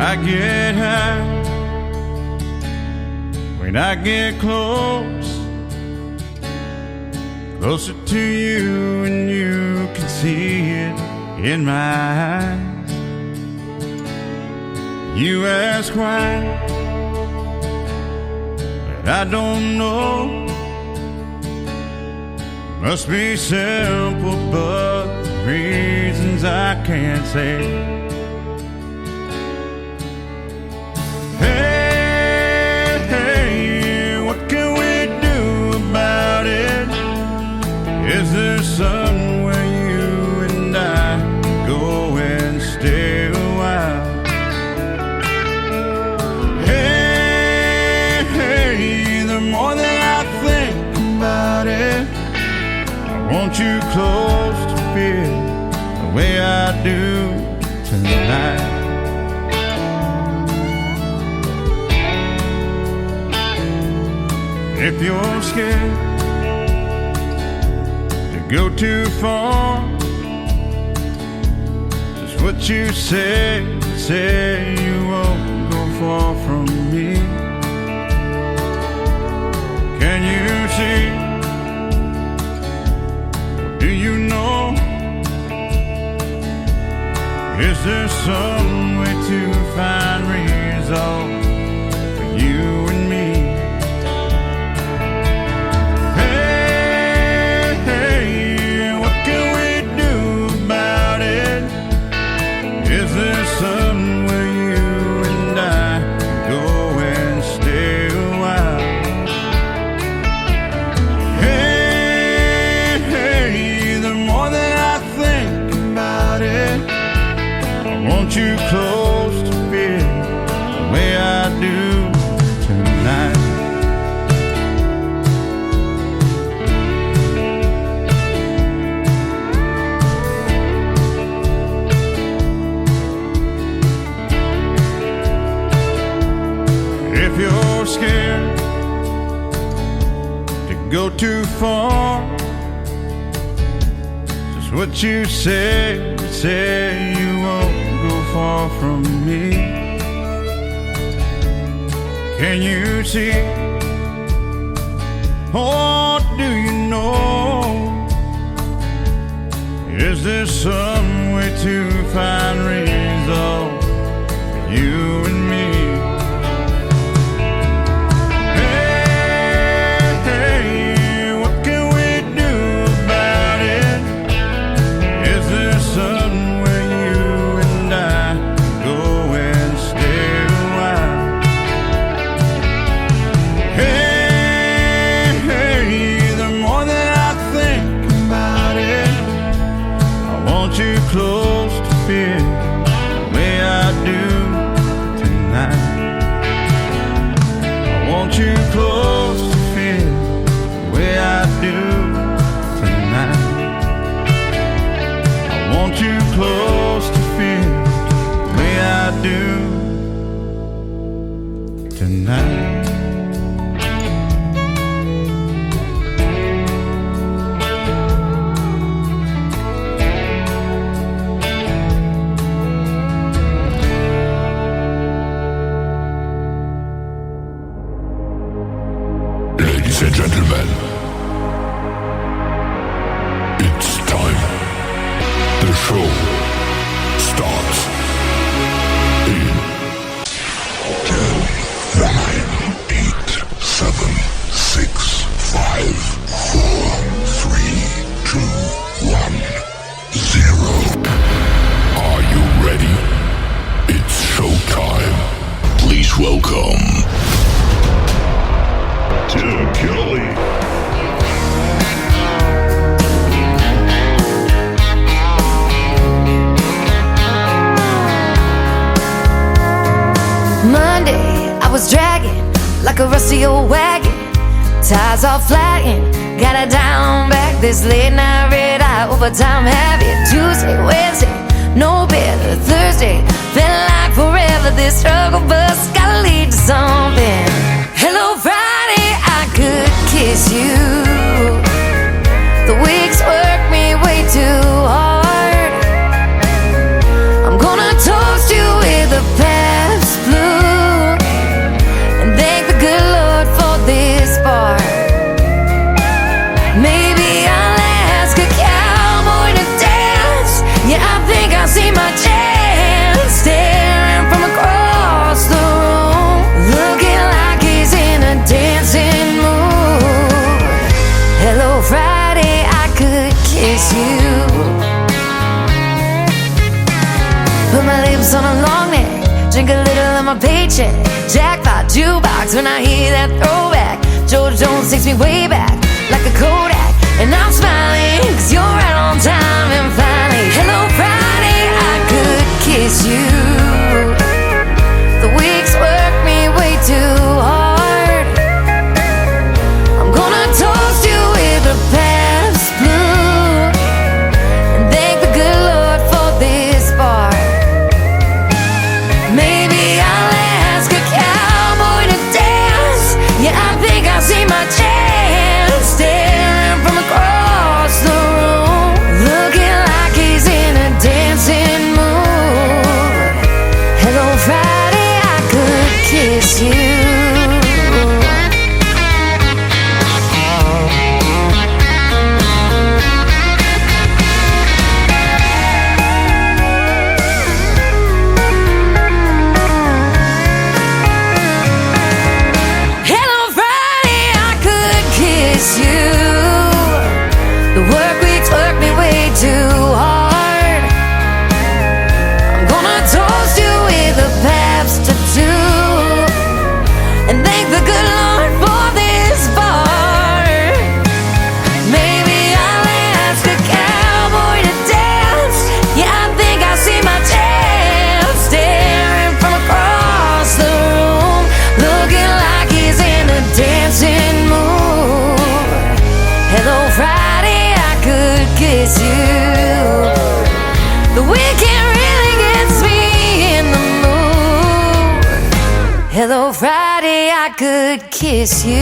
I get high, when I get closer to you, and you can see it in my eyes. You ask why, but I don't know. Must be simple, but reasons I can't say. Hey, what can we do about it? Is there somewhere you and I go and stay a while? Hey, the more that I think about it, I want you close to feel the way I do tonight. If you're scared to go too far, just what you say you won't go far from me. Can you see? Do you know? Is there some way to find resolve for you and me? Hey, what can we do about it? Is there somewhere you and I go and stay a while? Want you close to feel the way I do tonight. If you're scared to go too far, just what you say you won't go far from me. Can you see? Or do you know? Is there some way to find resolve for you and me? Hey, what can we do about it? Is there some close to feel the way I do tonight? I want you close to feel the way I do tonight. I want you close to feel the way I do tonight. Ladies and gentlemen, it's time. The show starts in 10, 9, 8, 7, 6, 5, 4, 3, 2, 1, 0. Are you ready? It's showtime. Please welcome Tim Kelly. Monday, I was dragging like a rusty old wagon. Tires all flying, got it down back. This late night red eye overtime heavy. Tuesday, Wednesday, no better. Thursday, felt like forever. This struggle bus gotta lead to something. Hello Friday, I could kiss you. The weeks work me way too hard. I'm gonna toast you with a Pepsi my lips on a long neck, drink a little of my paycheck. Jackpot jukebox when I hear that throwback. George Jones takes me way back like a Kodak, and I'm smiling 'cause you're right on time. And finally, hello Friday, I could kiss you. The weeks work me way too hard. I'm gonna toast you with a Pabst Blue and thank the good Lord for this bar. Maybe I'll ask a cowboy to dance. Yeah, I think I see my chance, staring from across the room, looking like he's in a dancing mood. Hello Friday, I could kiss you. Hello Friday, I could kiss you.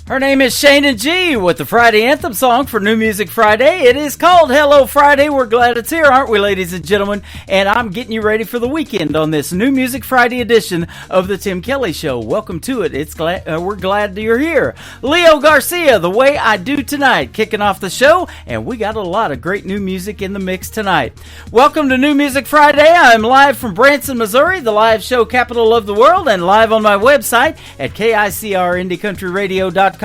Her name is Shana G with the Friday Anthem song for New Music Friday. It is called Hello Friday. We're glad it's here, aren't we, ladies and gentlemen? And I'm getting you ready for the weekend on this New Music Friday edition of the Tim Kelly Show. Welcome to it. We're glad that you're here. Leo Garcia, The Way I Do Tonight, kicking off the show, and we got a lot of great new music in the mix tonight. Welcome to New Music Friday. I'm live from Branson, Missouri, the live show capital of the world, and live on my website at KICRIndieCountryRadio.com.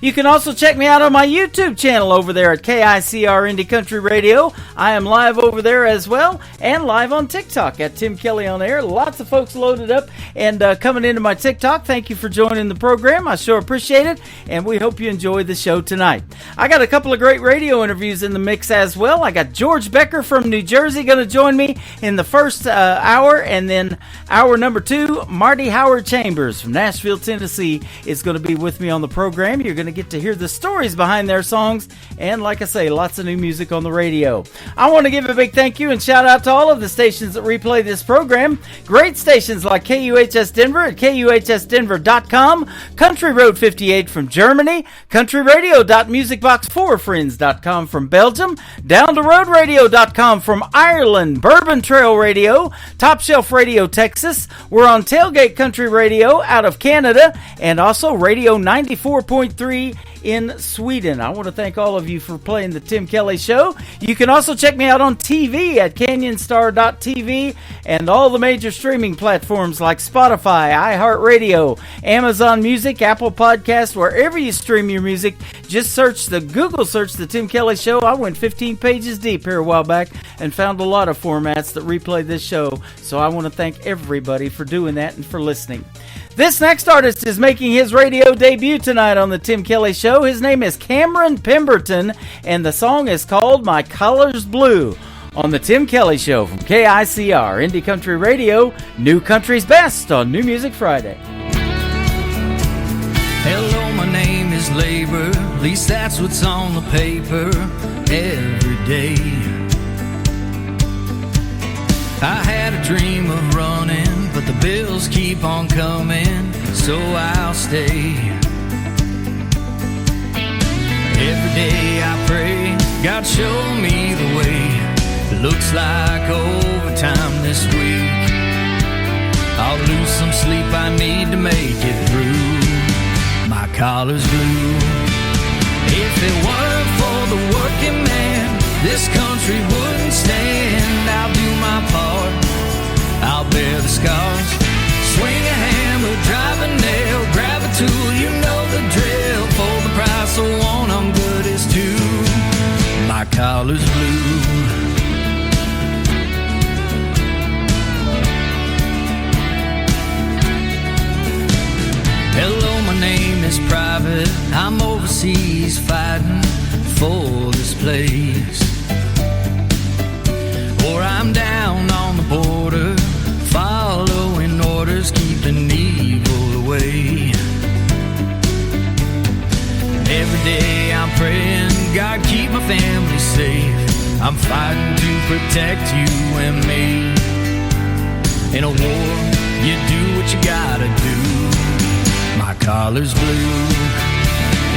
You can also check me out on my YouTube channel over there at KICR Indie Country Radio. I am live over there as well, and live on TikTok at Tim Kelly on Air. Lots of folks loaded up and coming into my TikTok. Thank you for joining the program. I sure appreciate it, and we hope you enjoy the show tonight. I got a couple of great radio interviews in the mix as well. I got George Becker from New Jersey going to join me in the first hour, and then hour number 2, Marty Howard Chambers from Nashville, Tennessee is going to be with me on the program. You're going to get to hear the stories behind their songs, and like I say, lots of new music on the radio. I want to give a big thank you and shout out to all of the stations that replay this program. Great stations like KUHS Denver at KUHSdenver.com, Country Road 58 from Germany, countryradio.musicbox4friends.com from Belgium, downtheroadradio.com from Ireland, Bourbon Trail Radio, Top Shelf Radio Texas. We're on Tailgate Country Radio out of Canada, and also Radio 94.3 in Sweden. I want to thank all of you for playing the Tim Kelly Show. You can also check me out on TV at canyonstar.tv and all the major streaming platforms like Spotify, iHeartRadio, Amazon Music, Apple Podcasts, wherever you stream your music. Just Google search the Tim Kelly Show. I went 15 pages deep here a while back and found a lot of formats that replay this show. So I want to thank everybody for doing that and for listening. This next artist is making his radio debut tonight on the Tim Kelly Show. His name is Cameron Pemberton, and the song is called My Collar's Blue on the Tim Kelly Show from KICR Indie Country Radio, New Country's Best on New Music Friday. Hello, my name is Labor, at least that's what's on the paper every day. I had a dream of running, but the bills keep on coming, so I'll stay. Every day I pray, God show me the way. It looks like overtime this week. I'll lose some sleep, I need to make it through. My collar's blue. If it weren't for the working man this country wouldn't stand. I'll do my part, I'll bear the scars. Swing a hammer, drive a nail, grab a tool, you know the drill. For the price of one, I'm good as two. My collar's blue. Hello, my name is Private. I'm overseas fighting for this place. Or I'm down on the border, following orders, keeping evil away. Every day I'm praying, God keep my family safe. I'm fighting to protect you and me. In a war, you do what you gotta do. My collar's blue.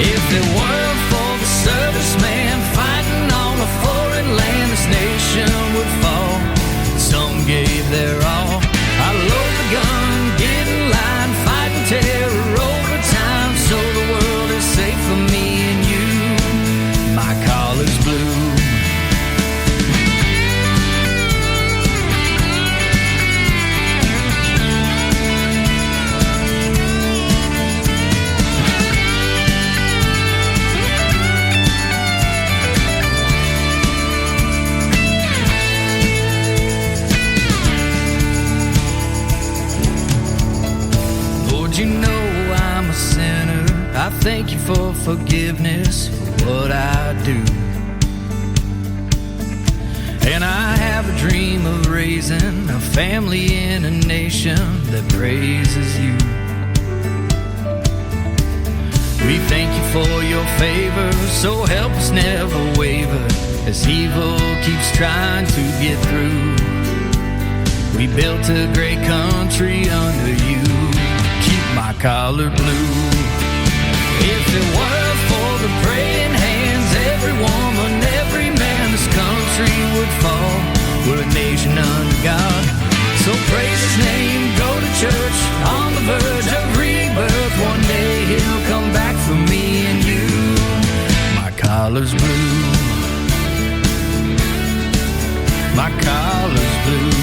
If it weren't for the serviceman fighting on a foreign land, this nation would fall. Some gave their all. I load the gun, get in line, fighting terror over time, so the world is safe for me and you. My collar's blue. You know I'm a sinner. I thank you for forgiveness for what I do. And I have a dream of raising a family in a nation that praises you. We thank you for your favor, so help us never waver as evil keeps trying to get through. We built a great country under you. My collar blue. If it were for the praying hands, every woman, every man, this country would fall. We're a nation under God, so praise His name. Go to church on the verge of rebirth. One day He'll come back for me and you. My collar's blue. My collar's blue.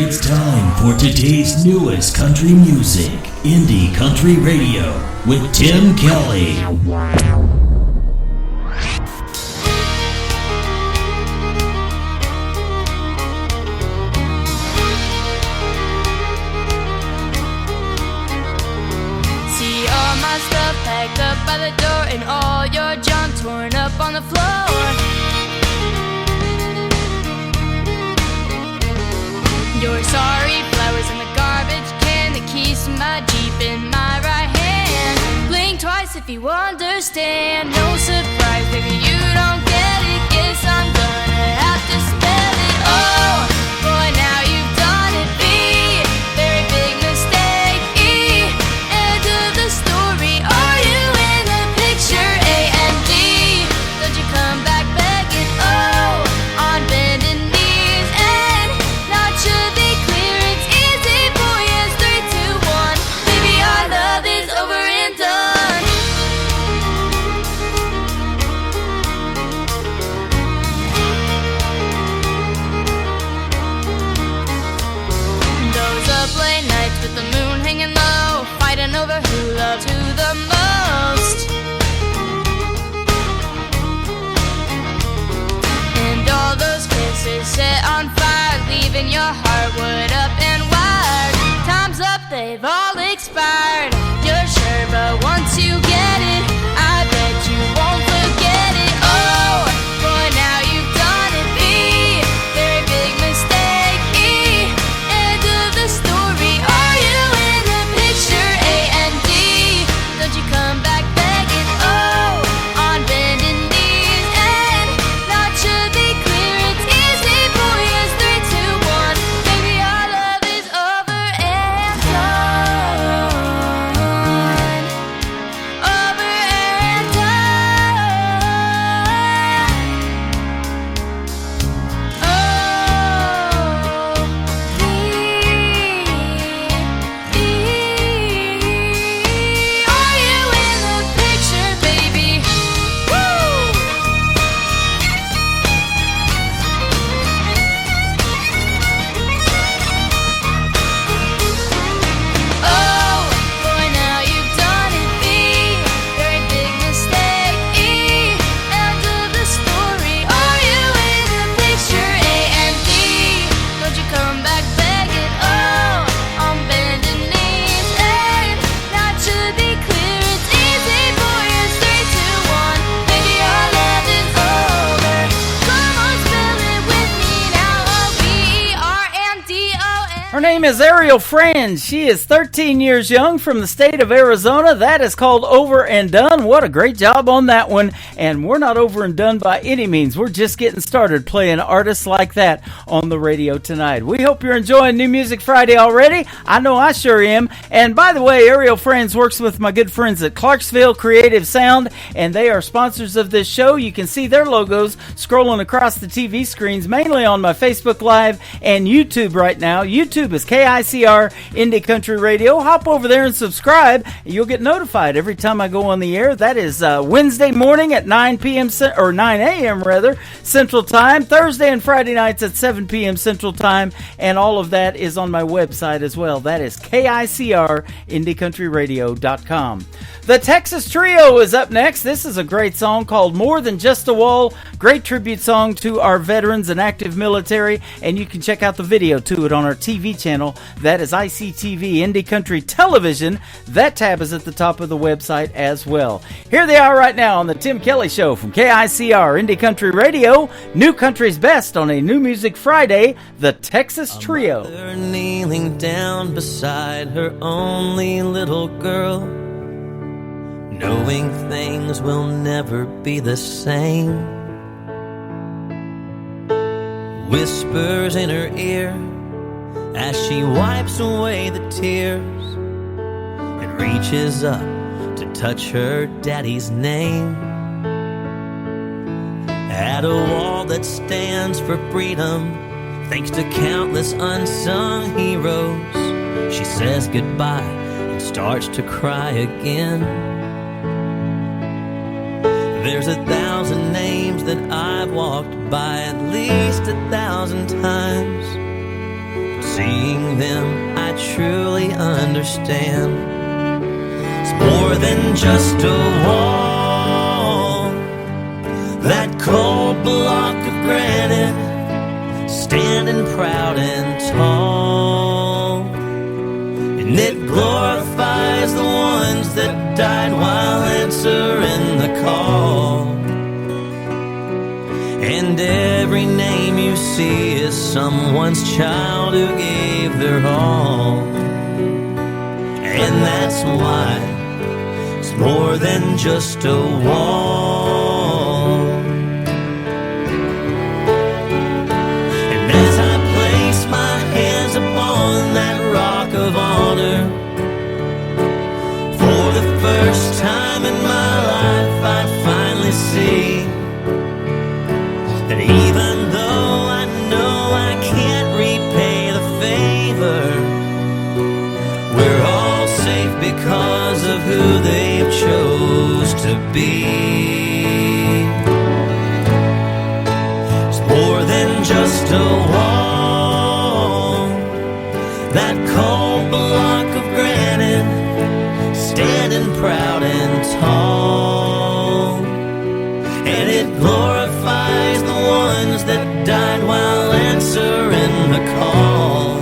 It's time for today's newest country music, Indie Country Radio, with Tim Kelly. See all my stuff packed up by the door and all your junk torn up on the floor. Your sorry flowers in the garbage can, the keys to my Jeep in my right hand. Blink twice if you understand. No surprise, baby, you don't get it. Guess I'm gonna have to spell it. Oh, boy, now you've done it. B, very big mistake. E, end of the story. Are you in the picture? A and D, don't you come back begging. Oh, on bending knees and not sure. With the moon hanging low, fighting over who loves who the most. And all those kisses set on fire, leaving your heart wood up and wired. Time's up, they've all expired. You're sure, but once you get it, I bet you won't forget it. Oh, boy, now you've done it. B, very big mistake. E, end of the story. Don't you come back begging, oh, on bending knees and not should be clear, it's easy for you, 3, 2, 1. Baby, our love is over and done. Over Her name is Ariel Franz. She is 13 years young from the state of Arizona. That is called Over and Done. What a great job on that one. And we're not over and done by any means. We're just getting started playing artists like that on the radio tonight. We hope you're enjoying New Music Friday already. I know I sure am. And by the way, Ariel Franz works with my good friends at Clarksville Creative Sound, and they are sponsors of this show. You can see their logos scrolling across the TV screens, mainly on my Facebook Live and YouTube right now. YouTube is KICR Indie Country Radio. Hop over there and subscribe. You'll get notified every time I go on the air. That is Wednesday morning at 9 p.m. or 9 a.m. rather Central Time. Thursday and Friday nights at 7 p.m. Central Time, and all of that is on my website as well. That is KICRIndieCountryRadio.com. The Texas Trio is up next. This is a great song called More Than Just a Wall. Great tribute song to our veterans and active military, and you can check out the video to it on our TV channel. That is ICTV Indie Country Television. That tab is at the top of the website as well. Here they are right now on the Tim Kelly Show from KICR Indie Country Radio. New country's best on a New Music Friday, the Texas Trio. A mother kneeling down beside her only little girl, knowing things will never be the same. Whispers in her ear as she wipes away the tears and reaches up to touch her daddy's name. At a wall that stands for freedom, thanks to countless unsung heroes, she says goodbye and starts to cry again. There's 1,000 names that I've walked by at least 1,000 times. Seeing them, I truly understand. It's more than just a wall, that cold block of granite, standing proud and tall. And it glorifies the ones that died while answering the call. And every name you see is someone's child who gave their all. And that's why it's more than just a wall. And as I place my hands upon that rock of honor, for the first time in my life I finally see that even though I know I can't repay the favor, we're all safe because of who they've chose to be. It's more than just a wall, that cold block of granite, standing proud and tall. And it glorifies the ones that died while answering the call.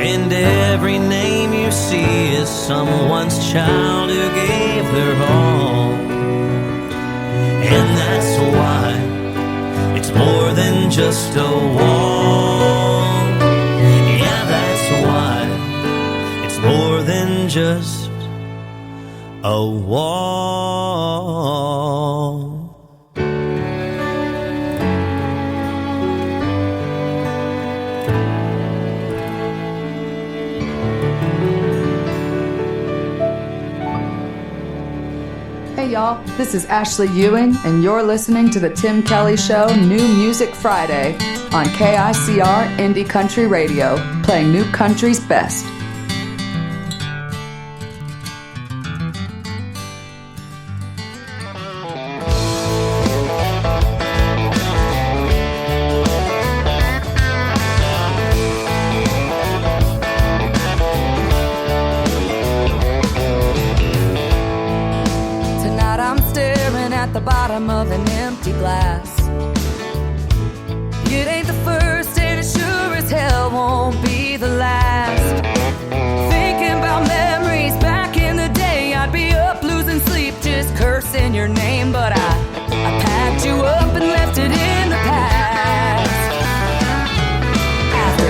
And every name you see is someone's child who gave their all. And that's why it's more than just a wall. Yeah, that's why it's more than just a wall. Hey y'all, this is Ashley Ewing, and you're listening to the Tim Kelly Show New Music Friday on KICR Indie Country Radio, playing new country's best. The bottom of an empty glass. It ain't the first and it sure as hell won't be the last. Thinking about memories back in the day, I'd be up losing sleep just cursing your name, but I packed you up and left it in the past. After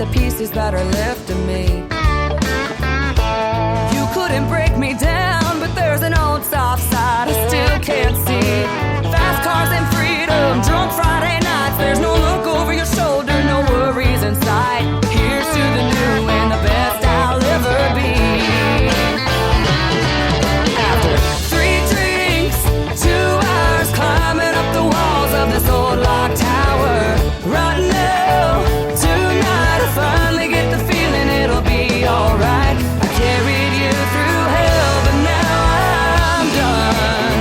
the pieces that are left of me. You couldn't break me down, but there's an old soft side I still can't see. Fast cars and freedom, drunk Friday nights. There's no look over your shoulder, no worries in sight. Here's to the new and the best I'll ever be. After 3 drinks, 2 hours climbing up the walls of this old locked tower. Right now, tonight I finally get the feeling it'll be alright. I carried you through hell, but now I'm done.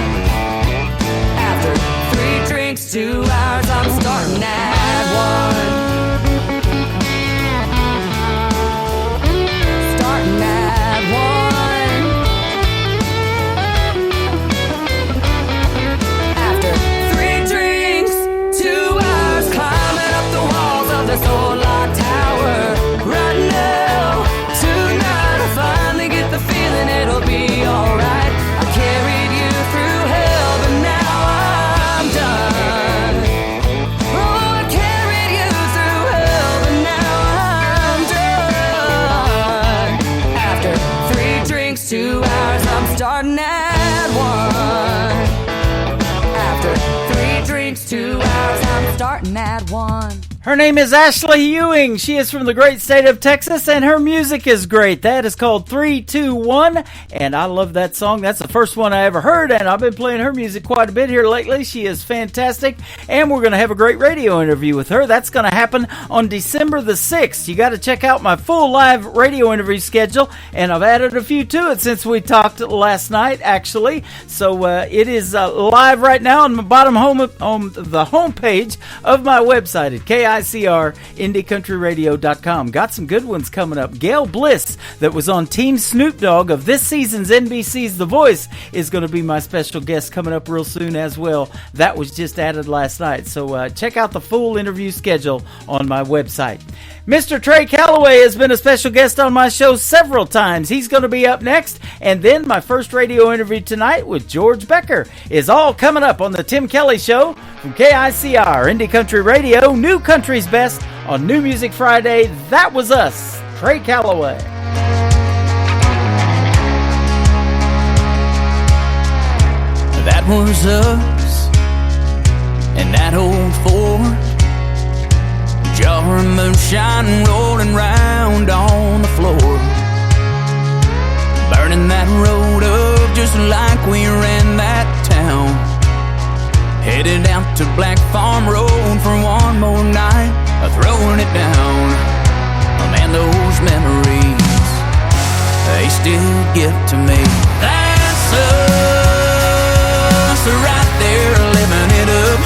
After 3 drinks, 2 hours, I'm starting at 1. Starting at 1. After 3 drinks, 2 hours climbing up the walls of this old locked tower. Right now, tonight I finally get the feeling it'll be alright. I carried you through hell, but now I'm done. Oh, I carried you through hell, but now I'm done. After 3 drinks, 2 hours, I'm starting at 1. After 3 drinks, 2 hours, I'm starting at 1. Her name is Ashley Ewing. She is from the great state of Texas, and her music is great. That is called 3-2-1, and I love that song. That's the first one I ever heard, and I've been playing her music quite a bit here lately. She is fantastic, and we're going to have a great radio interview with her. That's going to happen on December the 6th. You got to check out my full live radio interview schedule, and I've added a few to it since we talked last night, actually. So it is live right now on the bottom home on the homepage of my website at KICR-IndieCountryRadio.com. Got some good ones coming up. Gail Bliss, that was on Team Snoop Dogg of this season's NBC's The Voice, is going to be my special guest coming up real soon as well. That was just added last night. So check out the full interview schedule on my website. Mr. Trey Calloway has been a special guest on my show several times. He's going to be up next. And then my first radio interview tonight with George Becker is all coming up on the Tim Kelly Show from KICR, Indie Country Radio, New Country's Best on New Music Friday. That was us, Trey Calloway. That was us and that old Ford, jar of moonshine rolling round on the floor, burning that road up just like we ran that town. Headed out to Black Farm Road for one more night of throwing it down. Oh man, those memories, they still get to me. That's us right there living it up,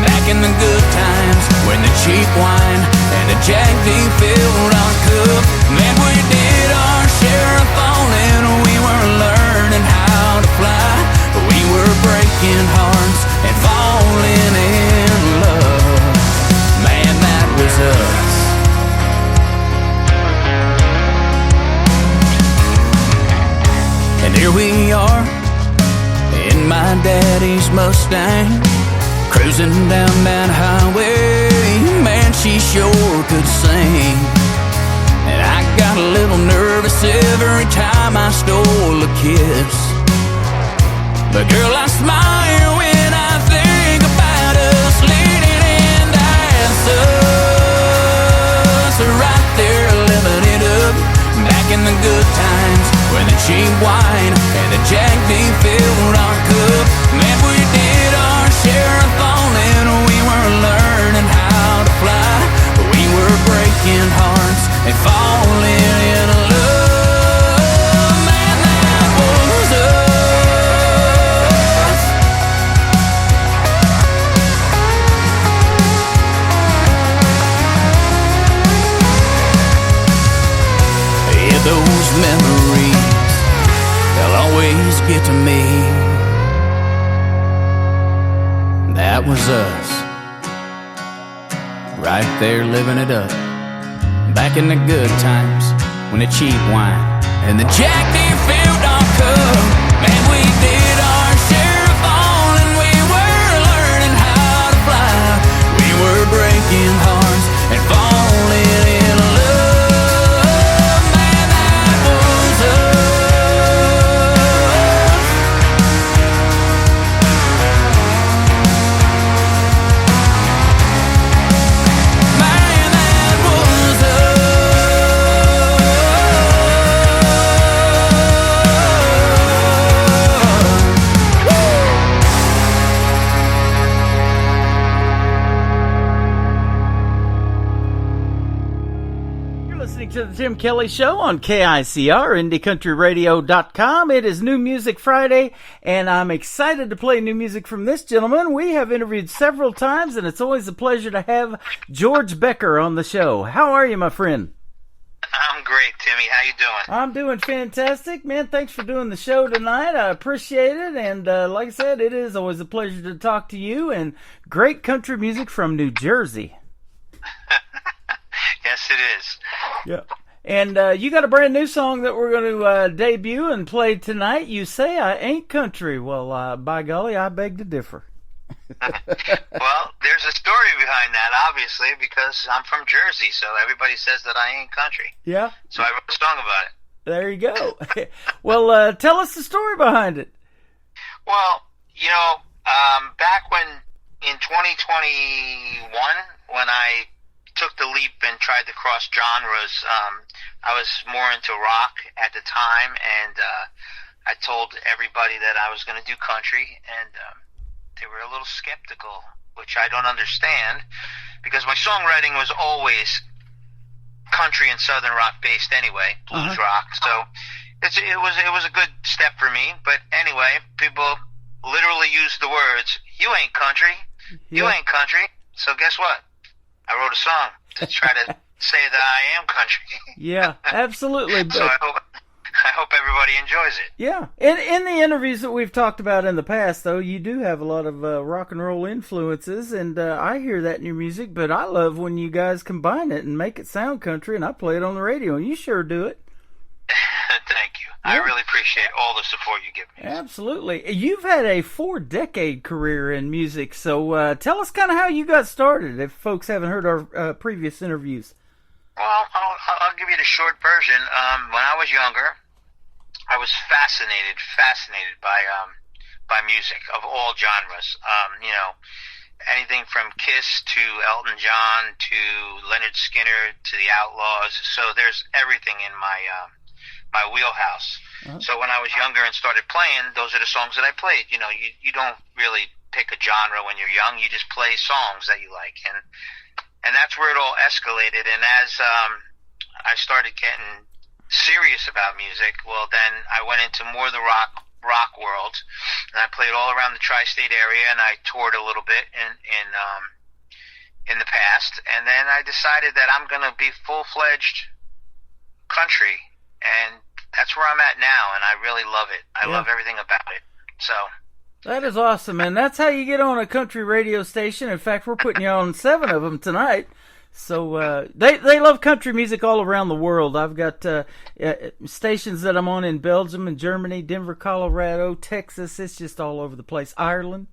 back in the good times when the cheap wine and the Jack D filled our cup. Man, we did our share of falling, we were learning how to fly. We were breaking hearts and falling in love. Man, that was us. And here we are in my daddy's Mustang, cruising down that highway. Man, she sure could sing. And I got a little nervous every time I stole a kiss. But girl, I smile when I think about us leading in. That's us right there living it up, back in the good times when the cheap wine and the Jack D filled our cup. Man, we did our share of falling, we were learning how to fly. We were breaking hearts and falling in love. Man, that was us. Yeah, those memories, they'll always get to me. That was us, right there living it up, back in the good times when the cheap wine and the Jack D filled our cup. Man, we did our share of falling, we were learning how to fly. We were breaking hearts and falling in love. to the Tim Kelly Show on KICR, IndieCountryRadio.com. It is New Music Friday, and I'm excited to play new music from this gentleman. We have interviewed several times, and it's always a pleasure to have George Becker on the show. How are you, my friend? I'm great, Timmy. How you doing? I'm doing fantastic, man. Thanks for doing the show tonight. I appreciate it, and like I said, it is always a pleasure to talk to you, and great country music from New Jersey. Yes, it is. Yeah. And you got a brand new song that we're going to debut and play tonight. You Say I Ain't Country. Well, by golly, I beg to differ. Well, there's a story behind that, obviously, because I'm from Jersey, so everybody says that I ain't country. Yeah. So I wrote a song about it. There you go. Well, tell us the story behind it. Well, back when in 2021, when I took the leap and tried to cross genres, I was more into rock at the time, and I told everybody that I was going to do country, and they were a little skeptical, which I don't understand, because my songwriting was always country and southern rock based anyway, blues rock. So it was a good step for me. But anyway, people literally used the words, "You ain't country, you ain't country." So guess what? I wrote a song to try to say that I am country. Yeah, absolutely. So I hope everybody enjoys it. Yeah. In the interviews that we've talked about in the past, though, you do have a lot of rock and roll influences, and I hear that in your music, but I love when you guys combine it and make it sound country, and I play it on the radio, and you sure do it. Thank you. Yeah. I really appreciate all the support you give me. Absolutely. You've had a 4-decade career in music, so tell us kind of how you got started, if folks haven't heard our previous interviews. Well, I'll give you the short version. When I was younger, I was fascinated by music of all genres. Anything from Kiss to Elton John to Leonard Skinner to the Outlaws. So there's everything in my wheelhouse. So when I was younger and started playing, those are the songs that I played. You don't really pick a genre when you're young. You just play songs that you like, and that's where it all escalated. And as I started getting serious about music, well, then I went into more of the rock world, and I played all around the tri-state area, and I toured a little bit in the past, and then I decided that I'm going to be full-fledged country, and that's where I'm at now, and I really love it. I love everything about it. So that is awesome, and that's how you get on a country radio station. In fact, we're putting you on 7 of them tonight. So they love country music all around the world. I've got stations that I'm on in Belgium and Germany, Denver, Colorado, Texas. It's just all over the place. Ireland.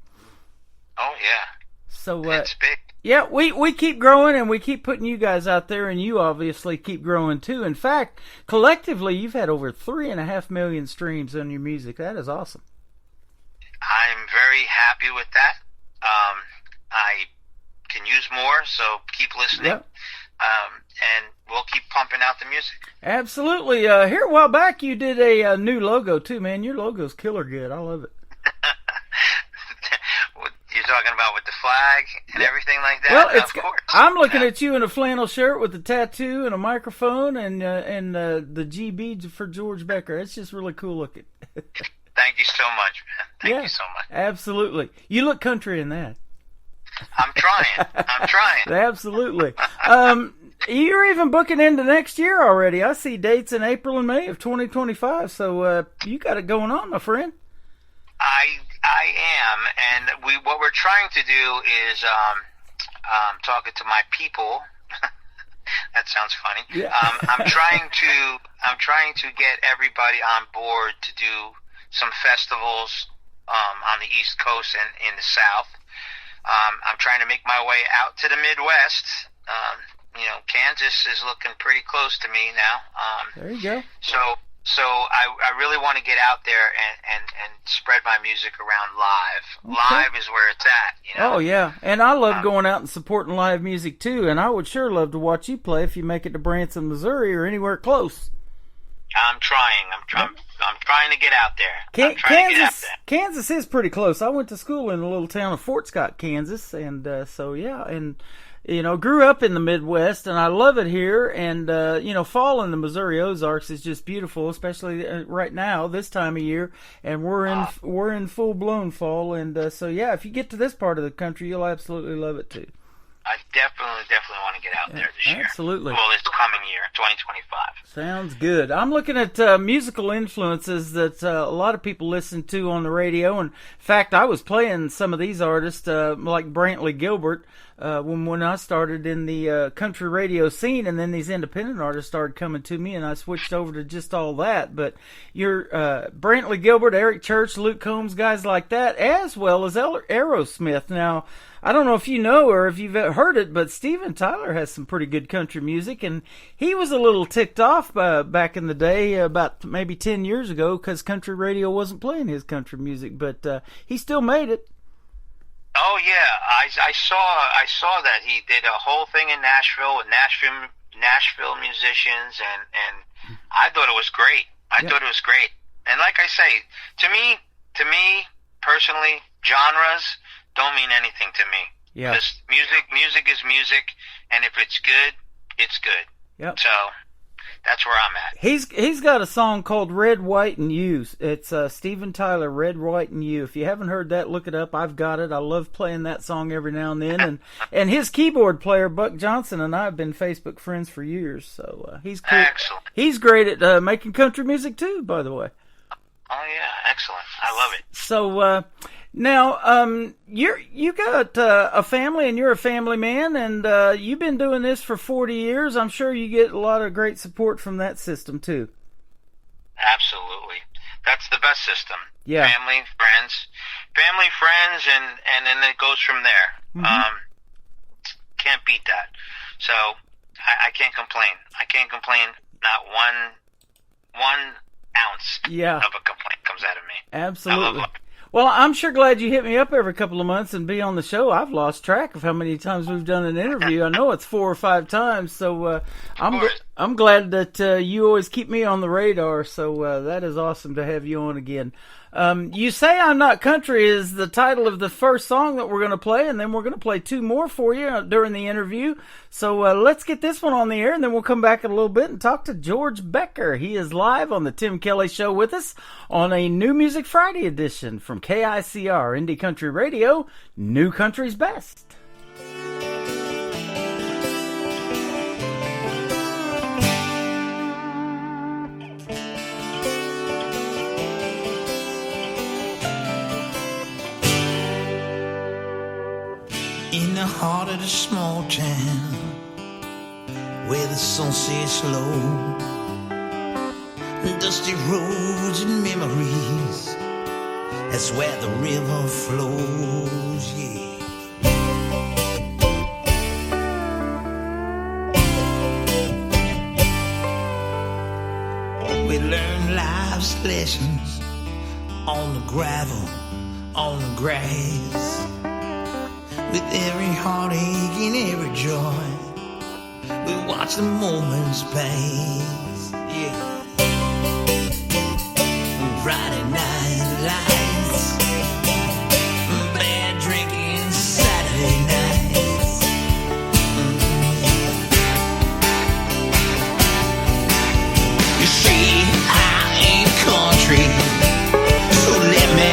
Oh, yeah. So it's big. Yeah, we keep growing, and we keep putting you guys out there, and you obviously keep growing too. In fact, collectively, you've had over 3.5 million streams on your music. That is awesome. I'm very happy with that. I can use more, so keep listening. Yep. And we'll keep pumping out the music. Absolutely. Here a while back, you did a new logo too, man. Your logo's killer good. I love it. You're talking about with the flag and everything like that? Well, of course. I'm looking at you in a flannel shirt with a tattoo and a microphone and the GB for George Becker. It's just really cool looking. Thank you so much, man. Thank you so much. Absolutely. You look country in that. I'm trying. Absolutely. You're even booking into next year already. I see dates in April and May of 2025, so you got it going on, my friend. I am, and what we're trying to do is talking to my people. That sounds funny. Yeah. I'm trying to get everybody on board to do some festivals on the East Coast and in the South. I'm trying to make my way out to the Midwest. Kansas is looking pretty close to me now. There you go. So I really want to get out there and spread my music around live. Okay. Live is where it's at, Oh, yeah. And I love going out and supporting live music, too. And I would sure love to watch you play if you make it to Branson, Missouri or anywhere close. I'm trying. I'm trying to get out there. Kansas is pretty close. I went to school in a little town of Fort Scott, Kansas. And so, yeah. And grew up in the Midwest, and I love it here. And fall in the Missouri Ozarks is just beautiful, especially right now, this time of year. And we're in full blown fall, and so yeah, if you get to this part of the country, you'll absolutely love it too. I definitely want to get out there this year. Absolutely. Well, this coming year, 2025. Sounds good. I'm looking at musical influences that a lot of people listen to on the radio. And in fact, I was playing some of these artists like Brantley Gilbert when I started in the country radio scene, and then these independent artists started coming to me, and I switched over to just all that. But you're Brantley Gilbert, Eric Church, Luke Combs, guys like that, as well as Aerosmith. Now, I don't know if you know or if you've heard it, but Steven Tyler has some pretty good country music, and he was a little ticked off back in the day, about maybe 10 years ago, because country radio wasn't playing his country music, but he still made it. Oh yeah, I saw that he did a whole thing in Nashville with Nashville musicians, and I thought it was great. I thought it was great, and like I say, to me personally, genres don't mean anything to me. Yeah. Because music is music, and if it's good, it's good. Yep. So that's where I'm at. He's got a song called Red, White, and You. It's Steven Tyler, Red, White, and You. If you haven't heard that, look it up. I've got it. I love playing that song every now and then. And his keyboard player, Buck Johnson, and I have been Facebook friends for years. So he's cool. Excellent. He's great at making country music too, by the way. Oh yeah, excellent. I love it. So now you got a family, and you're a family man, and you've been doing this for 40 years. I'm sure you get a lot of great support from that system too. Absolutely, that's the best system. Yeah. Family, friends, and then it goes from there. Mm-hmm. Can't beat that. So I can't complain. Not one ounce of a complaint comes out of me. Absolutely. I love life. Well, I'm sure glad you hit me up every couple of months and be on the show. I've lost track of how many times we've done an interview. I know it's 4 or 5 times, so I'm glad that you always keep me on the radar. So that is awesome to have you on again. You Say I'm Not Country is the title of the first song that we're going to play, and then we're going to play 2 more for you during the interview. So let's get this one on the air, and then we'll come back in a little bit and talk to George Becker. He is live on the Tim Kelly Show with us on a New Music Friday edition from KICR Indie Country Radio, New Country's Best. In the heart of the small town, where the sun sets low, dusty roads and memories, that's where the river flows, yeah. We learn life's lessons on the gravel, on the grass. With every heartache and every joy, we watch the moments pass, yeah. Friday night lights, bad drinking Saturday nights. You see, I ain't country, so let me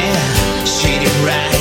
set it right.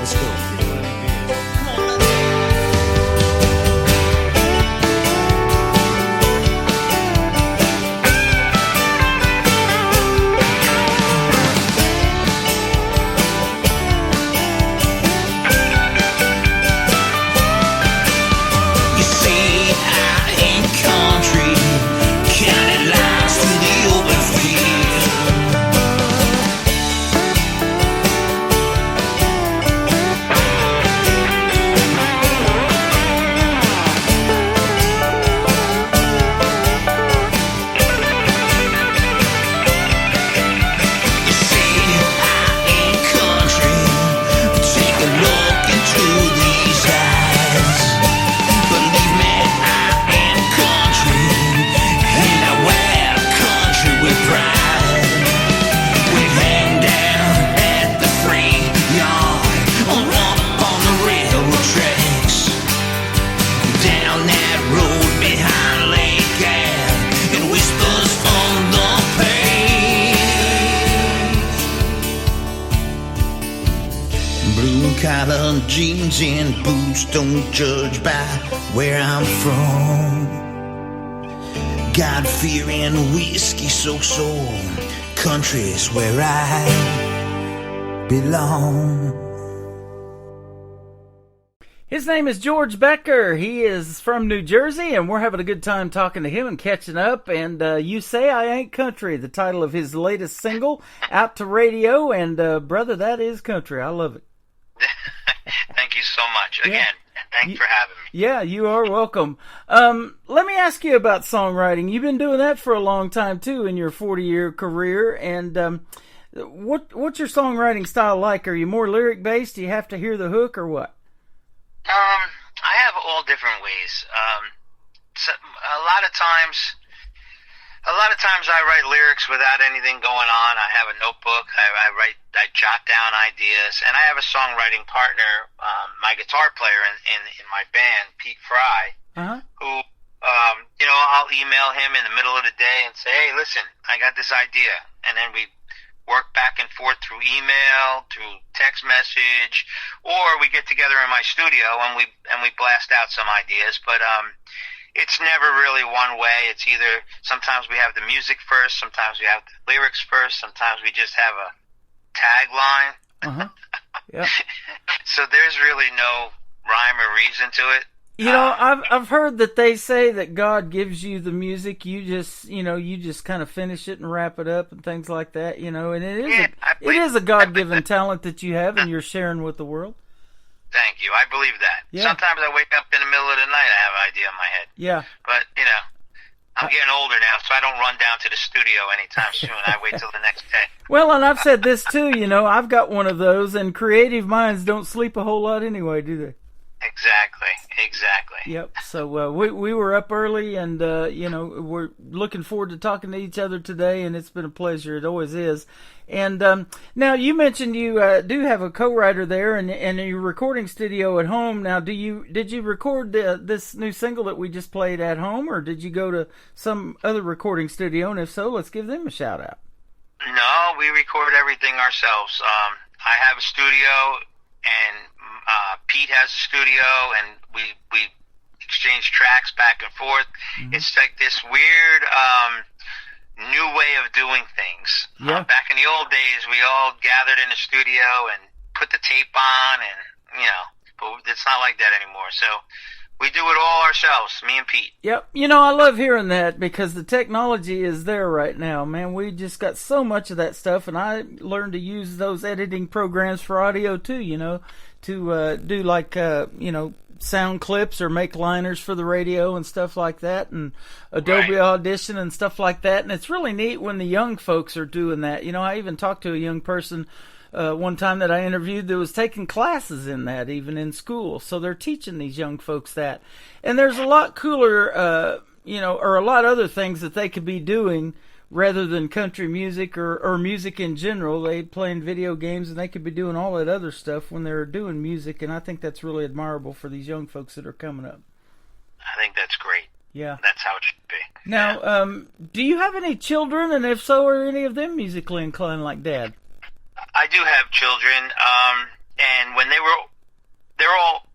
Let's go. You see, I ain't country, counting lives through the open field. You see, I ain't country, take a look into these eyes. Believe me, I am country, and I wear country with pride. We hang down at the freight yard, or up on the railroad tracks. Down that road behind Lake Ave, it whispers on the page. Blue collar jeans and boots don't judge by where I'm from. God fearing whiskey so country's where I belong. His name is George Becker. He is from New Jersey, and we're having a good time talking to him and catching up. And You Say I Ain't Country, the title of his latest single, out to radio. And, brother, that is country. I love it. Thank you so much. Again, thanks for having me. Yeah, you are welcome. Let me ask you about songwriting. You've been doing that for a long time, too, in your 40-year career. And what's your songwriting style like? Are you more lyric-based? Do you have to hear the hook or what? I have all different ways. So a lot of times I write lyrics without anything going on. I have a notebook. I jot down ideas, and I have a songwriting partner, my guitar player in my band, Pete Fry, who, I'll email him in the middle of the day and say, hey, listen, I got this idea. And then we work back and forth through email, through text message, or we get together in my studio and we blast out some ideas. But it's never really one way. It's either sometimes we have the music first, sometimes we have the lyrics first, sometimes we just have a tagline. Yeah. So there's really no rhyme or reason to it. You know, I've heard that they say that God gives you the music, you just kind of finish it and wrap it up and things like that, and it is a God-given talent that you have and you're sharing with the world. Thank you. I believe that. Yeah. Sometimes I wake up in the middle of the night, I have an idea in my head. Yeah. But, I'm getting older now, so I don't run down to the studio anytime soon. I wait till the next day. Well, and I've said this too, I've got one of those, and creative minds don't sleep a whole lot anyway, do they? Exactly. Yep. So we were up early, and we're looking forward to talking to each other today, and it's been a pleasure. It always is. And now you mentioned you do have a co-writer there, and your recording studio at home. Now, did you record this new single that we just played at home, or did you go to some other recording studio? And if so, let's give them a shout out. No, we record everything ourselves. I have a studio, and Pete has a studio, and we exchange tracks back and forth. Mm-hmm. It's like this weird new way of doing things. Yeah. Back in the old days, we all gathered in the studio and put the tape on, and but it's not like that anymore. So we do it all ourselves, me and Pete. Yep. I love hearing that because the technology is there right now, man. We just got so much of that stuff, and I learned to use those editing programs for audio too, to do like, sound clips or make liners for the radio and stuff like that, and Adobe Audition and stuff like that. And it's really neat when the young folks are doing that. I even talked to a young person one time that I interviewed that was taking classes in that, even in school. So they're teaching these young folks that. And there's a lot cooler, or a lot other things that they could be doing rather than country music or music in general. They playing video games, and they could be doing all that other stuff when they're doing music. And I think that's really admirable for these young folks that are coming up. I think that's great. Yeah. That's how it should be. Now, do you have any children? And if so, are any of them musically inclined like Dad? I do have children. and when they're all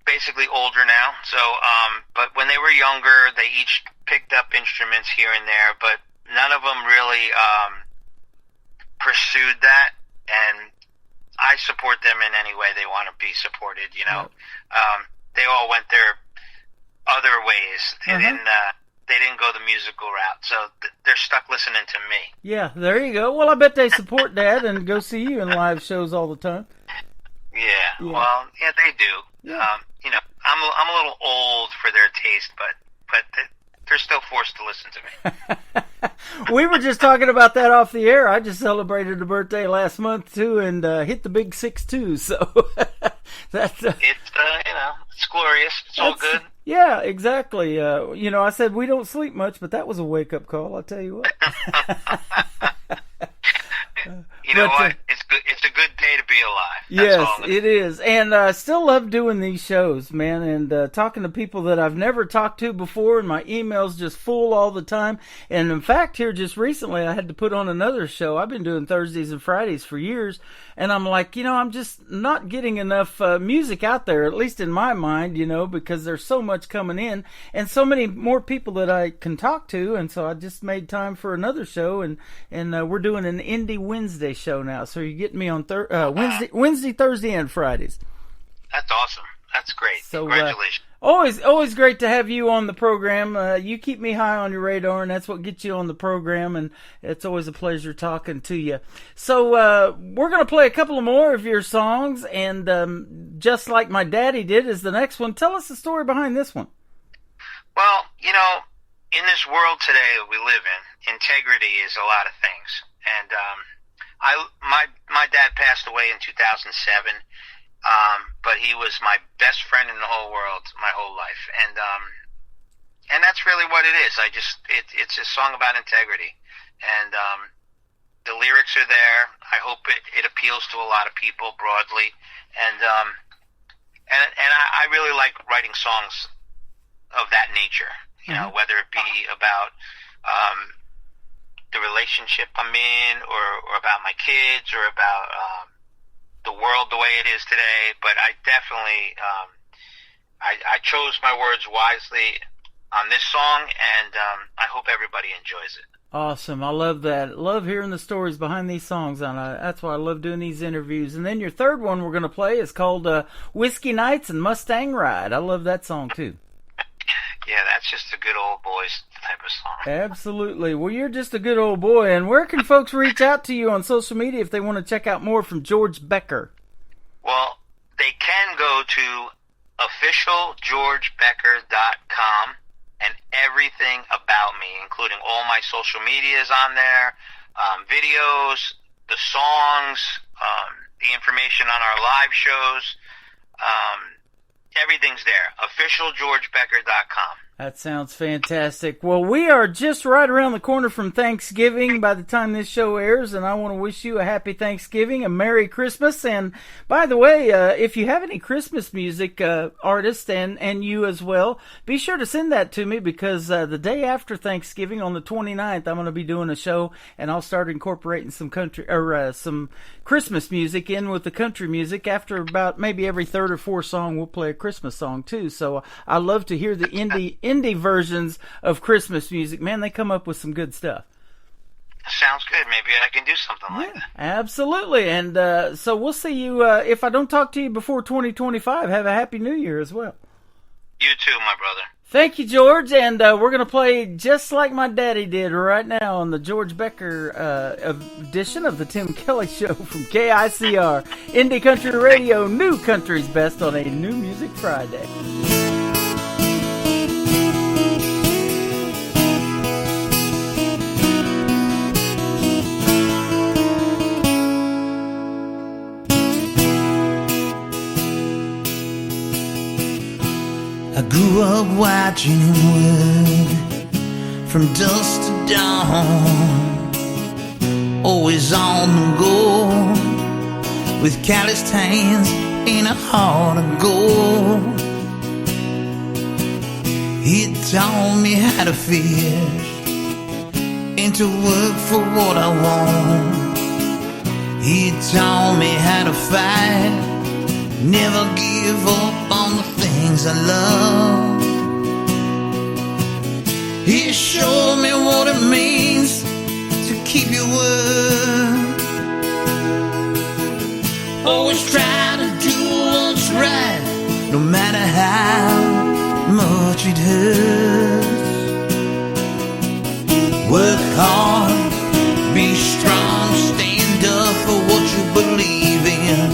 basically older now. So, but when they were younger, they each picked up instruments here and there, but none of them really pursued that. And I support them in any way they want to be supported. You know, they all went their other ways. They didn't go the musical route, so they're stuck listening to me. Yeah, there you go. Well, I bet they support Dad and go see you in live shows all the time. Yeah. Well, yeah, they do. Yeah. You know, I'm a little old for their taste, but they're still forced to listen to me. We were just talking about that off the air. I just celebrated a birthday last month too, and hit the big 6'2". So that's it's you know, it's glorious. It's all good. Yeah, exactly. You know, I said we don't sleep much, but that was a wake up call. I'll tell you what. You know what? It's good. It's a good day to be alive. Yes, it is. And I still love doing these shows, man, and talking to people that I've never talked to before, and my email's just full all the time. And in fact, here just recently, I had to put on another show. I've been doing Thursdays and Fridays for years, and I'm like, you know, I'm just not getting enough music out there, at least in my mind, you know, because there's so much coming in, and so many more people that I can talk to, and so I just made time for another show, and we're doing an Indie Wednesday show now, so you're getting me on Wednesday, Thursday, and Fridays. That's awesome. That's great. So, congratulations. Always great to have you on the program. You keep me high on your radar, and that's what gets you on the program, and it's always a pleasure talking to you. So we're going to play a couple of more of your songs, and Just Like My Daddy Did is the next one. Tell us the story behind this one. Well, you know, in this world today that we live in, integrity is a lot of things. And my dad passed away in 2007, but he was my best friend in the whole world my whole life. And that's really what it is. It's a song about integrity. And the lyrics are there. I hope it appeals to a lot of people broadly. And I really like writing songs of that nature, you know, whether it be about the relationship I'm in, or about my kids, or about the world the way it is today. But I definitely I chose my words wisely on this song, and I hope everybody enjoys it. Awesome. I love that. Love hearing the stories behind these songs, and that's why I love doing these interviews. And then your third one we're going to play is called Whiskey Nights and Mustang Ride. I love that song too. Yeah, that's just a good old boys type of song. Absolutely. Well, you're just a good old boy. And where can folks reach out to you on social media if they want to check out more from George Becker? Well, they can go to officialgeorgebecker.com, and everything about me, including all my social media, is on there. Videos, the songs, the information on our live shows. Everything's there. officialgeorgebecker.com. That sounds fantastic. Well, we are just right around the corner from Thanksgiving by the time this show airs, and I want to wish you a happy Thanksgiving, a Merry Christmas. And by the way, if you have any Christmas music artists and you as well, be sure to send that to me, because the day after Thanksgiving, on the 29th, I'm going to be doing a show, and I'll start incorporating some country or some Christmas music in with the country music. After about maybe every third or fourth song, we'll play a Christmas song too. So I love to hear the indie versions of Christmas music. Man, they come up with some good stuff. Sounds good. Maybe I can do something like that. Absolutely. And so we'll see you, if I don't talk to you before 2025, have a Happy New Year as well. You too, my brother. Thank you, George. And we're going to play Just Like My Daddy Did right now on the George Becker edition of the Tim Kelly Show from KICR, Indie Country Radio, New Country's Best on a New Music Friday. I grew up watching him work from dusk to dawn, always on the go, with calloused hands and a heart of gold. He taught me how to fish and to work for what I want. He taught me how to fight never give up on the things I love. He showed me what it means to keep your word. Always try to do what's right, no matter how much it hurts. Work hard, be strong, stand up for what you believe in.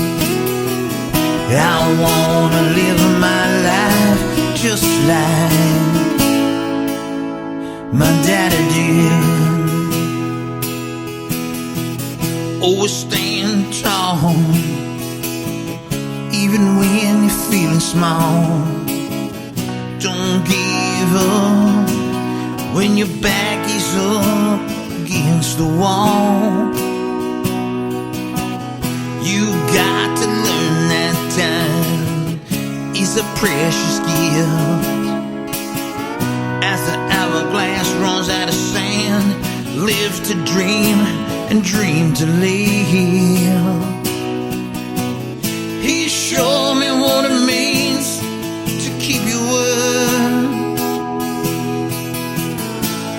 I wanna live my life just like my daddy did. Always stand tall, even when you're feeling small. Don't give up when your back is up against the wall. You got to learn that time is a precious gift. As the hourglass runs out of sand, live to dream and dream to live. He showed me what it means to keep your word.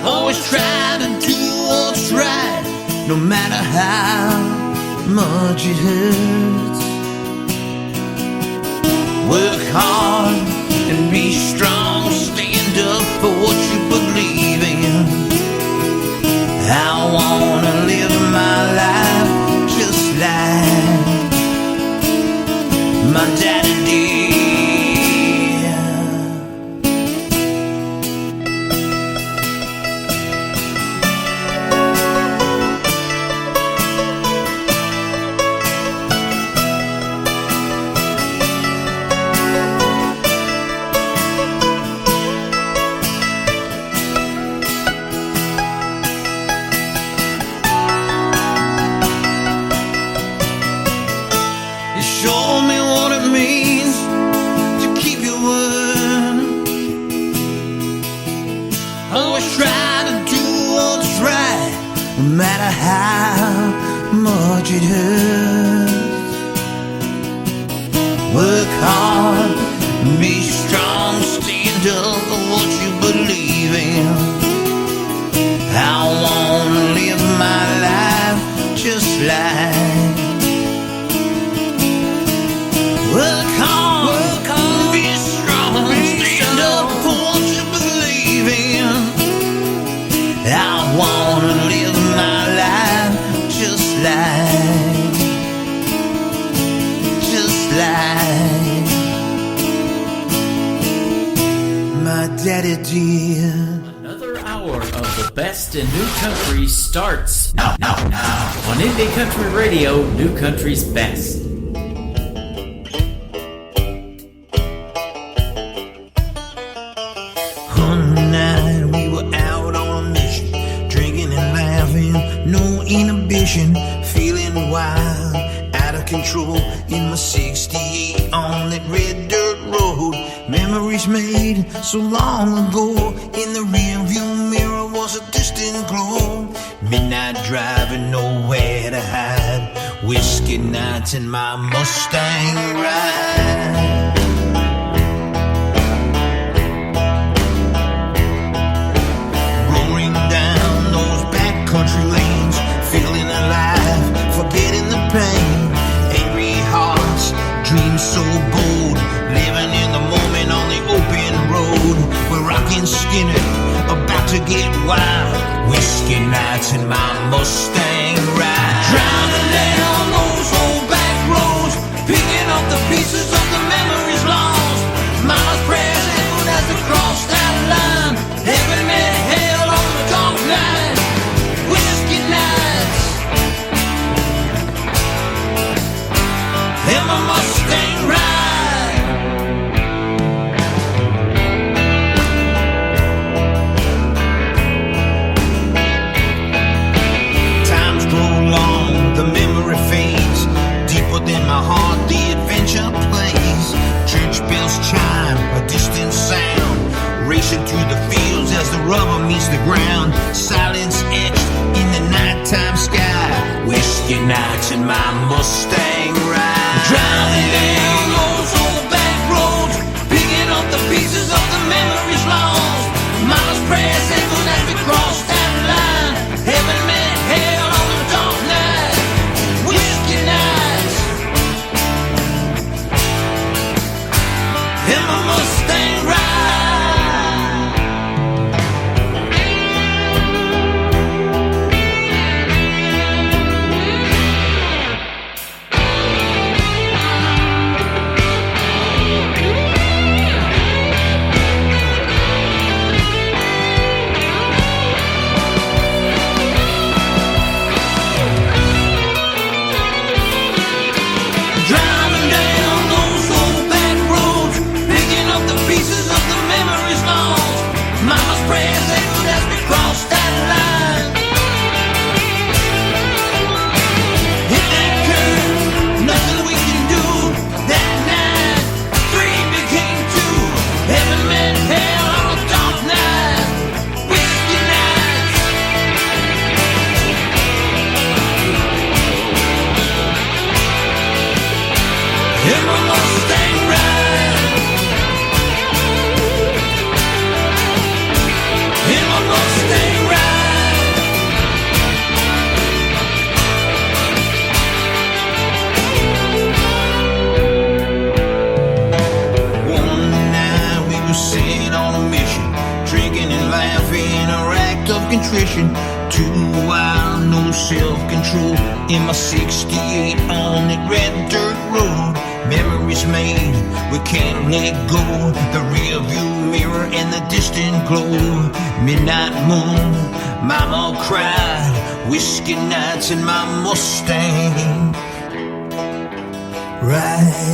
Always try to do what's right, no matter how much it hurts. Work hard and be strong, stand up for what you believe in. I wanna live my life just like my daddy did. Show me what it means to keep your word. Always try to do what's right, no matter how much it hurts. Work hard, be strong, stand up for what you believe in. I wanna live my life just like. Work hard, be strong, stand up for what you believe in. I wanna live my life just like my daddy did. Another hour of the best in new country starts now on Indie Country Radio, New Country's Best. Inhibition, feeling wild, out of control in my 68 on that red dirt road. Memories made so long ago, in the rearview mirror was a distant glow. Midnight driving, nowhere to hide, whiskey nights in my Mustang ride. Roaring down those backcountry lanes, feeling alive, forgetting the pain. Angry hearts, dreams so bold, living in the moment on the open road. We're rocking Skinner, about to get wild, whiskey nights in my Mustang ride. Driving down those old back roads, picking up the pieces of the memories lost. Miles present as we crossed that line, heaven met hell on the dark line. Whiskey nights in my Mustang ride. Times grow long, the memory fades, deeper than my heart the adventure plays. Church bells chime, a distant sound, racing through the fields as the rubber meets the ground. Silence etched in the nighttime sky, whiskey nights in my Mustang ride. Driving down contrition. Too wild, no self-control. In my 68 on that red dirt road. Memories made, we can't let go. The rear view mirror and the distant glow. Midnight moon, mama cried. Whiskey nights in my Mustang. Right.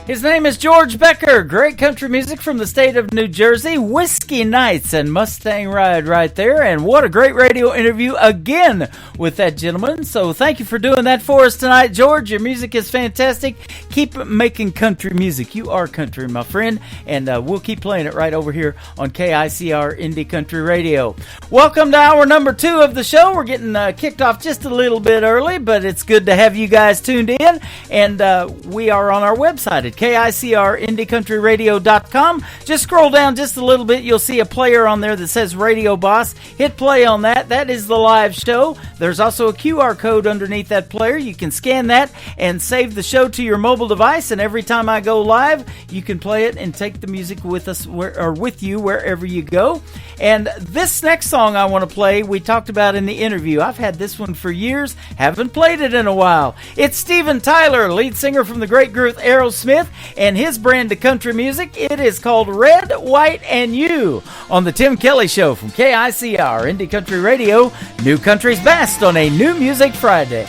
His name is George Becker. Great country music from the state of New Jersey. Whiskey Nights and Mustang Ride right there. And what a great radio interview again with that gentleman. So thank you for doing that for us tonight, George. Your music is fantastic. Keep making country music. You are country, my friend. And we'll keep playing it right over here on KICR Indie Country Radio. Welcome to hour number 2 of the show. We're getting kicked off just a little bit early, but it's good to have you guys tuned in. And we are on our website at KICRIndieCountryRadio.com. Just scroll down just a little bit. You'll see a player on there that says Radio Boss. Hit play on that. That is the live show. There's also a QR code underneath that player. You can scan that and save the show to your mobile device. And every time I go live, you can play it and take the music with us or with you wherever you go. And this next song I want to play, we talked about in the interview. I've had this one for years. Haven't played it in a while. It's Steven Tyler, lead singer from the great group Aerosmith, and his brand of country music. It is called Red, White, and You on the Tim Kelly Show from KICR Indie Country Radio, New Country's Best on a New Music Friday.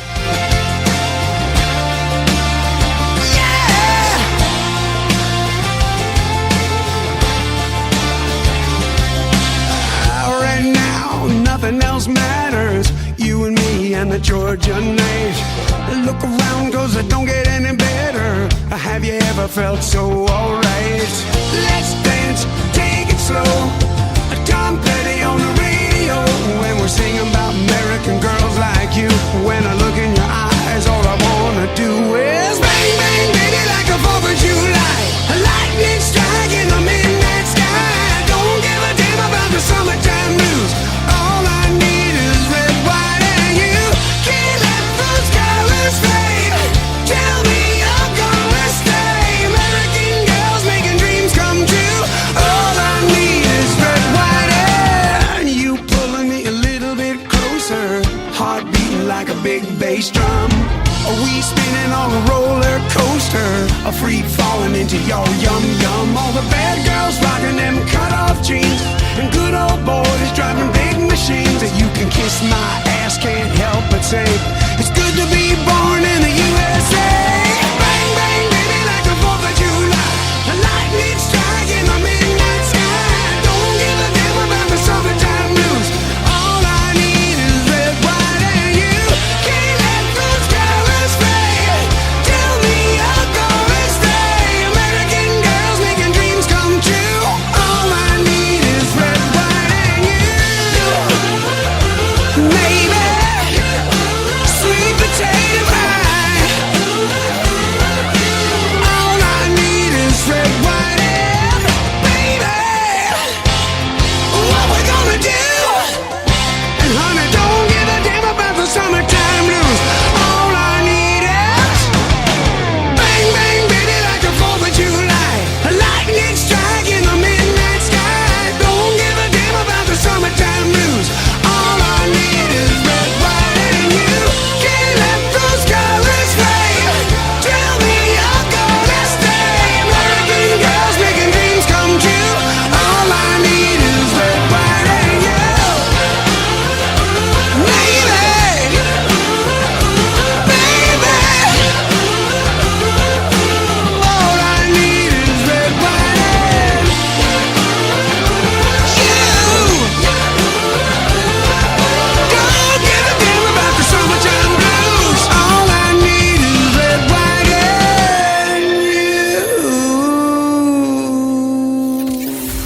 Right now, nothing else matters. You and me and the Georgia night. Look around, 'cause it don't get any better. Have you ever felt so alright? Let's dance, take it slow. Tom Petty on the radio, when we're singing about American girls like you. When I look in your eyes, all I wanna do is bang, bang, baby, like a 4th of July. A lightning strike in the midnight sky. Don't give a damn about the summertime blues. All I need is red, white, and you. Can't let those colors fade. Tell me you're gonna stay. American girls making dreams come true. All I need is red, white, and you. Pulling me a little bit closer. Heart beating like a big bass drum. We spinning on a roller coaster. Free falling into your yum yum. All the bad girls rocking them cut off jeans. And good old boys driving big machines. That you can kiss my ass, can't help but say it's good to be born in the USA. Bang, bang, baby, like the 4th of July. A lightning strike in the midnight sky. Don't give a damn about the summertime blues. All I need is red, white, and you. Can't let those colors fade. Tell me you're gonna stay. American girls making dreams come true. All I need is red, white, and you. Maybe sweet potato pie. All I need is red, white, and baby. What we gonna do? And honey, don't give a damn about the summertime blues. All I need is bang, bang, baby, like the 4th of July. A lightning strike in the midnight sky. Don't give a damn about the summertime blues. All I need is red, white, and you. Can't let those colors fade. Tell me you're gonna stay. American girls making dreams come true. All I need is red, white, and you. Maybe, baby, all I need is red, white, and you. Don't give a damn about the summertime blues. All I need is red, white, and you.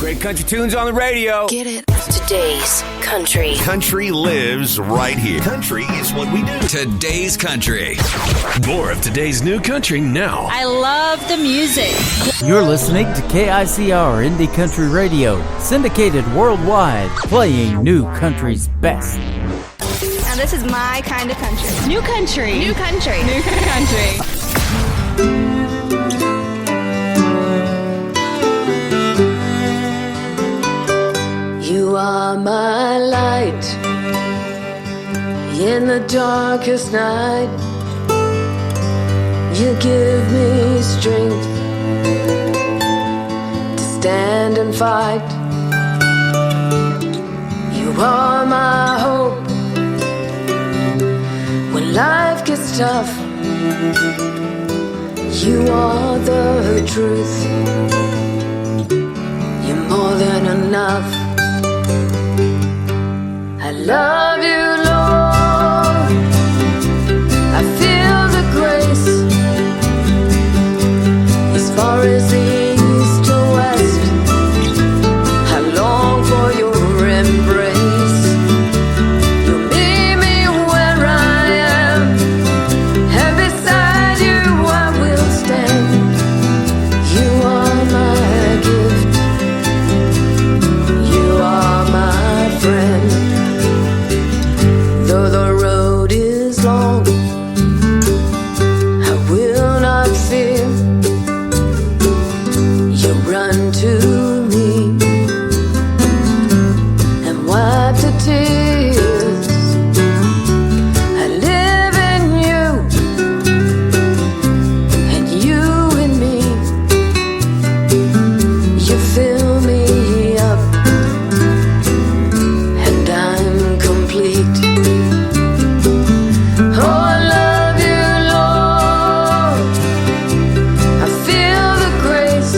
Great country tunes on the radio. Get it? Today's country. Country lives right here. Country is what we do. Today's country. More of today's new country now. I love the music. You're listening to KICR Indie Country Radio, syndicated worldwide, playing New Country's best. Now this is my kind of country. New country. New country. New country. You are the darkest night, you give me strength to stand and fight. You are my hope when life gets tough. You are the truth. You're more than enough. I love you, Lord. I feel the grace as far as the east to west. I long for your embrace. You meet me where I am, and beside you I will stand. You are my gift. You are my friend. Though the road is long, I will not fear. You run to me and wipe the tears. I live in you, and you in me. You fill me up, and I'm complete. Oh, I love you, Lord. I feel the grace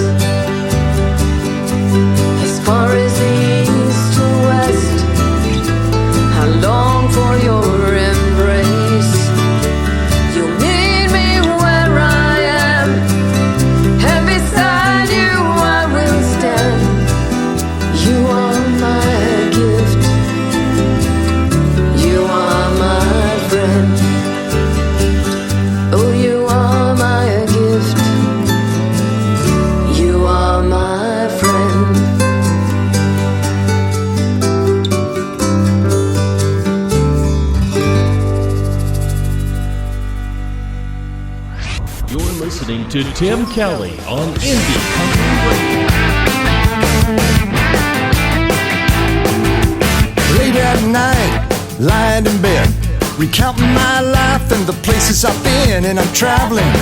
as far as the east to west. I long for your embrace. You meet me where I am, and beside you I will stand. You are my gift. You are my friend. Oh, you are my gift. You are my friend. You're listening to Tim Kelly on Indie Country Radio. Late at night, lying in bed, recounting my life and the places I've been, and I'm traveling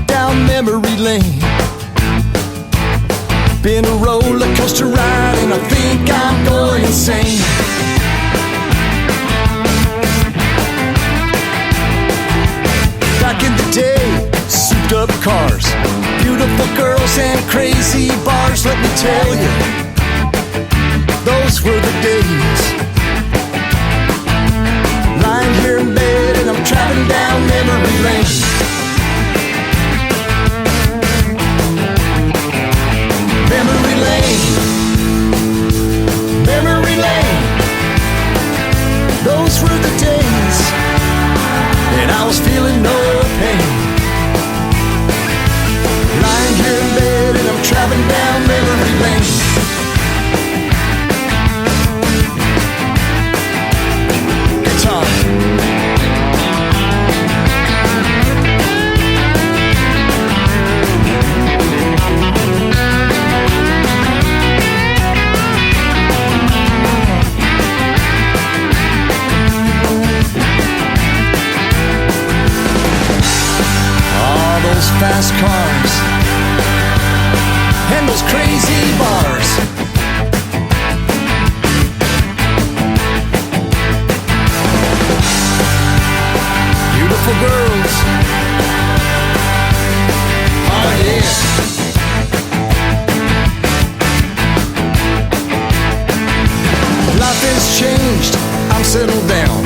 down memory lane. Been a roller coaster ride, and I think I'm going insane. Back in the day, souped up cars, beautiful girls and crazy bars. Let me tell you, those were the days. Lying here in bed and I'm traveling down memory lane. Memory lane, memory lane. Those were the days, and I was feeling no pain. Lying here in bed and I'm traveling down memory lane. Guitar. All those fast cars and those crazy bars. Beautiful girls. Oh yeah. Life has changed, I'm settled down.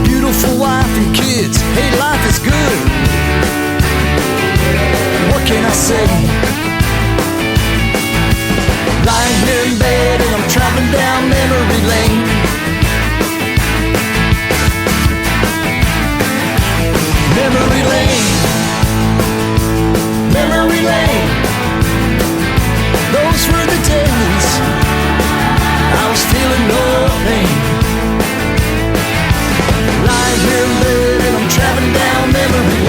Beautiful wife and kids, hey, life is good. What can I say? Lying here in bed and I'm traveling down memory lane. Memory lane, memory lane. Those were the days, I was feeling no pain. Lying here in bed and I'm traveling down memory lane.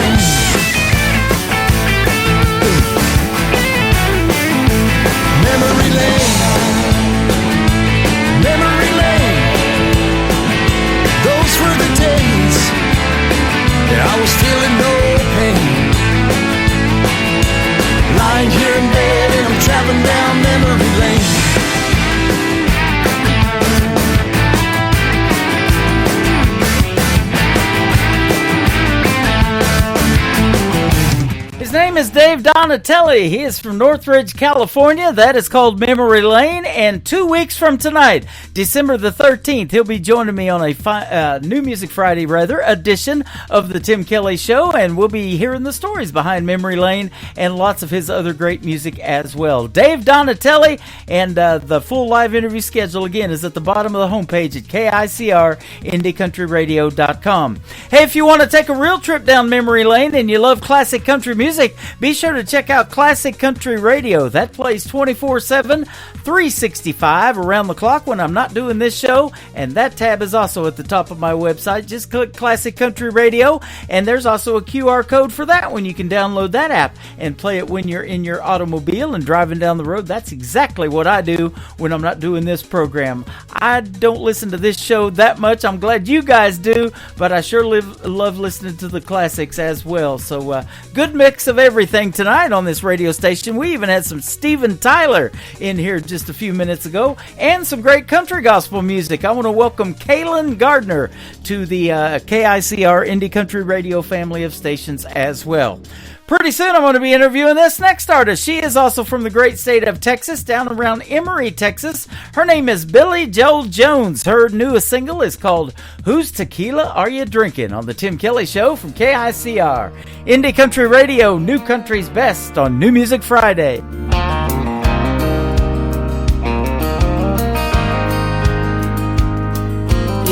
name is Dave Donatelli. He is from Northridge, California. That is called Memory Lane. And 2 weeks from tonight, December the 13th, he'll be joining me on a New Music Friday, edition of the Tim Kelly Show. And we'll be hearing the stories behind Memory Lane and lots of his other great music as well. Dave Donatelli, and the full live interview schedule, again, is at the bottom of the homepage at KICRIndyCountryRadio.com. Hey, if you want to take a real trip down memory lane and you love classic country music, be sure to check out Classic Country Radio. That plays 24/7, 365 around the clock when I'm not doing this show, and that tab is also at the top of my website. Just click Classic Country Radio, and there's also a QR code for that one. You can download that app and play it when you're in your automobile and driving down the road. That's exactly what I do when I'm not doing this program. I don't listen to this show that much. I'm glad you guys do, but I sure love listening to the classics as well. So good mix of everything tonight on this radio station. We even had some Steven Tyler in here just a few minutes ago, and some great country gospel music. I want to welcome Kaylin Gardner to the KICR Indie Country Radio family of stations as well. Pretty soon I'm going to be interviewing this next artist. She is also from the great state of Texas, down around Emory, Texas. Her name is Billy Joel Jones. Her newest single is called Whose Tequila Are You Drinking? On the Tim Kelly Show from KICR. Indie Country Radio, New Country's Best on New Music Friday.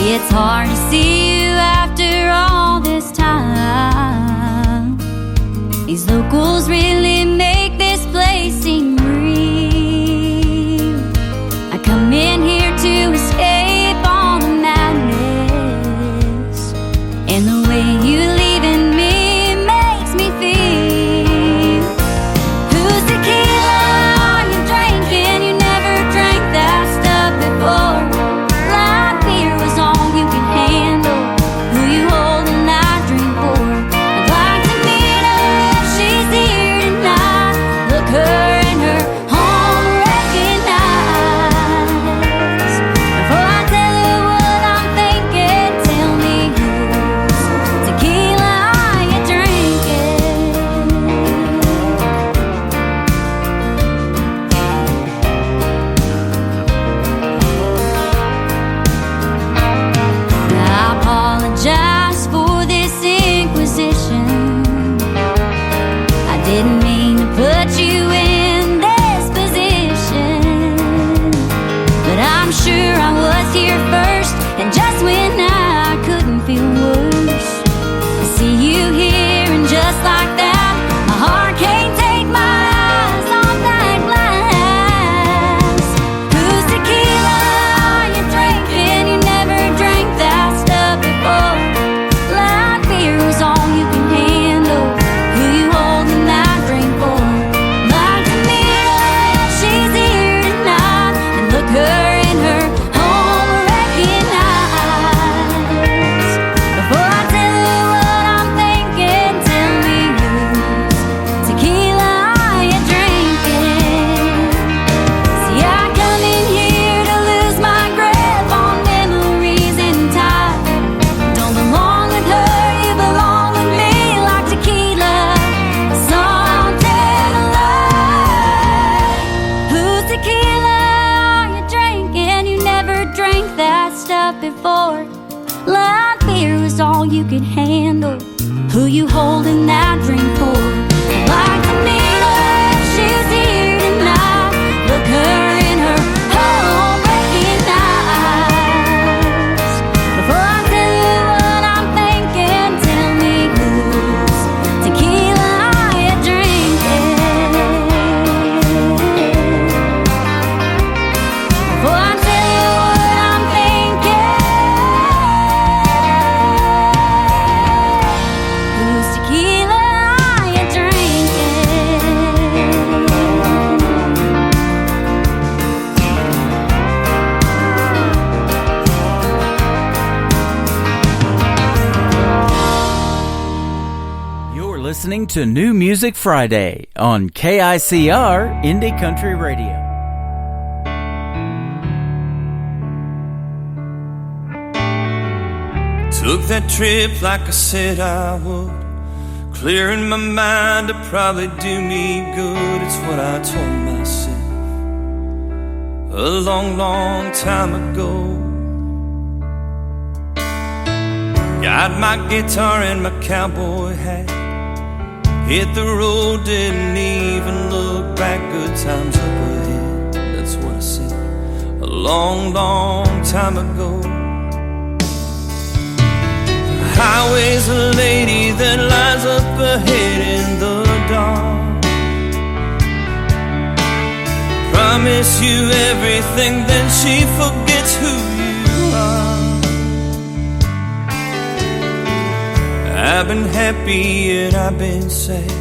It's hard to see you after all this time. These locals really make this place seem real. I come in here to escape all the madness, and the way you leaving me makes me feel. Whose tequila are you drinking? You never drank that stuff before. Light beer was all you could handle. Who you holding that drink for? I'd like to meet her if she's here tonight. Look her in her home, recognize. Before I tell her what I'm thinking, tell me whose tequila are you drinking? I apologize for this inquisition. I didn't mean to put you in this position, but I'm sure I was here first, and just when I couldn't feel worse, I see you here, and just like that, my heart can't take my eyes off that glass. Whose tequila are you drinking? You never drank that stuff before. Light beer is all you can handle. Who you holding that drink for? Like to meet her if she's here tonight, and look her in her home, recognize. Before I tell her what I'm thinking, tell me whose tequila are you drinking? See, I come in here to lose my grip on memories in time. Don't belong with her, you belong with me, like tequila, salted light. Whose tequila are you drinking? You never drank that stuff before. Light beer is all you could handle. Who you holding that drink for? I'd like to meet her if she's here tonight. Look her in her home, recognize. Before I tell you what I'm thinking, tell me whose tequila are you drinking? Before I tell you what I'm thinking, whose tequila are you drinking? You're listening to New Music Friday on KICR Indie Country Radio. Took that trip like I said I would. Clearing my mind to probably do me good. It's what I told myself a long, long time ago. Got my guitar and my cowboy hat, hit the road, didn't even look back. Good times up ahead, that's what I said a long, long time ago. The highway's a lady that lies up ahead in the dark. Promise you everything, then she forgets who you are. I've been happy and I've been sad,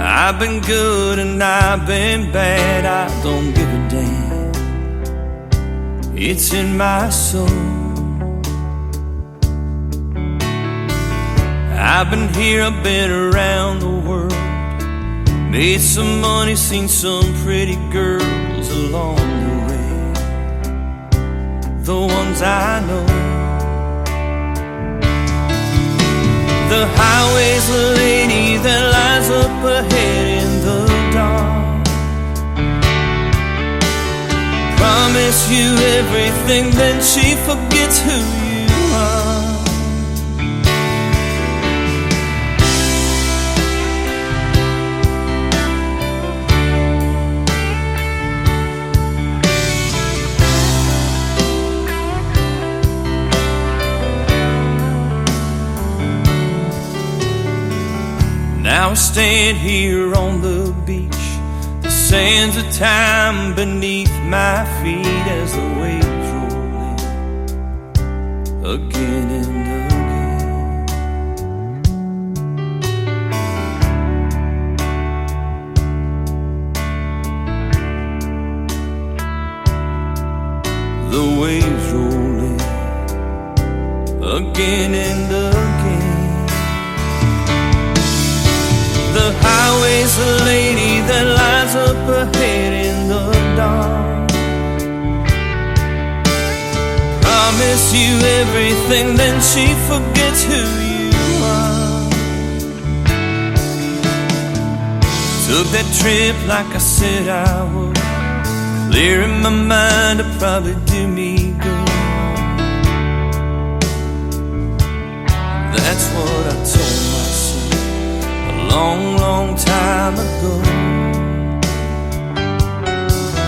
I've been good and I've been bad. I don't give a damn, it's in my soul. I've been here, I've been around the world, made some money, seen some pretty girls along the way, the ones I know. The highway's a lady that lies up ahead in the dark. Promise you everything, then she forgets who you are. Now I stand here on the beach, the sands of time beneath my feet as the waves roll in again and again. The waves roll in again and again. The highway's a lady that lies up ahead in the dark. Promise you everything, then she forgets who you are. Took that trip like I said I would, clearing my mind to probably do me good. That's what I told myself a long, long time ago.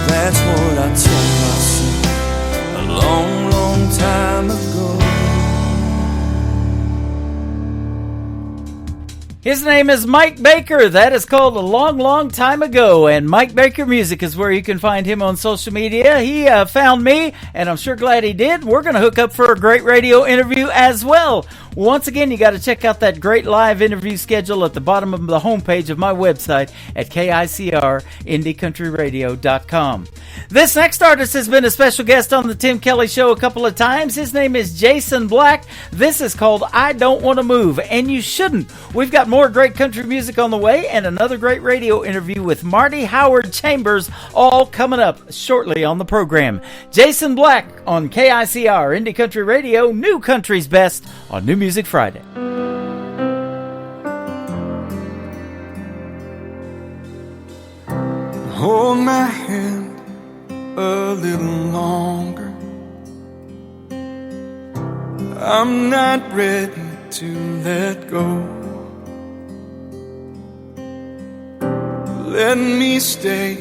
That's what I told myself a long, long time ago. His name is Mike Baker. That is called A Long, Long Time Ago. And Mike Baker Music is where you can find him on social media. He found me, and I'm sure glad he did. We're going to hook up for a great radio interview as well. Once again, you got to check out that great live interview schedule at the bottom of the homepage of my website at KICRIndieCountryRadio.com. This next artist has been a special guest on the Tim Kelly Show a couple of times. His name is Jason Black. This is called I Don't Want to Move, and you shouldn't. We've got more great country music on the way and another great radio interview with Marty Howard Chambers all coming up shortly on the program. Jason Black on KICR Indie Country Radio, New Country's Best on New Music Friday. Hold my hand a little longer. I'm not ready to let go. Let me stay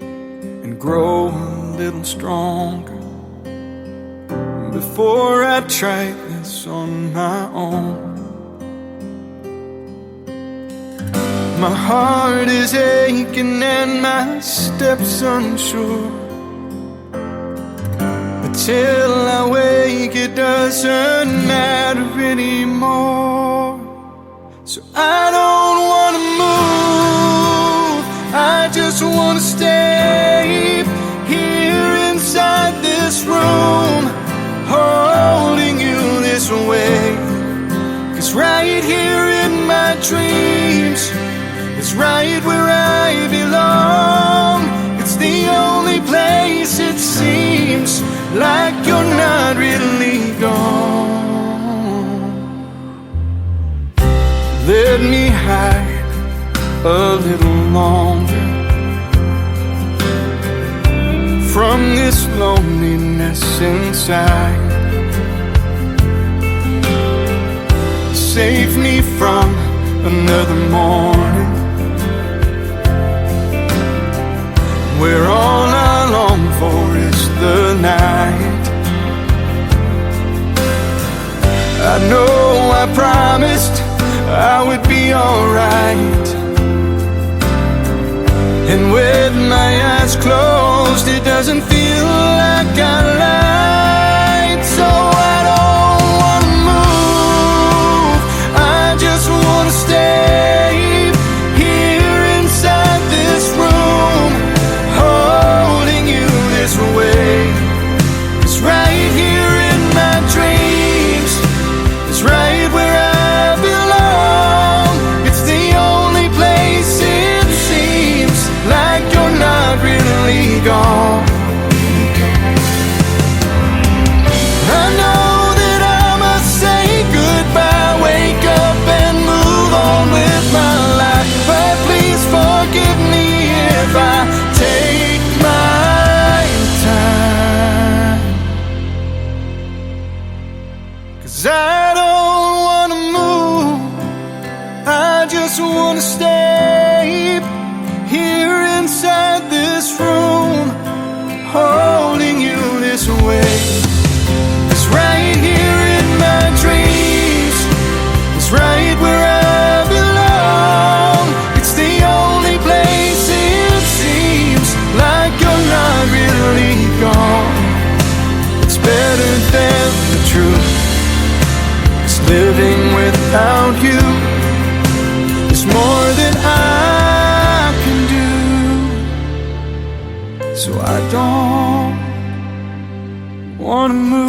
and grow a little stronger before I try this on my own. My heart is aching and my steps unsure. But till I wake it doesn't matter anymore. So I don't want to move, I just want to stay here inside this room, holding you this way. 'Cause right here in my dreams, it's right where I belong. It's the only place it seems like you're not really gone. Let a little longer from this loneliness inside. Save me from another morning where all I long for is the night. I know I promised I would be alright, and with my eyes closed it doesn't feel like I lied. So I don't wanna move, I just wanna stay here inside this room, holding you this way. It's right here in my dreams, it's right where I belong. It's the only place it seems like you're not really gone. I know that I must say goodbye, wake up and move on with my life, but please forgive me if I take my time, 'cause I don't wanna move, I just wanna stay here inside this room, holding you this way. It's right here in my dreams, it's right where I belong. It's the only place it seems like you're not really gone. It's better than the truth, it's living without you. It's more than I can do, so I don't wanna move.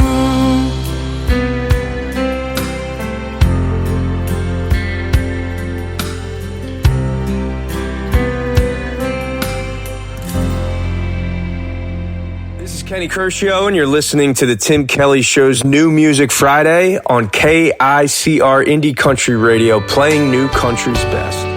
This is Kenny Kershaw, and you're listening to the Tim Kelly Show's New Music Friday on KICR Indie Country Radio, playing new country's best.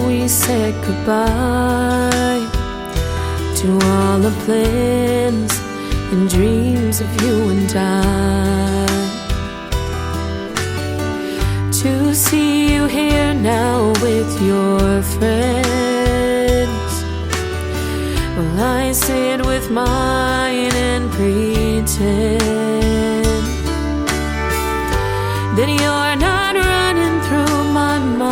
We said goodbye to all the plans and dreams of you and I. To see you here now with your friends, well, I sit with mine and pretend that you're not running through my mind.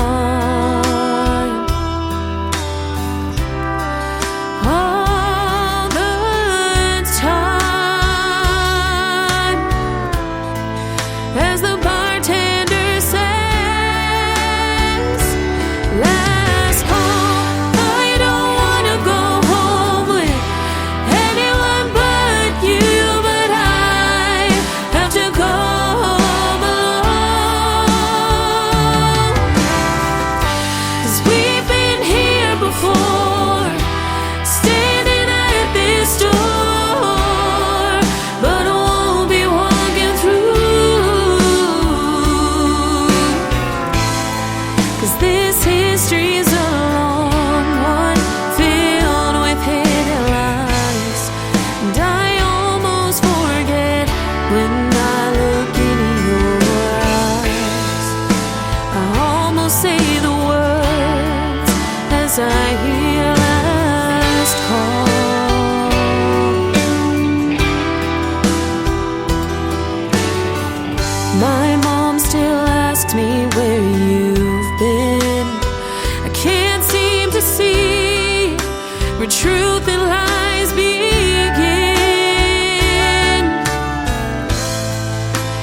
Truth and lies begin.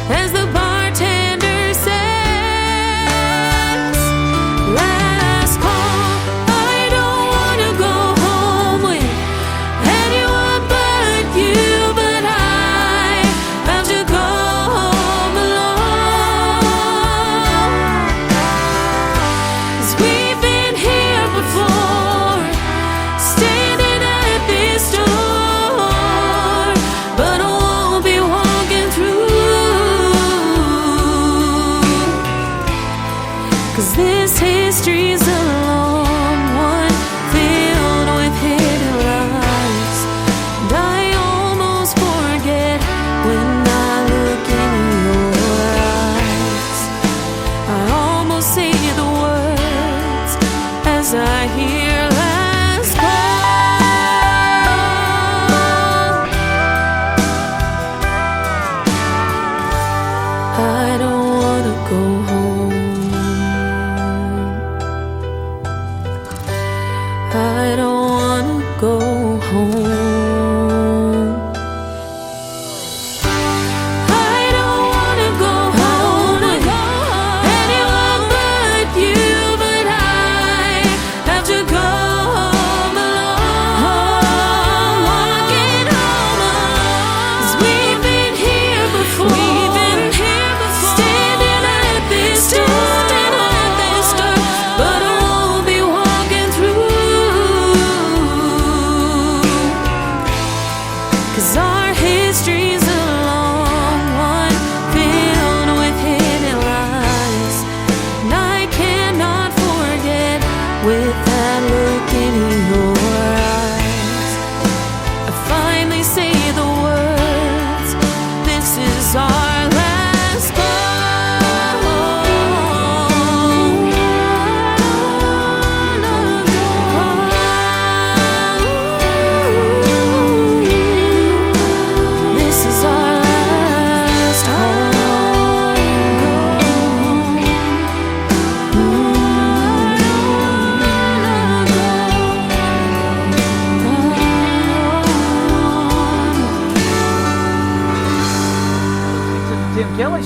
As the bartender says, last call, I don't wanna go home with anyone but you, but I have to go home alone. 'Cause we've been here before, stay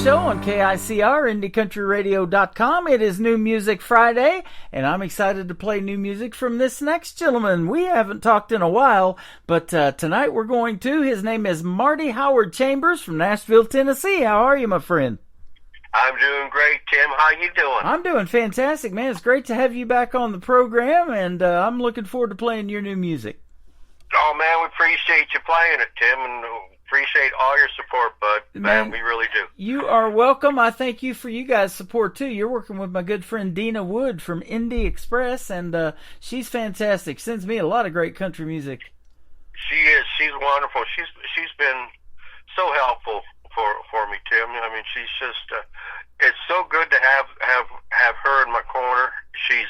Show on KICR, IndieCountryRadio.com. It is New Music Friday, and I'm excited to play new music from this next gentleman. We haven't talked in a while, but tonight we're going to. His name is Marty Howard Chambers from Nashville, Tennessee. How are you, my friend? I'm doing great, Tim. How you doing? I'm doing fantastic, man. It's great to have you back on the program, and I'm looking forward to playing your new music. Oh, man, we appreciate you playing it, Tim, and appreciate all your support, bud. Man, we really do. You are welcome. I thank you for you guys' support, too. You're working with my good friend Dina Wood from Indie Express, and she's fantastic. Sends me a lot of great country music. She is. She's wonderful. She's been so helpful for me, Tim. I mean, she's just it's so good to have her in my corner. She's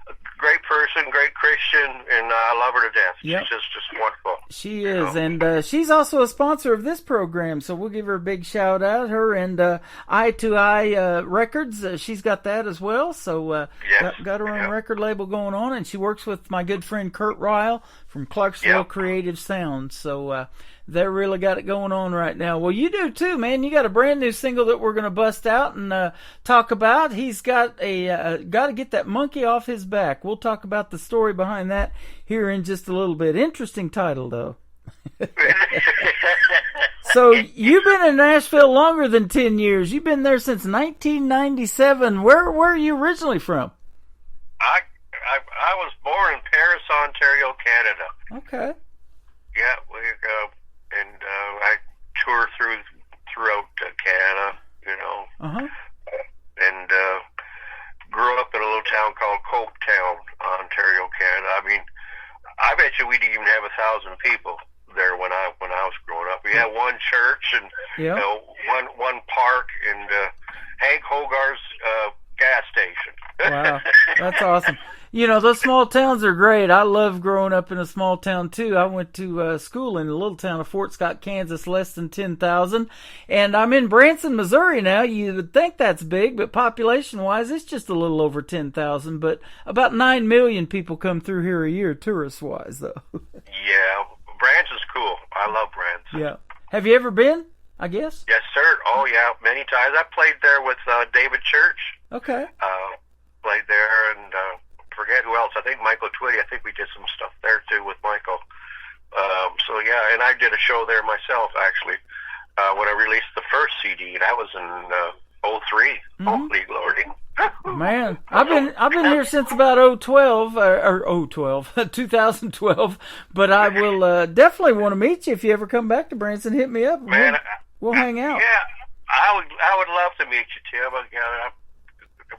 a great person, great Christian, and I love her to death. Yep. She's just wonderful. She is, and she's also a sponsor of this program, so we'll give her a big shout out. Her and Eye to Eye Records, she's got that as well, so yes. got her own record label going on, and she works with my good friend Kurt Ryle from Clarksville Creative Sounds, so they really got it going on right now. Well, you do too, man. You got a brand new single that we're going to bust out and talk about. He's got got to get that monkey off his back. We'll talk about the story behind that here in just a little bit. Interesting title, though. So you've been in Nashville longer than 10 years. You've been there since 1997. Where are you originally from? I was born in Paris, Ontario, Canada. Okay. Yeah, and I tour throughout Canada, you know, and grew up in a little town called Coketown, Ontario, Canada. I mean, I bet you we didn't even have 1,000 people there when I was growing up. We had one church and you know, one park and Hank Hogarth's gas station. Wow, that's awesome. You know, those small towns are great. I love growing up in a small town, too. I went to school in the little town of Fort Scott, Kansas, less than 10,000. And I'm in Branson, Missouri now. You would think that's big, but population-wise, it's just a little over 10,000. But about 9 million people come through here a year, tourist-wise, though. Yeah, Branson's cool. I love Branson. Yeah. Have you ever been, I guess? Yes, sir. Oh, yeah, many times. I played there with David Church. Okay. Played there and... forget who else. I think Michael Twitty. I think we did some stuff there too with Michael. So yeah, and I did a show there myself actually when I released the first CD. That was in 03. Holy glory! Man, I've been here since about 2012. But I will definitely want to meet you if you ever come back to Branson. Hit me up. Man, we'll hang out. Yeah, I would love to meet you, Tim.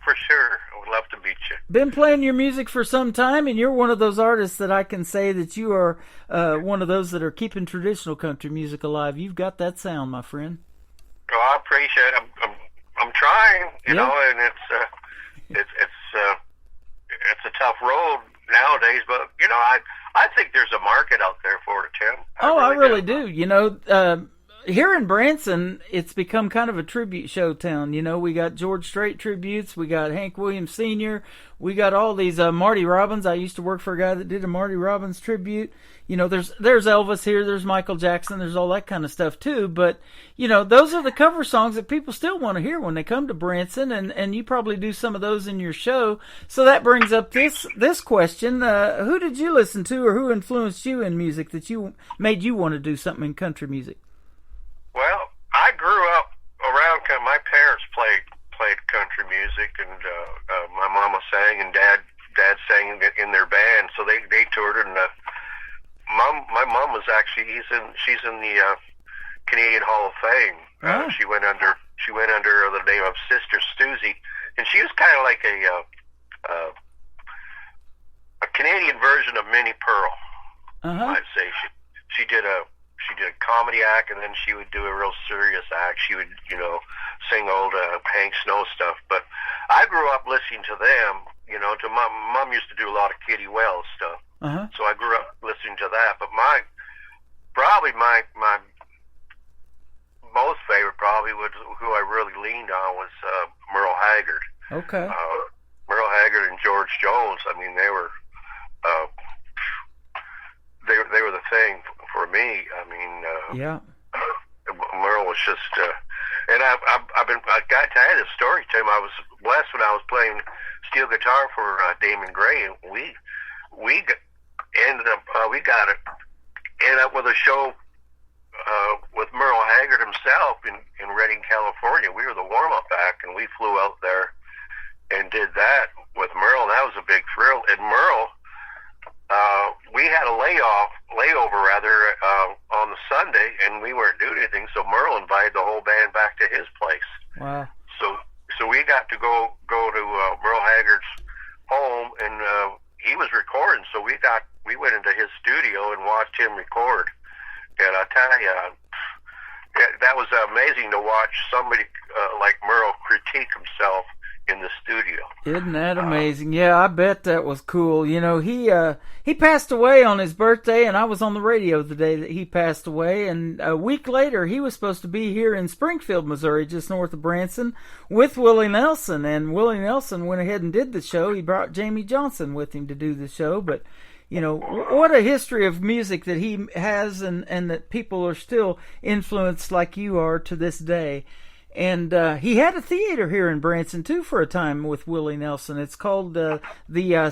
For sure. I would love to meet you. Been playing your music for some time, and you're one of those artists that I can say that you are one of those that are keeping traditional country music alive. You've got that sound, my friend. Oh, I appreciate it. I'm trying, you know, and it's a tough road nowadays, but you know, I think there's a market out there for it, Tim. I really do. You know, here in Branson, it's become kind of a tribute show town. You know, we got George Strait tributes, we got Hank Williams Sr., we got all these Marty Robbins. I used to work for a guy that did a Marty Robbins tribute. You know, there's Elvis here, there's Michael Jackson, there's all that kind of stuff too. But, you know, those are the cover songs that people still want to hear when they come to Branson, and you probably do some of those in your show. So that brings up this question. Who did you listen to, or who influenced you in music that made you want to do something in country music? Well, I grew up around. My parents played country music, and my mama sang, and dad sang in their band. So they toured, and my mom was actually she's in the Canadian Hall of Fame. She went under the name of Sister Stuzy, and she was kind of like a Canadian version of Minnie Pearl. I'd say she did a comedy act, and then she would do a real serious act. She would, you know, sing old Hank Snow stuff. But I grew up listening to them. You know, to mom used to do a lot of Kitty Wells stuff. So I grew up listening to that. But my most favorite probably was who I really leaned on was Merle Haggard. Okay. Merle Haggard and George Jones. I mean, they were the thing for me. I mean, Merle was just And I got to tell you this story, Tim. I was blessed when I was playing steel guitar for Damon Gray, and we ended up with a show with Merle Haggard himself in Redding, California. We were the warm-up act, and we flew out there and did that with Merle, and that was a big thrill. And Merle, we had a layover on the Sunday, and we weren't doing anything, so Merle invited the whole band back to his place. Wow. So we got to go to Merle Haggard's home, and he was recording, so we went into his studio and watched him record. And I tell you, that was amazing to watch somebody like Merle critique himself in the studio. Isn't that amazing? Yeah, I bet that was cool. You know, he passed away on his birthday, and I was on the radio the day that he passed away. And a week later, he was supposed to be here in Springfield, Missouri, just north of Branson, with Willie Nelson. And Willie Nelson went ahead and did the show. He brought Jamie Johnson with him to do the show, but you know, what a history of music that he has, and that people are still influenced like you are to this day. And he had a theater here in Branson, too, for a time with Willie Nelson. It's called the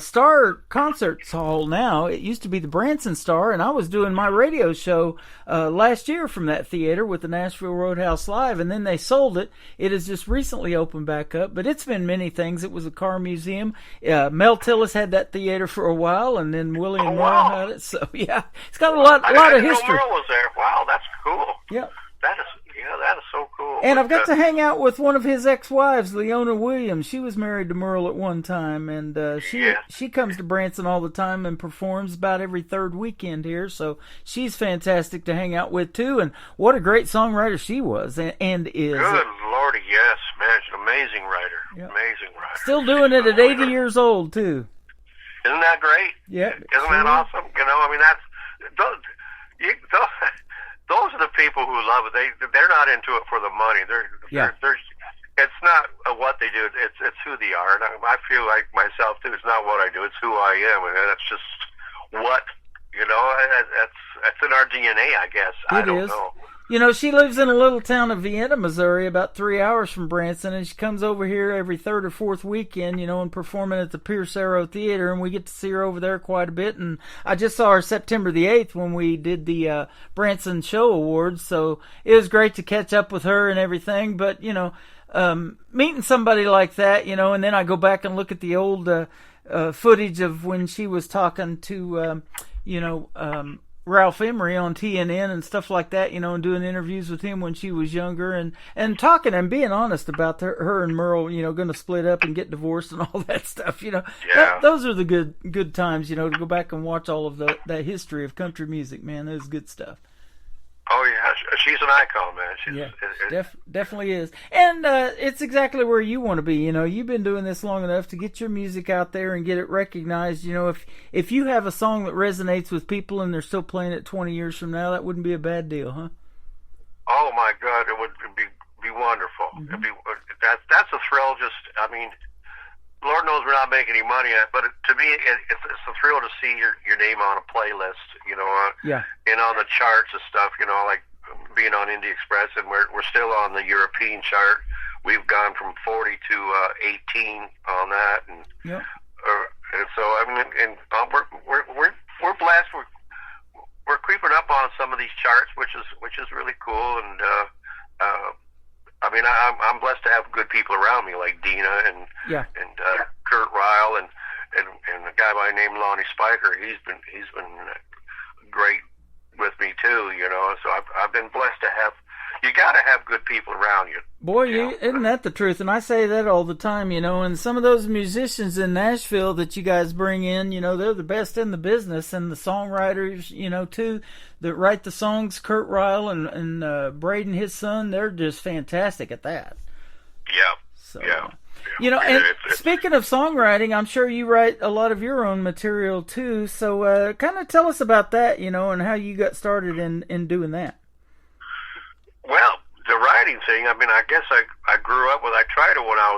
Star Concerts Hall now. It used to be the Branson Star, and I was doing my radio show last year from that theater with the Nashville Roadhouse Live, and then they sold it. It has just recently opened back up, but it's been many things. It was a car museum. Mel Tillis had that theater for a while, and then Willie and Merle had it. So, yeah, it's got a lot of history. Merle was there. Wow, that's cool. Yeah. That is so cool. And I've got to hang out with one of his ex-wives, Leona Williams. She was married to Merle at one time, and she comes to Branson all the time and performs about every third weekend here. So she's fantastic to hang out with too. And what a great songwriter she was and is. Good Lordy, yes, man, she's an amazing writer. Yep. Amazing writer. Still doing it at 80 years old too. Isn't that great? Yeah. Isn't that awesome? You know, I mean, those are the people who love it. They're not into it for the money. It's not what they do. It's who they are. And I feel like myself too. It's not what I do. It's who I am, and that's just what It's in our DNA, I guess. I don't know. You know, she lives in a little town of Vienna, Missouri, about 3 hours from Branson, and she comes over here every third or fourth weekend, you know, and performing at the Pierce Arrow Theater, and we get to see her over there quite a bit. And I just saw her September the 8th when we did the Branson Show Awards, so it was great to catch up with her and everything. But, you know, meeting somebody like that, you know, and then I go back and look at the old footage of when she was talking to, Ralph Emery on TNN and stuff like that, you know, and doing interviews with him when she was younger, and talking and being honest about her and Merle, you know, going to split up and get divorced and all that stuff, you know. Yeah. Those are the good times, you know, to go back and watch all of that history of country music, man. That was good stuff. Oh, yeah. She's an icon, man. Definitely is. And it's exactly where you want to be. You know, you've been doing this long enough to get your music out there and get it recognized. You know, if you have a song that resonates with people and they're still playing it 20 years from now, that wouldn't be a bad deal, huh? Oh, my God. It would be wonderful. Mm-hmm. It'd be, that's a thrill. Just, I mean, Lord knows we're not making any money at it, but to me, it's a thrill to see your name on a playlist, you know, and on the charts and stuff, you know, like being on Indie Express, and we're still on the European chart. We've gone from 40 to 18 on that, and so I mean, and we're blessed. We're creeping up on some of these charts, which is really cool, and I mean, I'm blessed to have good people around me like Dina and Kurt Ryle and a guy by the name Lonnie Spiker. He's been great with me too, you know. So I've been blessed to have. You got to have good people around you. Boy, isn't that the truth? And I say that all the time, you know. And some of those musicians in Nashville that you guys bring in, you know, they're the best in the business, and the songwriters, you know, too, that write the songs. Kurt Ryle and Braden, his son, they're just fantastic at that. Yeah. So, you know, and speaking of songwriting, I'm sure you write a lot of your own material too. So, kind of tell us about that, you know, and how you got started in doing that. Well, the writing thing, I mean, I guess I grew up with, I tried it when I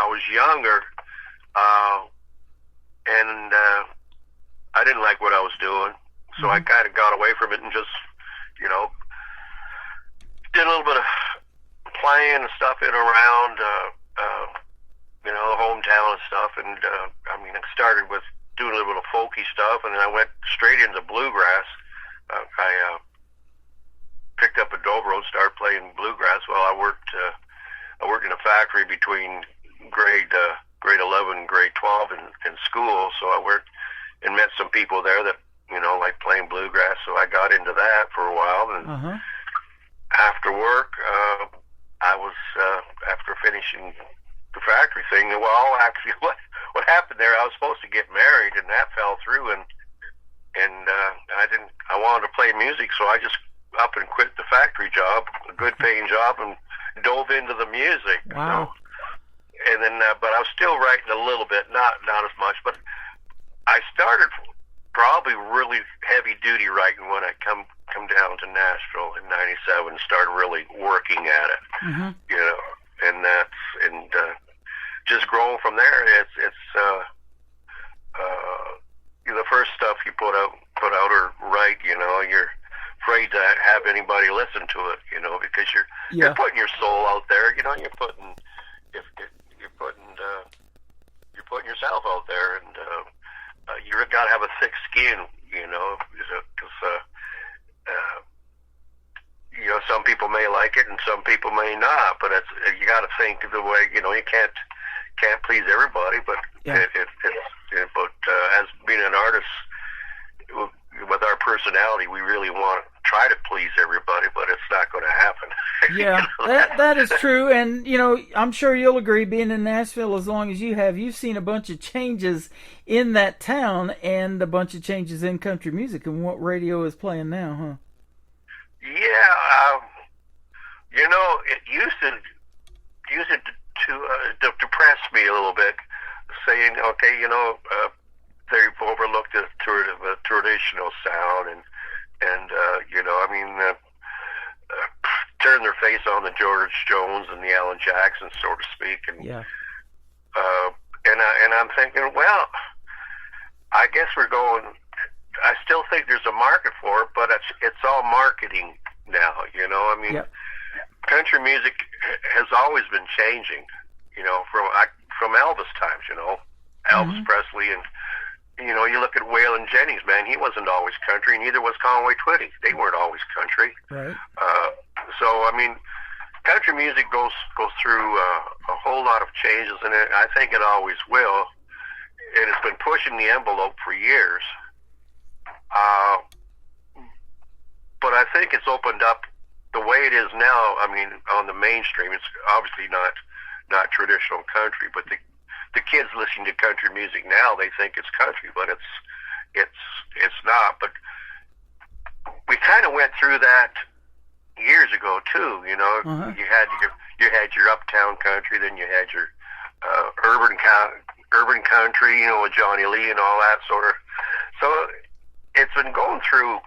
was younger, and I didn't like what I was doing, so I kind of got away from it and just, you know, did a little bit of playing and stuff in around, you know, the hometown and stuff. And I mean, it started with doing a little bit of folky stuff, and then I went straight into bluegrass. I picked up a dobro, started playing bluegrass while I worked in a factory between grade 11 and grade 12 in school. So I worked and met some people there that, you know, like playing bluegrass. So I got into that for a while. And after work, I was, after finishing the factory thing, well, actually what happened there, I was supposed to get married, and that fell through, and I wanted to play music, so I just up and quit the factory job, a good paying job, and dove into the music. Wow. And then, but I was still writing a little bit, not as much, but I started probably really heavy duty writing when I come down to Nashville in '97 and started really working at it. You know, and just growing from there. It's the first stuff you put out or write, you know, you're afraid to have anybody listen to it, you know, because you're putting your soul out there, you know, you're putting yourself out there, and you got to have a thick skin, you know, because you know, some people may like it and some people may not, but you got to think of the way, you know, you can't please everybody, but as being an artist, with our personality, we really want to try to please everybody, but it's not going to happen. Yeah, that is true. And, you know, I'm sure you'll agree, being in Nashville as long as you have, you've seen a bunch of changes in that town and a bunch of changes in country music and what radio is playing now, huh? Yeah, you know, it used to depress me a little bit, saying, okay, you know, they've overlooked the traditional sound, and you know, I mean, turn their face on the George Jones and the Alan Jackson, so to speak, and and I'm thinking, well, I guess we're going. I still think there's a market for it, but it's all marketing now. You know, I mean, country music has always been changing. You know, from Elvis times. You know, Elvis Presley, and you know, you look at Waylon Jennings, man, he wasn't always country, neither was Conway Twitty. They weren't always country. Right. So I mean, country music goes through a whole lot of changes, and I think it always will. And it's been pushing the envelope for years. But I think it's opened up the way it is now. I mean, on the mainstream, it's obviously not traditional country, but the kids listening to country music now, they think it's country, but it's not. But we kind of went through that years ago too. You know, you had your uptown country, then you had your urban country, you know, with Johnny Lee and all that sort of. So it's been going through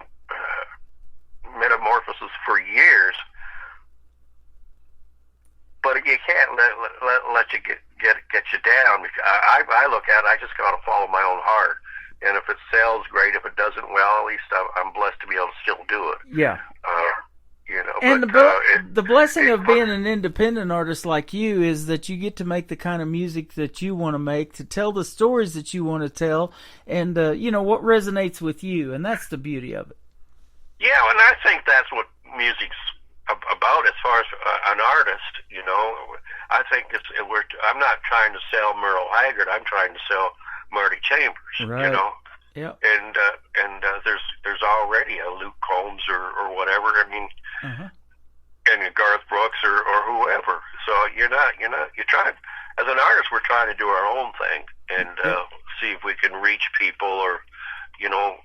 metamorphosis for years, but you can't let you get you down. I look at it, I just got to follow my own heart, and if it sells, great. If it doesn't, well, at least I'm blessed to be able to still do it. Yeah. You know, and but, the blessing of being an independent artist like you is that you get to make the kind of music that you want to make, to tell the stories that you want to tell, and you know, what resonates with you, and that's the beauty of it. Yeah, and I think that's what music's about as far as an artist. You know, I think I'm not trying to sell Merle Haggard. I'm trying to sell Marty Chambers. Right. You know. Yeah. And there's already a Luke Combs or whatever. I mean, and a Garth Brooks or whoever. So you're trying, as an artist, we're trying to do our own thing and see if we can reach people, or, you know,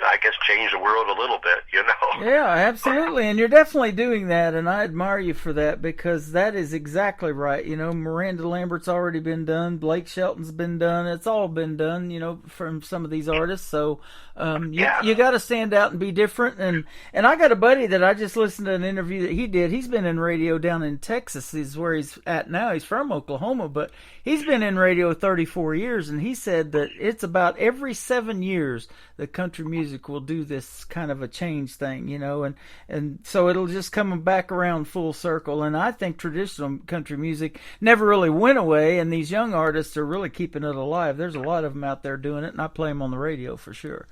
I guess change the world a little bit, you know. Yeah, absolutely, and you're definitely doing that, and I admire you for that, because that is exactly right. You know, Miranda Lambert's already been done, Blake Shelton's been done, it's all been done, you know, from some of these artists. So you got to stand out and be different. And I got a buddy that I just listened to an interview that he did. He's been in radio down in Texas, is where he's at now. He's from Oklahoma, but he's been in radio 34 years, and he said that it's about every 7 years that country music music will do this kind of a change thing, you know, and so it'll just come back around full circle. And I think traditional country music never really went away, and these young artists are really keeping it alive. There's a lot of them out there doing it, and I play them on the radio for sure.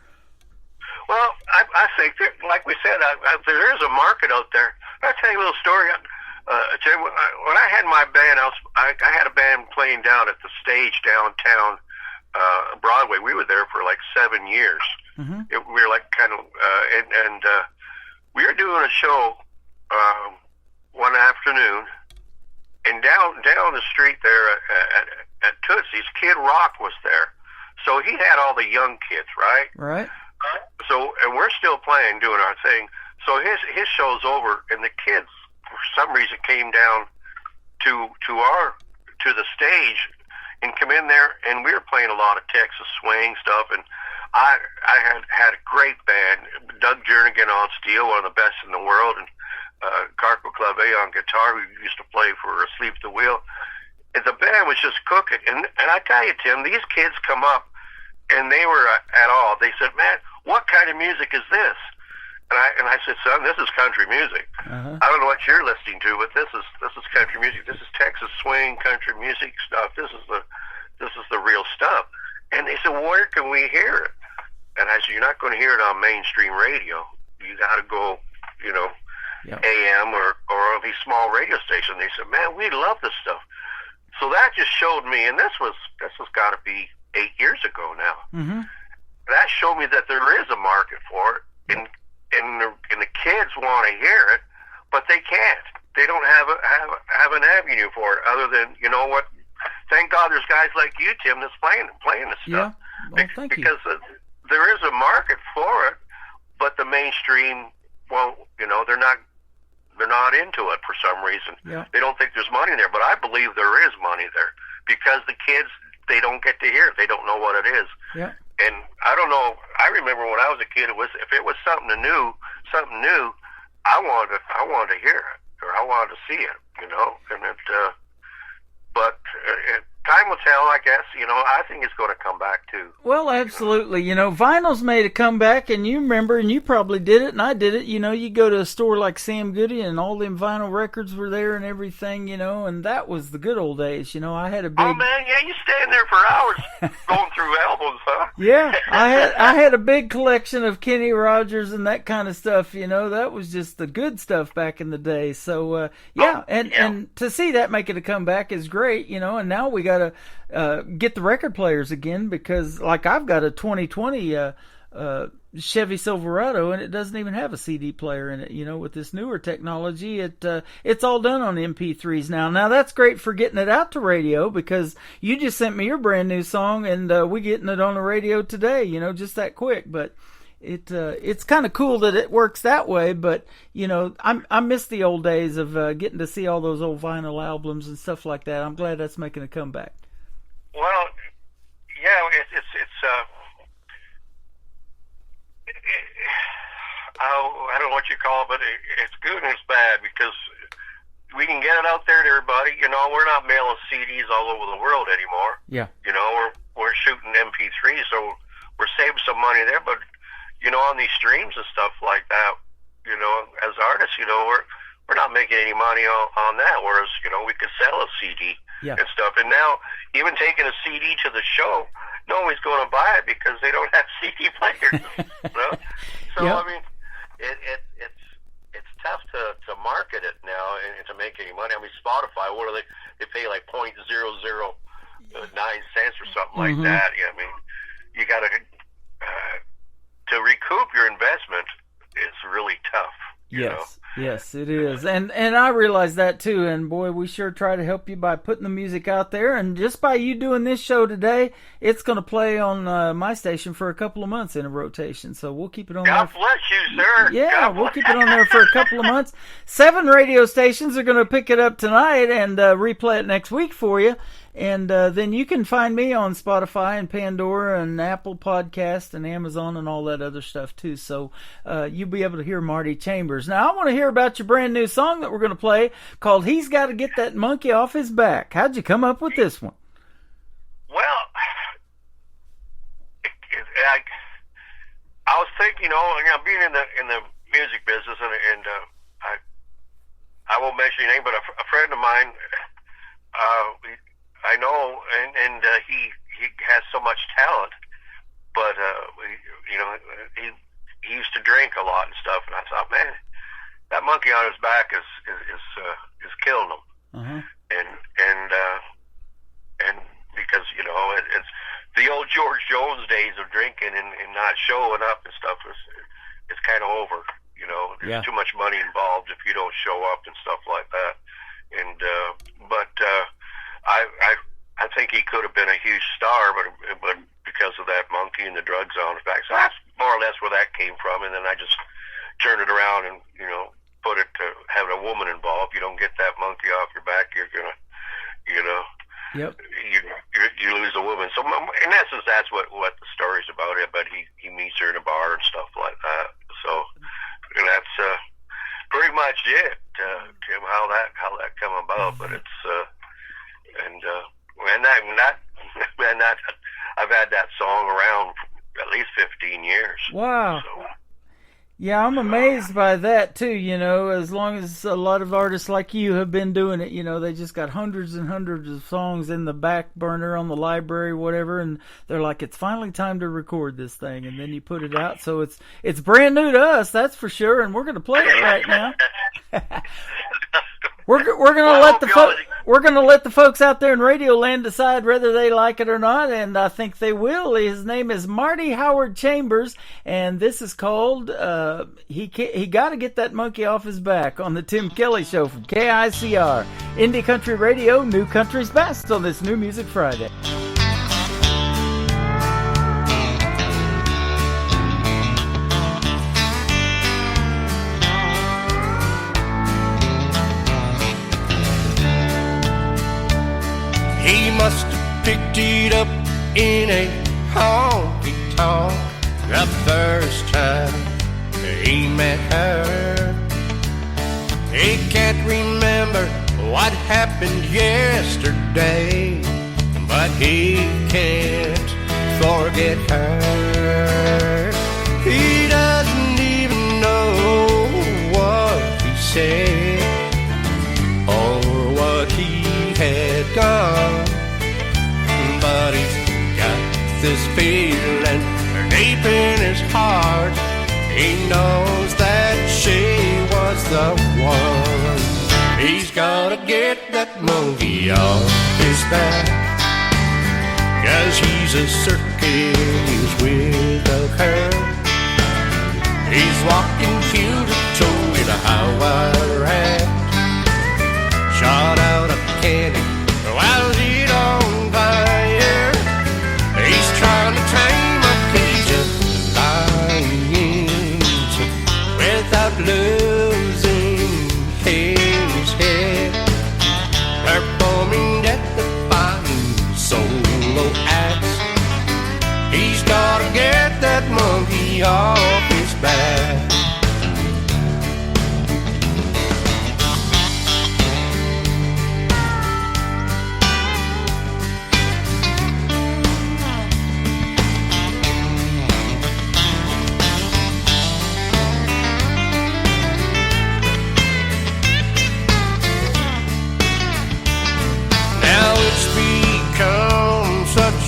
Well, I think that, like we said, there is a market out there. I'll tell you a little story. Jay, when I had my band, I had a band playing down at the stage downtown Broadway. We were there for like 7 years. Mm-hmm. We were like kind of, and we were doing a show one afternoon, and down the street there at Tootsie's, Kid Rock was there. So he had all the young kids, right? Right. So, and we're still playing, doing our thing. So his show's over, and the kids, for some reason, came down to the stage and come in there, and we were playing a lot of Texas swing stuff. And I had a great band, Doug Jernigan on steel, one of the best in the world, and Carco Clave on guitar, who used to play for Asleep at the Wheel. And the band was just cooking. And I tell you, Tim, these kids come up, and they were at all. They said, "Man, what kind of music is this?" And I said, "Son, this is country music. I don't know what you're listening to, but this is country music. This is Texas swing country music stuff. This is the real stuff." And they said, "Where can we hear it?" And I said, "You're not going to hear it on mainstream radio. You got to go, you know, AM or a small radio station." They said, "Man, we love this stuff." So that just showed me, and this has got to be 8 years ago now. Mm-hmm. That showed me that there is a market for it, and the kids want to hear it, but they can't. They don't have an avenue for it other than, you know what? Thank God there's guys like you, Tim, that's playing this stuff. Yeah. Well, thank you. Because there is a market for it, but the mainstream, well, you know, they're not into it for some reason. Yeah. They don't think there's money there, but I believe there is money there because the kids, they don't get to hear it. They don't know what it is. Yeah. And I don't know. I remember when I was a kid, if it was something new, I wanted to hear it, or I wanted to see it, you know. And but time will tell, I guess. You know, I think it's going to come back too. Well, absolutely. You know, vinyl's made a comeback, and you remember, and you probably did it, and I did it. You know, you go to a store like Sam Goody, and all them vinyl records were there and everything, you know, and that was the good old days. You know, I had a big... Oh, man, yeah, you stand there for hours going through albums, huh? Yeah, I had a big collection of Kenny Rogers and that kind of stuff, you know. That was just the good stuff back in the day. So, and to see that making a comeback is great, you know, and now we got to get the record players again, because like I've got a 2020 Chevy Silverado, and it doesn't even have a CD player in it. You know, with this newer technology, it's all done on MP3s now. Now that's great for getting it out to radio, because you just sent me your brand new song, and we getting it on the radio today. You know, just that quick. But it's kind of cool that it works that way. But you know, I miss the old days of getting to see all those old vinyl albums and stuff like that. I'm glad that's making a comeback. Well, yeah, I don't know what you call it, but it's good and it's bad, because we can get it out there to everybody. You know, we're not mailing CDs all over the world anymore. Yeah. You know, we're shooting MP3s, so we're saving some money there. But you know, on these streams and stuff like that, you know, as artists, you know, we're not making any money on that. Whereas, you know, we could sell a CD and stuff. And now, even taking a CD to the show, no one's going to buy it because they don't have CD players. You know? So I mean, it's tough to market it now and to make any money. I mean, Spotify, what are they pay like 0.009 cents or something like that. Yeah, I mean, you got to recoup your investment is really tough. Yes, it is. And I realize that too. And boy, we sure try to help you by putting the music out there. And just by you doing this show today, it's going to play on my station for a couple of months in a rotation. So we'll keep it on God there. bless you, sir. Yeah, we'll keep it on there for a couple of months. 7 radio stations are going to pick it up tonight and replay it next week for you. And then you can find me on Spotify and Pandora and Apple Podcast and Amazon and all that other stuff too. So you'll be able to hear Marty Chambers. Now I want to hear about your brand new song that we're going to play called "He's Got to Get That Monkey Off His Back." How'd you come up with this one? Well, I was think, being in the music business, and I won't mention your name, but a friend of mine, I know, and he has so much talent, but he used to drink a lot and stuff, and I thought, man, that monkey on his back is killing him. Uh-huh. And because it's the old George Jones days of drinking and not showing up and stuff is kind of over. There's too much money involved if you don't show up and stuff like that. And but I think he could have been a huge star, but because of that monkey and the drugs on his back, so that's more or less where that came from. And then I just turned it around and put it to having a woman involved. You don't get that monkey off your back, you're gonna, Yep. you lose a woman. So in essence, that's what the story's about. It, but he meets her in a bar and stuff like that. So that's pretty much it, Tim. How that come about. But it's and that I've had that song around for at least 15 years. Wow. So, yeah, I'm amazed by that too, as long as a lot of artists like you have been doing it, they just got hundreds and hundreds of songs in the back burner on the library, whatever, and they're like, it's finally time to record this thing, and then you put it out, so it's brand new to us, that's for sure, and we're going to play it right now. We're gonna let the folks out there in Radioland decide whether they like it or not, and I think they will. His name is Marty Howard Chambers, and this is called he got to get that monkey off his back on the Tim Kelly Show from KICR Indie Country Radio, New Country's Best on this New Music Friday. He must have picked it up in a honky-tonk the first time he met her. He can't remember what happened yesterday, but he can't forget her. He doesn't even know what he said or what he had done, but he's got this feeling deep in his heart. He knows that she was the one. He's gotta get that monkey off his back, 'cause he's a circus with her. He's walking toe-to-toe in a high-wire hat, shot out a candy while he's on fire. He's trying to tame a cage of lions without losing his head, performing at the fine solo acts. He's gotta get that monkey off his back.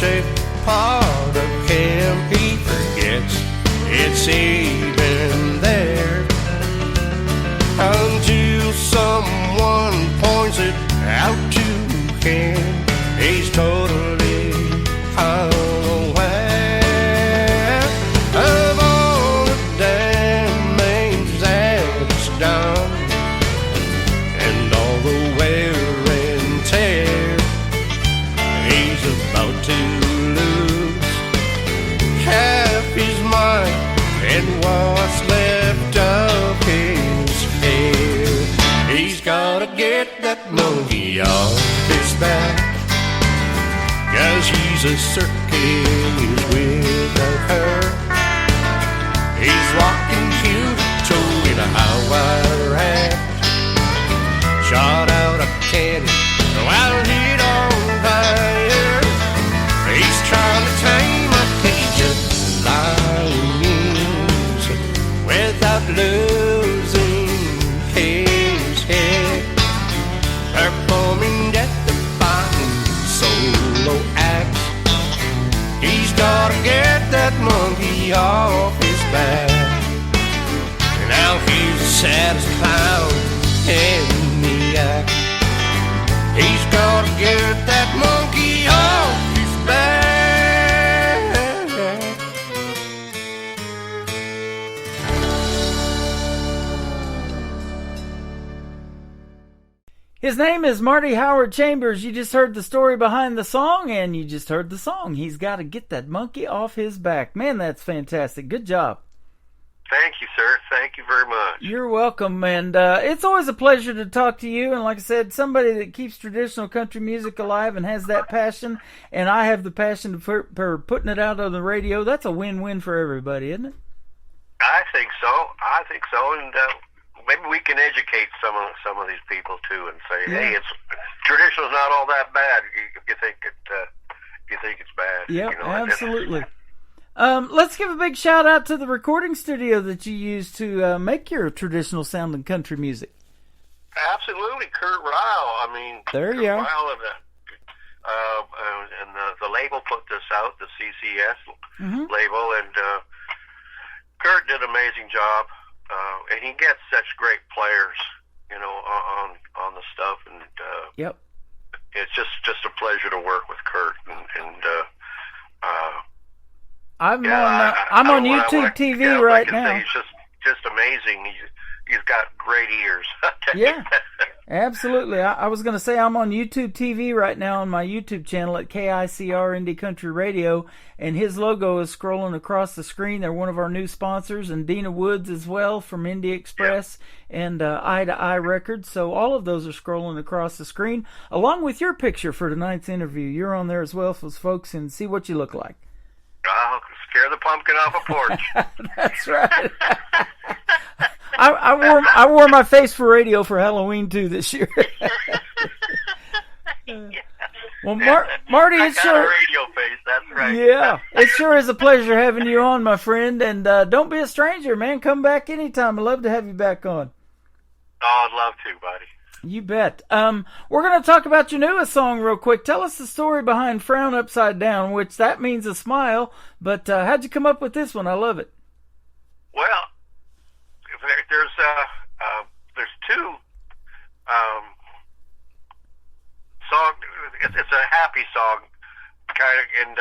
A part of him he forgets it's even there, until someone points it out to him. He's totally unaware of all the damage that's done and all the wear and tear. He's about to lose half his mind and what's left of his hair. He's gotta get that monkey off his back, 'cause he's a circus without her. He's walking toe-to-toe in a high-wire hat, shot out a candy while he's on fire. He's trying to tame a cage of lions about losing his head, performing death-defying solo acts. He's gotta get that monkey off his back. And now he's as sad as a clown in the act. He's gotta get that monkey off his back. His name is Marty Howard Chambers. You just heard the story behind the song, and you just heard the song. He's got to get that monkey off his back. Man, that's fantastic. Good job. Thank you, sir. Thank you very much. You're welcome, and it's always a pleasure to talk to you. And like I said, somebody that keeps traditional country music alive and has that passion, and I have the passion for putting it out on the radio. That's a win-win for everybody, isn't it? I think so. And maybe we can educate some of these people too, and say, hey, it's traditional's not all that bad. If you think it's bad. Yeah, absolutely. Let's give a big shout out to the recording studio that you use to make your traditional sounding country music. Absolutely, Kurt Ryle. I mean, there you are. Ryle and the label put this out, the CCS label, and Kurt did an amazing job. And he gets such great players, on the stuff, and it's just a pleasure to work with Kurt. I'm on YouTube TV right now. He's just amazing. He's got great ears. Yeah, absolutely. I was going to say I'm on YouTube TV right now on my YouTube channel at KICR Indie Country Radio, and his logo is scrolling across the screen. They're one of our new sponsors, and Dina Woods as well from Indie Express and Eye to Eye Records. So all of those are scrolling across the screen, along with your picture for tonight's interview. You're on there as well, so folks can see what you look like. I'll scare the pumpkin off a porch. That's right. I wore my face for radio for Halloween too this year. Well, Marty, it's I got a radio face. That's right. Yeah, it sure is a pleasure having you on, my friend. And don't be a stranger, man. Come back anytime. I'd love to have you back on. Oh, I'd love to, buddy. You bet. We're going to talk about your newest song real quick. Tell us the story behind Frown Upside Down, which that means a smile. But how'd you come up with this one? I love it. Well, there's two song. It's a happy song, kind of. And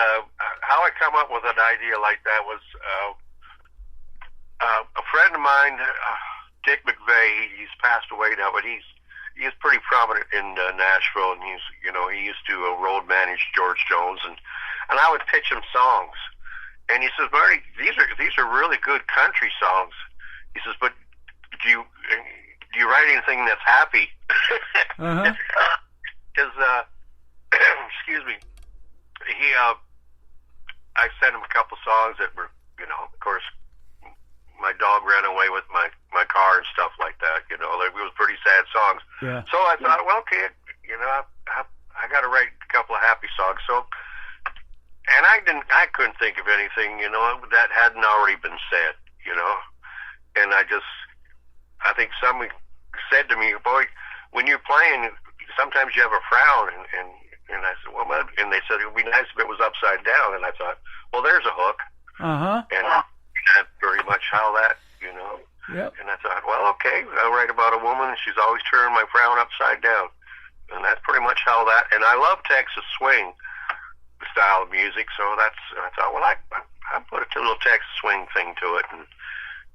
how I come up with an idea like that was a friend of mine, Dick McVeigh. He's passed away now, but he's pretty prominent in Nashville, and he used to road manage George Jones, and I would pitch him songs, and he says, Marty, these are really good country songs. He says, but do you write anything that's happy? Because excuse me, I sent him a couple songs that were, of course, my dog ran away with my car and stuff like that. It was pretty sad songs. Yeah. So I thought, well, okay, I got to write a couple of happy songs. So, and I couldn't think of anything, that hadn't already been said, and I think someone said to me, boy, when you're playing, sometimes you have a frown, and I said, well, and they said it would be nice if it was upside down, and I thought, well, there's a hook. And that's very much how that, Yep. And I thought, well, okay, I'll write about a woman, and she's always turning my frown upside down. And that's pretty much how that, and I love Texas swing style of music, so I thought, well, I put a little Texas swing thing to it,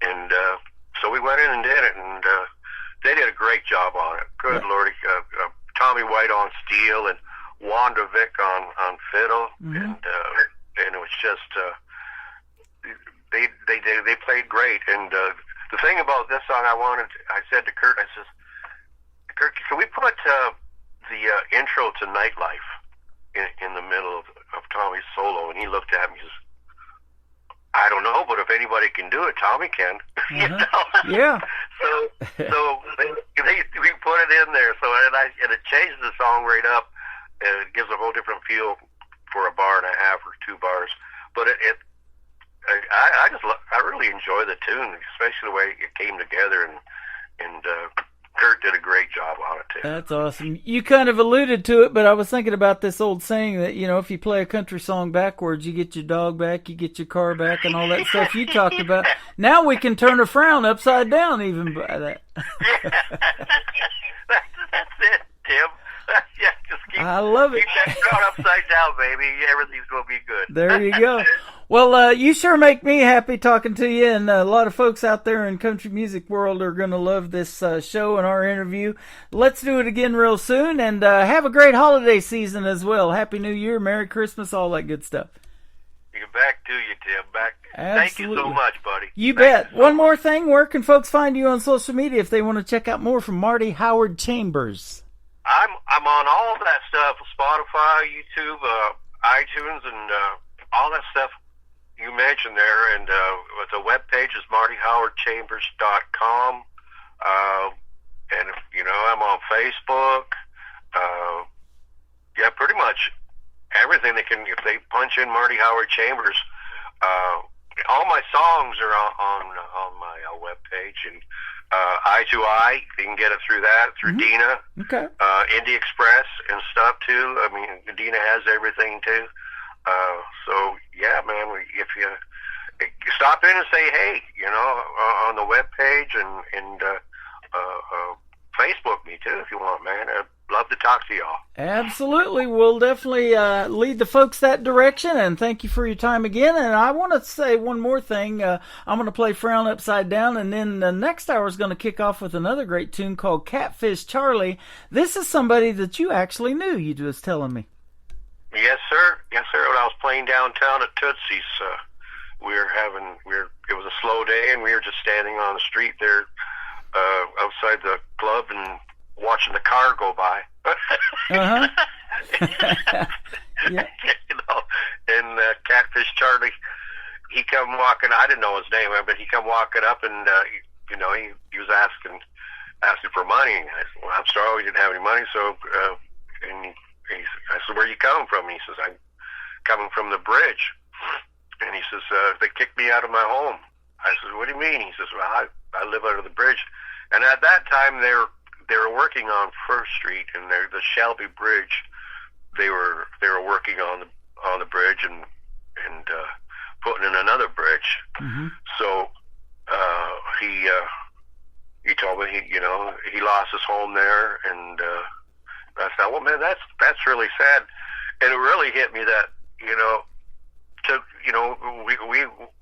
and so we went in and did it, and they did a great job on it. Good Lord, Tommy White on steel, and Wanda Vick on fiddle, and it was just, they played great, and the thing about this song, I said to Kurt, I says, Kurt, can we put the intro to Nightlife in the middle of Tommy's solo? And he looked at me and says, I don't know, but if anybody can do it, Tommy can. Yeah. So we put it in there. So and it changes the song right up. And it gives a whole different feel for a bar and a half or 2 bars. But I really enjoy the tune, especially the way it came together, and Kurt did a great job on it too. That's awesome. You kind of alluded to it, but I was thinking about this old saying that, if you play a country song backwards, you get your dog back, you get your car back, and all that stuff you talked about. Now we can turn a frown upside down even by that. That's it, Tim. Yeah, just I love it. Keep that frown upside down, baby. Everything's going to be good. There you go. Well, you sure make me happy talking to you, and a lot of folks out there in country music world are going to love this show and our interview. Let's do it again real soon, and have a great holiday season as well. Happy New Year, Merry Christmas, all that good stuff. Back to you, Tim. Absolutely. Thank you so much, buddy. You bet. One more thing, where can folks find you on social media if they want to check out more from Marty Howard Chambers? I'm on all of that stuff, Spotify, YouTube, iTunes, and all that stuff you mentioned there. And the webpage is martyhowardchambers.com. And, I'm on Facebook. Yeah, pretty much everything if they punch in Marty Howard Chambers, all my songs are on my webpage, and I2I, you can get it through that, through Dina. Okay. Indie Express and stuff too. I mean, Dina has everything too. So yeah, man, if you stop in and say hey, on the webpage and Facebook me too if you want, man. I'd love to talk to y'all. Absolutely. We'll definitely lead the folks that direction, and thank you for your time again. And I want to say one more thing. I'm going to play Frown Upside Down, and then the next hour is going to kick off with another great tune called Catfish Charlie. This is somebody that you actually knew, you was telling me. Yes, sir. Yes, sir. When I was playing downtown at Tootsie's, it was a slow day, and we were just standing on the street there outside the club and watching the car go by. Yeah. And Catfish Charlie, he come walking. I didn't know his name, but he come walking up, and he was asking for money. I said, well, I'm sorry, we didn't have any money. So, I said, where are you coming from? He says, I'm coming from the bridge. And he says, they kicked me out of my home. I said, what do you mean? He says, well, I live under the bridge. And at that time, they were working on First Street, and the Shelby Bridge. They were working on the bridge and putting in another bridge. Mm-hmm. So he told me he lost his home there, and I thought, well, man, that's really sad, and it really hit me that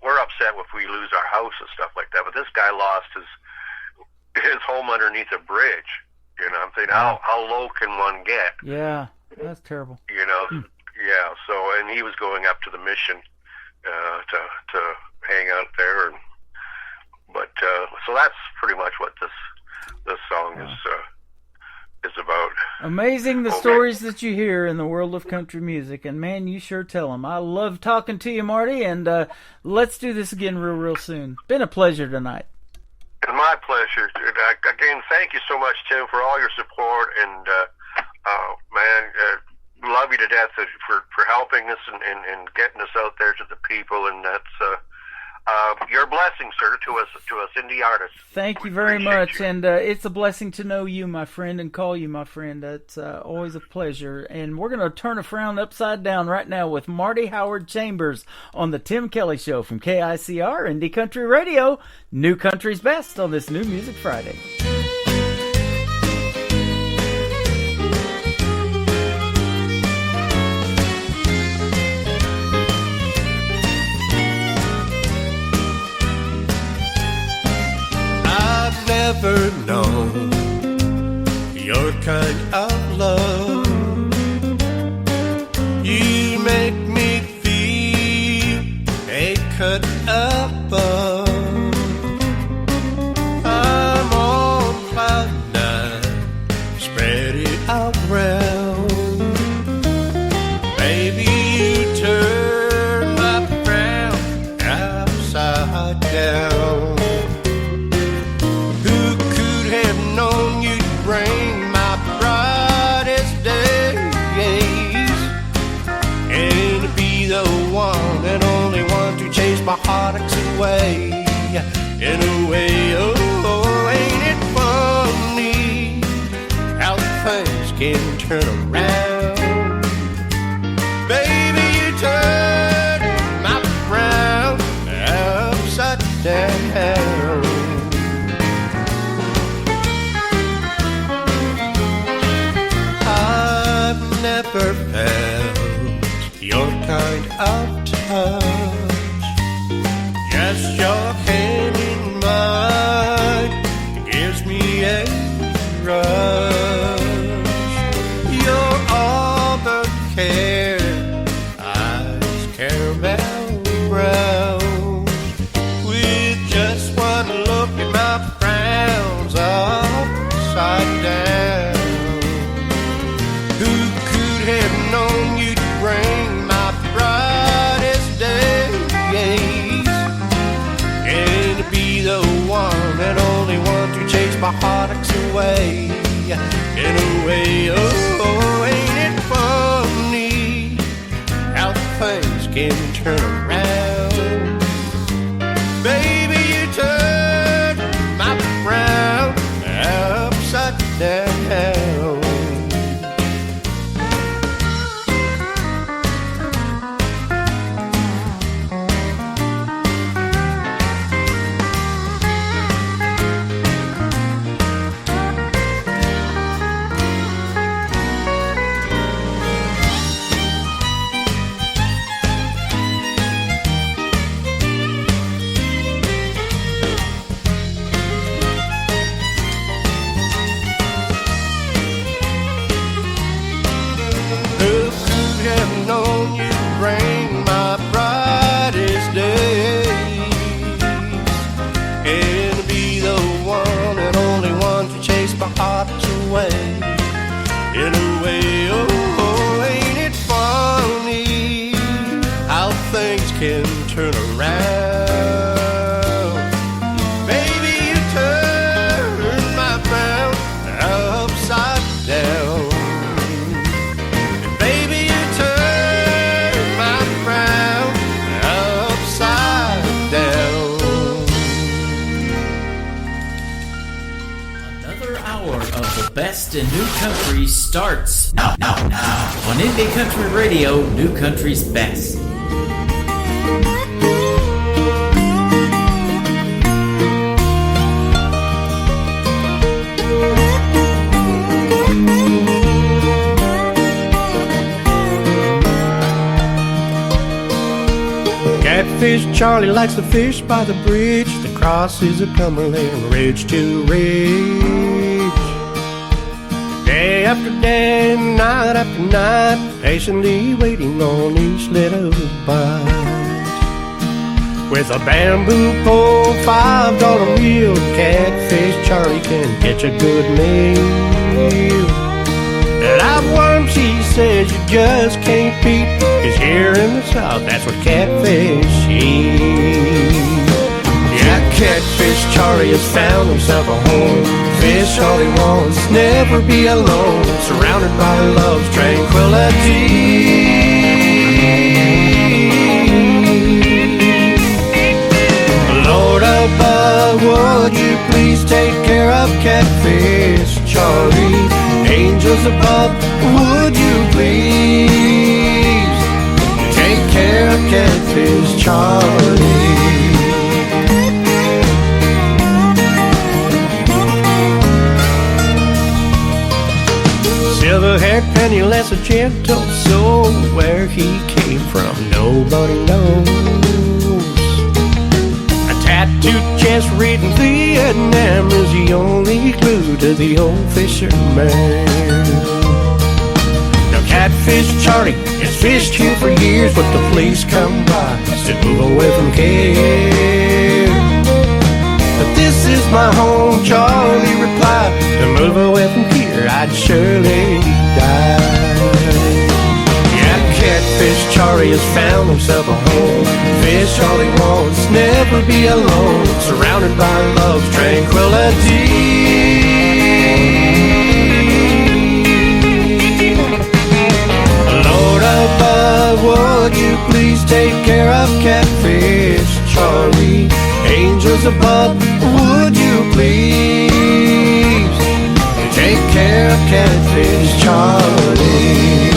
we're upset if we lose our house and stuff like that, but this guy lost his home underneath a bridge. I'm thinking, how low can one get? Yeah, that's terrible. Yeah. So, and he was going up to the Mission to hang out there, so that's pretty much what this song is about. Amazing the stories that you hear in the world of country music, and man, you sure tell them. I love talking to you, Marty, and let's do this again real soon. Been a pleasure tonight. And my pleasure. Again, thank you so much, Tim, for all your support, and love you to death for helping us and getting us out there to the people, and that's your blessing, sir, to us indie artists. Thank you very much, and it's a blessing to know you, my friend, and call you my friend. That's always a pleasure. And we're going to turn a frown upside down right now with Marty Howard Chambers on the Tim Kelly Show from KICR Indie Country Radio. New Country's Best on this New Music Friday. Never known your kind of love. You make me feel a cut above. I'm on cloud nine, spread it out round. Baby, you turn my frown upside down. Bring my brightest day away. In a way, oh, ain't it funny how things can turn around? Baby, you turn my frown upside down. I've never felt your kind of touch. Just your hand in mine gives me a rush. You're all the care, eyes caramel brown. With just one look at my frowns upside down. Who could have known you'd bring my brightest days, and to be the one and only one to chase my heartaches away. In a way, oh, ain't it funny how things can turn around? Baby, you turn my frown upside down. Who could have known you'd bring my brightest days, and to be the one and only one to chase my heartaches away. In a way, oh, ain't it funny how things can turn around? Baby, you turn my frown upside down. Baby, you turn my frown upside down. Another hour of the best in new country starts now on Indie Country Radio, New Country's Best. Catfish Charlie likes to fish by the bridge that crosses the Cumberland ridge to ridge. Day after day, night after night, patiently waiting on each little bite. With a bamboo pole, $5 reel, Catfish Charlie can catch a good meal. Live worm, she says, you just can't beat, 'cause here in the South, that's what catfish eat. Yeah, Catfish Charlie has found himself a home. Fish all he wants, never be alone, surrounded by love's tranquility. Lord above, would you please take care of Catfish Charlie? Angels above, would you please take care of Catfish Charlie? Silver-haired, penniless, a gentle soul. Where he came from, nobody knows. A tattooed chest reading Vietnam is the only clue to the old fisherman. Now Catfish Charlie has fished here for years, but the police come by, said move away from care. But this is my home, Charlie replied. To move away from here, I'd surely die. Yeah, Catfish Charlie has found himself a home. Fish all he wants, never be alone, surrounded by love's tranquility. Lord above, would you please take care of Catfish Charlie? angels above, would you please take care of Catfish Charlie?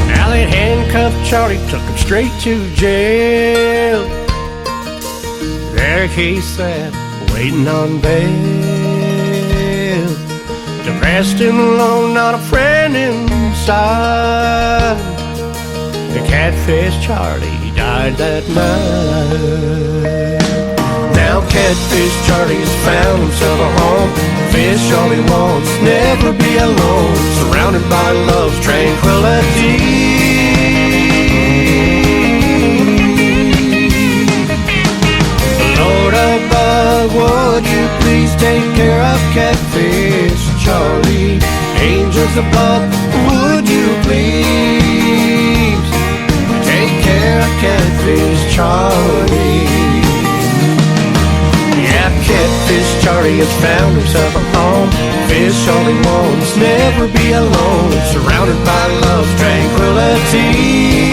Now they handcuffed Charlie, took him straight to jail. There he sat, waiting on bail. Depressed and alone, not a friend inside. The Catfish Charlie died that night. Now Catfish Charlie has found himself a home. Fish all he wants, never be alone. Surrounded by love's tranquility. Lord above, would you please take care of Catfish Charlie? Angels above, would you please take care of Catfish Charlie? Yeah, Catfish Charlie has found himself a home. Fish all he wants, never be alone. Surrounded by love's tranquility.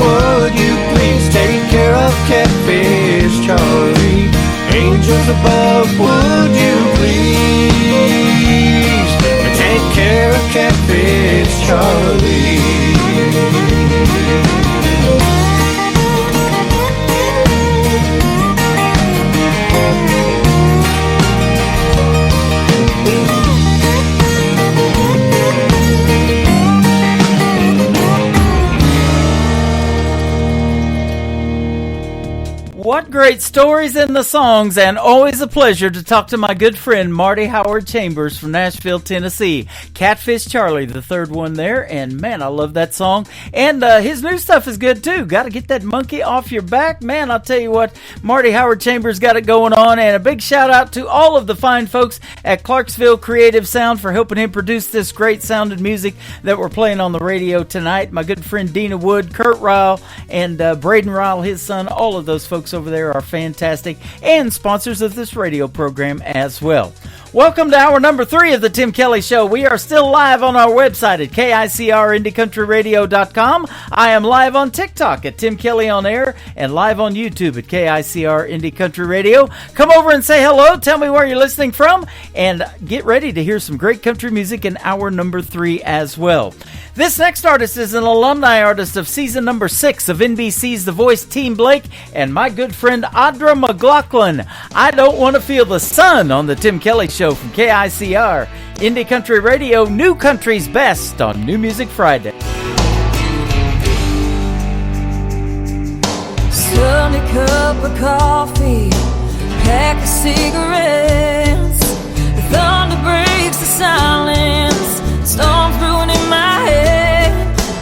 Would you please take care of Catfish Charlie? Angels above, would you please take care of Catfish Charlie? What great stories in the songs, and always a pleasure to talk to my good friend Marty Howard Chambers from Nashville, Tennessee. Catfish Charlie, the third one there, and man, I love that song. And his new stuff is good too. Got to get that monkey off your back. Man, I'll tell you what, Marty Howard Chambers got it going on, and a big shout out to all of the fine folks at Clarksville Creative Sound for helping him produce this great sounding music that we're playing on the radio tonight. My good friend Dina Wood, Kurt Ryle, and Braden Ryle, his son, all of those folks over there are fantastic and sponsors of this radio program as well. Welcome to hour number 3 of the Tim Kelly Show. We are still live on our website at KICRIndieCountryRadio.com. I am live on TikTok at Tim Kelly On Air and live on YouTube at KICR Indie Country Radio. Come over and say hello. Tell me where you're listening from and get ready to hear some great country music in hour number 3 as well. This next artist is an alumni artist of season number 6 of NBC's The Voice, Team Blake, and my good friend Audra McLaughlin. I Don't Want to Feel the Sun on the Tim Kelly Show from KICR, Indie Country Radio, New Country's Best on New Music Friday. Sunny cup of coffee, pack of cigarettes. The thunder breaks the silence, storms brewing in my head.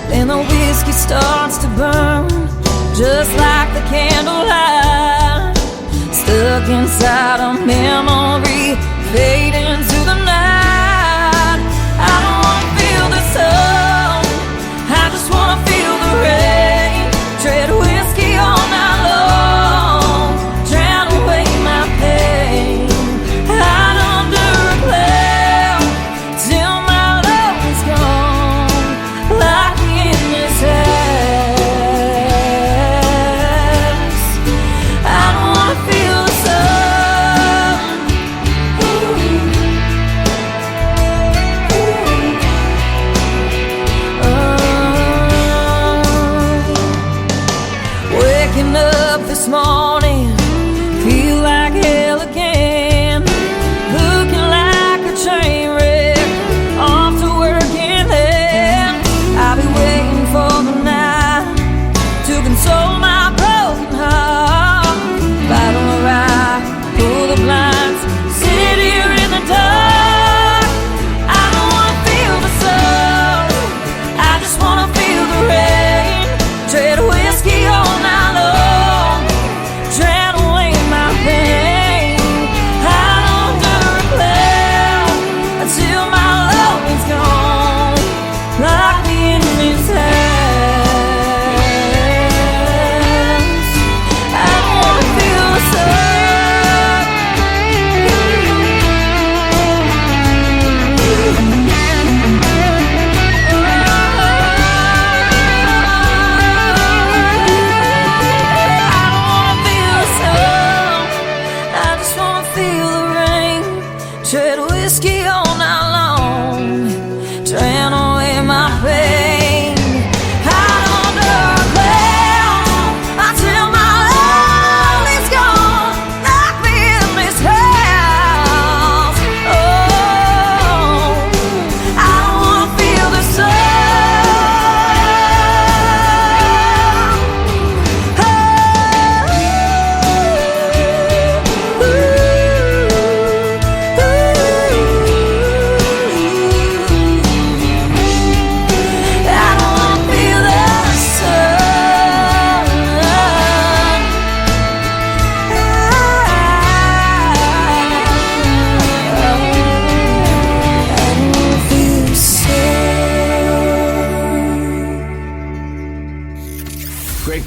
Then the whiskey starts to burn, just like the candlelight. Stuck inside a memory, fading into the night. I don't wanna feel the sun, I just wanna feel the rain. Tread whiskey all night long, drown away my pain. Hide under a cloud till my love is gone. Lock me in this house. I don't wanna feel the sun,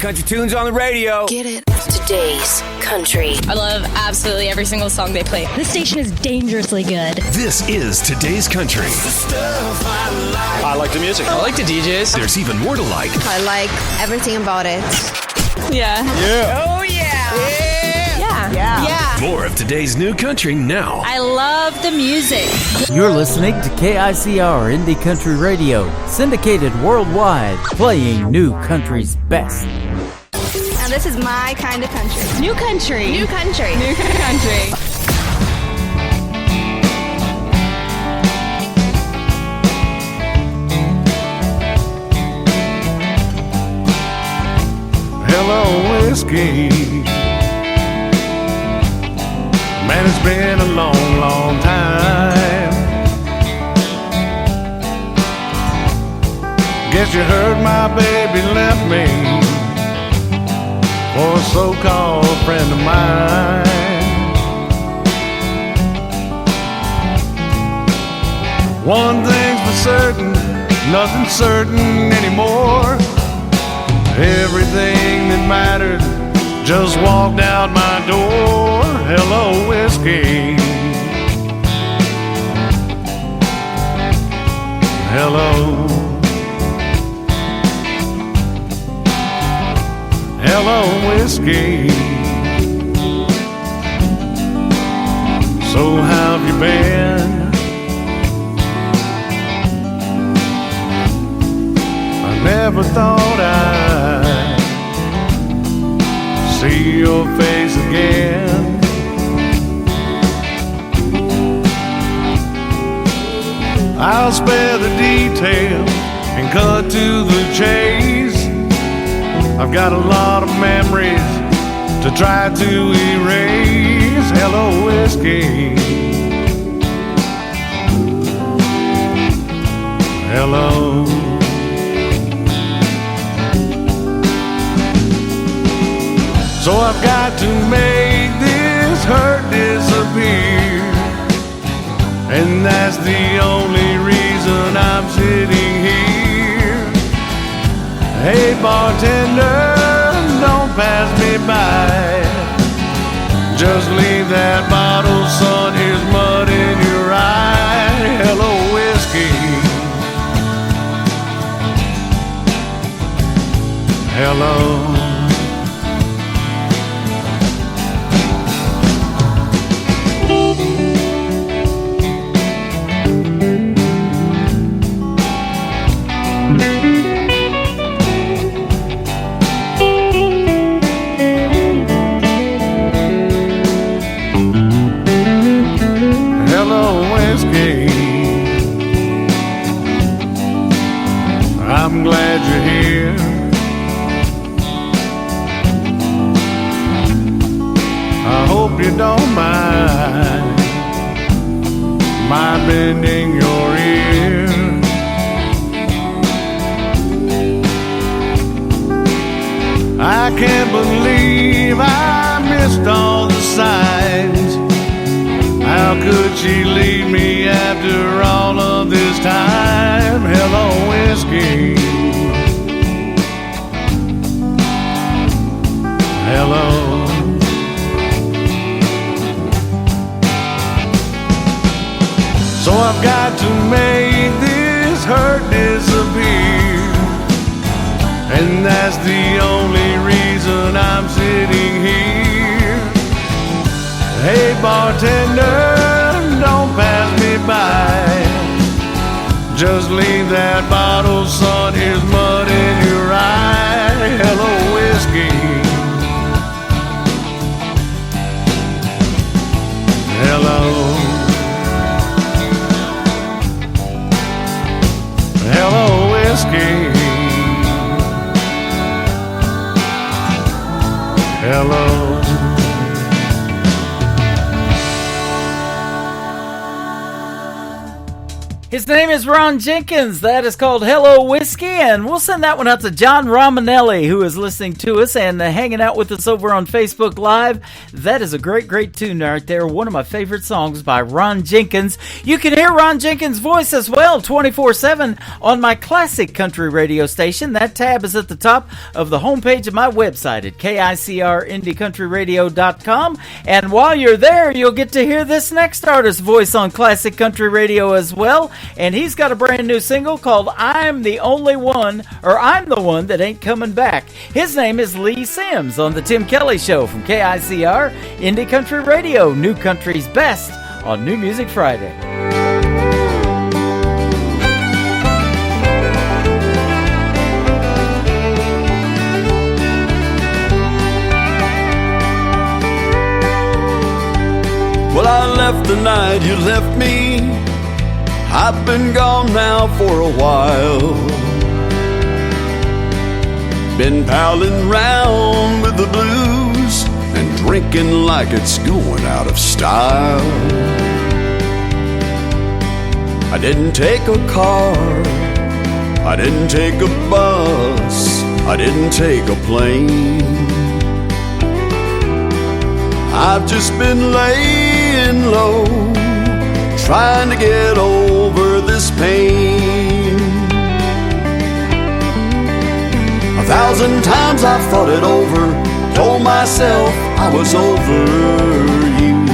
country tunes on the radio. Get it. Today's country. I love absolutely every single song they play. This station is dangerously good. This is Today's Country. I like the music. I like the DJs. There's even more to like. I like everything about it. Yeah. Yeah. Oh, yeah. Yeah. More of today's new country now. I love the music. You're listening to KICR Indie Country Radio, syndicated worldwide, playing new country's best. And this is my kind of country. New country. New country. New country. Hello, whiskey. Man, it's been a long, long time. Guess you heard my baby left me for a so-called friend of mine. One thing's for certain, nothing's certain anymore. Everything that mattered just walked out my door. Hello, whiskey. Hello. Hello, whiskey. So how have you been? I never thought I'd see your face again. I'll spare the details and cut to the chase. I've got a lot of memories to try to erase. Hello, whiskey. Hello. So I've got to make this hurt disappear, and that's the only reason I'm sitting here. Hey bartender, don't pass me by. Just leave that bottle, son, here's mud in your eye. Hello, whiskey. Hello. I'm glad you're here. I hope you don't mind my bending your ear. I can't believe I missed all the signs. How could she leave me after all of this time? Hello, whiskey. Hello. So I've got to make this hurt disappear, and that's the only reason I'm sitting here. Hey bartender, don't pass me by. Just leave that bottle, son, here's mud in your eye. Hello, whiskey. Hello. Hello, whiskey. Hello. His name is Ron Jenkins. That is called Hello Whiskey, and we'll send that one out to John Romanelli, who is listening to us and hanging out with us over on Facebook Live. That is a great, great tune right there. One of my favorite songs by Ron Jenkins. You can hear Ron Jenkins' voice as well 24/7 on my classic country radio station. That tab is at the top of the homepage of my website at KICRIndieCountryRadio.com. And while you're there, you'll get to hear this next artist's voice on classic country radio as well. And he's got a brand new single called I'm the One That Ain't Coming Back. His name is Lee Sims on the Tim Kelly Show from KICR Indie Country Radio, New Country's best on New Music Friday. Well, I left the night you left me. I've been gone now for a while. Been palling round with the blues and drinking like it's going out of style. I didn't take a car, I didn't take a bus, I didn't take a plane. I've just been laying low, trying to get over this pain. 1,000 times I've thought it over, told myself I was over you.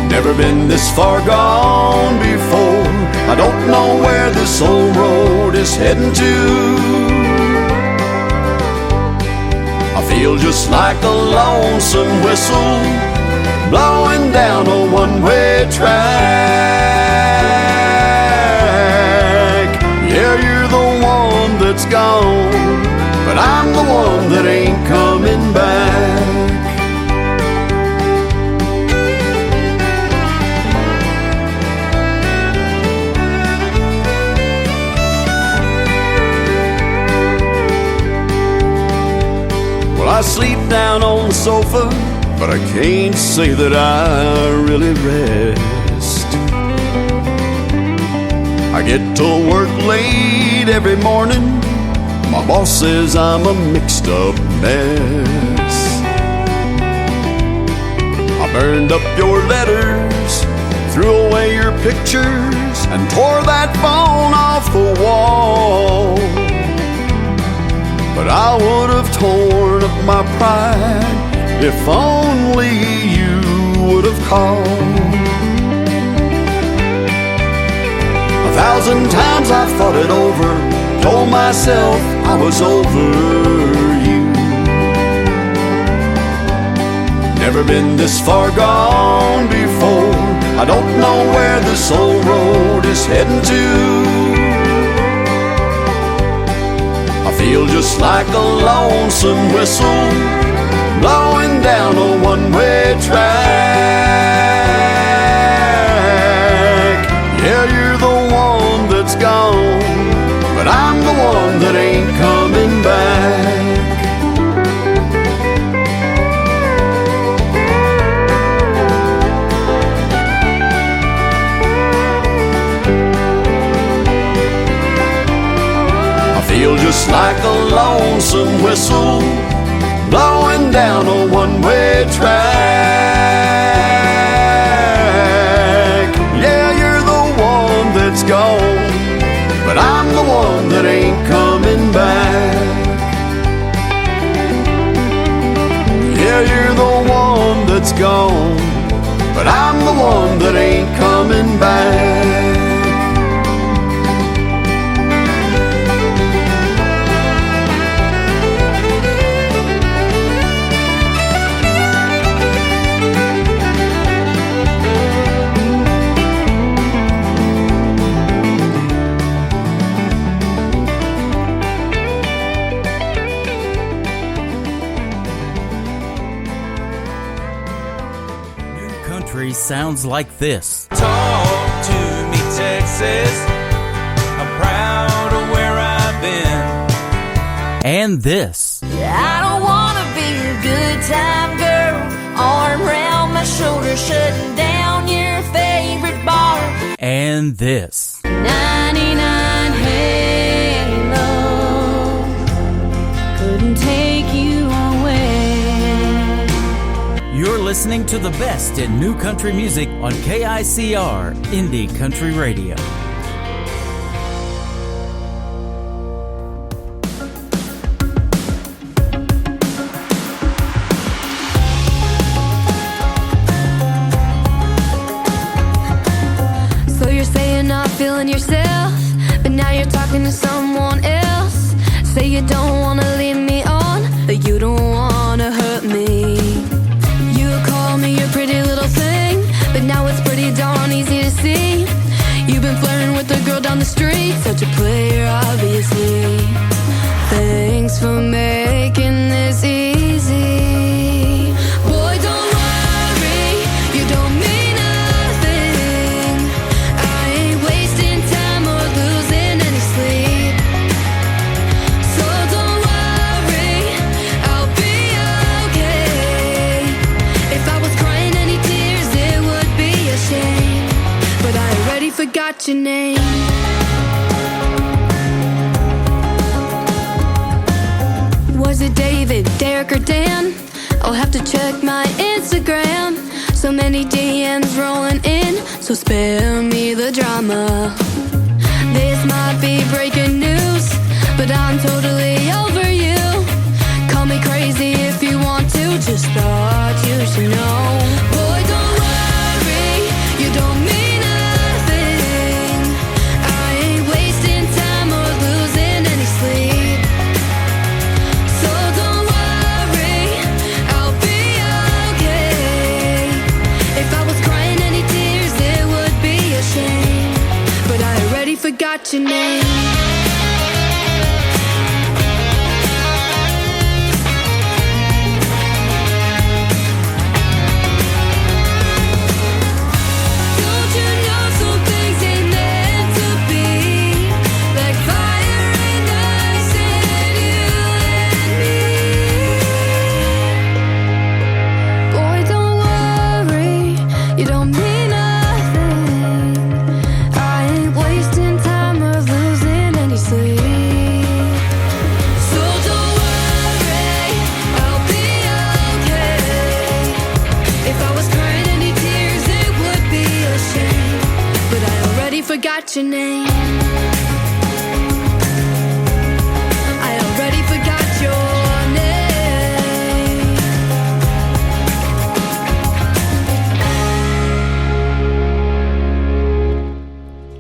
Never been this far gone before, I don't know where this old road is heading to. I feel just like a lonesome whistle blowing down a one-way track. Yeah, you're the one that's gone, but I'm the one that ain't coming back. Well, I sleep down on the sofa, but I can't say that I really rest. I get to work late every morning. My boss says I'm a mixed up mess. I burned up your letters, threw away your pictures, and tore that phone off the wall. But I would have torn up my pride if only you would have called. 1,000 times I've thought it over, told myself I was over you. Never been this far gone before, I don't know where this old road is heading to. I feel just like a lonesome whistle blowing down a one-way track. Yeah, you're the one that's gone, but I'm the one that ain't coming back. I feel just like a lonesome whistle blowing down a one-way track. Yeah, you're the one that's gone, but I'm the one that ain't coming back. Yeah, you're the one that's gone, but I'm the one that ain't coming back. Sounds like this. Talk to me, Texas. I'm proud of where I've been. And this. I don't wanna be a good time girl, arm around my shoulder, shutting down your favorite bar. than this. 99 Halo couldn't take you away. You're listening to the best in new country music on KICR Indie Country Radio. So you're saying not feeling yourself, but now you're talking to someone else. Say you don't wanna leave me on, but you don't wanna hurt me. You call me your pretty little thing, but now it's pretty darn easy to see. You've been flirting with the girl down the street, such a player obviously. Thanks for making this easy. Boy, don't worry, you don't mean nothing. I ain't wasting time or losing any sleep. So don't worry, I'll be okay. If I was crying any tears, it would be a shame. But I already forgot your name. Was it David, Derek, or Dan? I'll have to check my Instagram. So many DMs rolling in, so spare me the drama. This might be breaking news, but I'm totally over you. Call me crazy if you want to, just thought you should know. Boy, don't worry, you don't mean nothing. I ain't wasting time or losing any sleep. So don't worry, I'll be okay. If I was crying any tears, it would be a shame. But I already forgot your name. Don't you know some things ain't meant to be? Like fire and ice and you and me. Boy, don't worry, you don't mean nothing. I ain't wasting time or losing any sleep. So don't worry, I'll be okay. If I was crying any tears, it would be a shame. But I already forgot your name. I already forgot your name.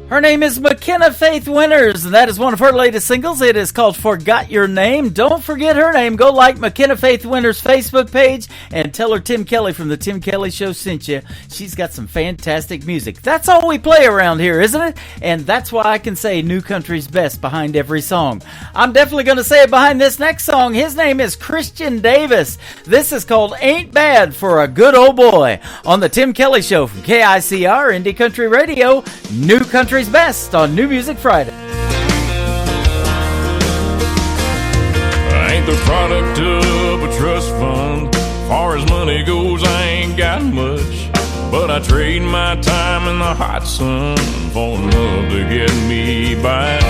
Her name is McKenna Faith Winters, and that is one of her latest singles. It is called Forgot Your Name. Don't forget her name. Go like McKenna Faith Winters' Facebook page and tell her Tim Kelly from the Tim Kelly Show sent you. She's got some fantastic music. That's all we play around here, isn't it? And that's why I can say new country's best behind every song. I'm definitely going to say it behind this next song. His name is Christian Davis. This is called Ain't Bad for a Good Old Boy on the Tim Kelly Show from KICR Indie Country Radio. New country's best on New Music Friday. I ain't the product of a trust fund. Far as money goes, I ain't got much. But I trade my time in the hot sun for love to get me by.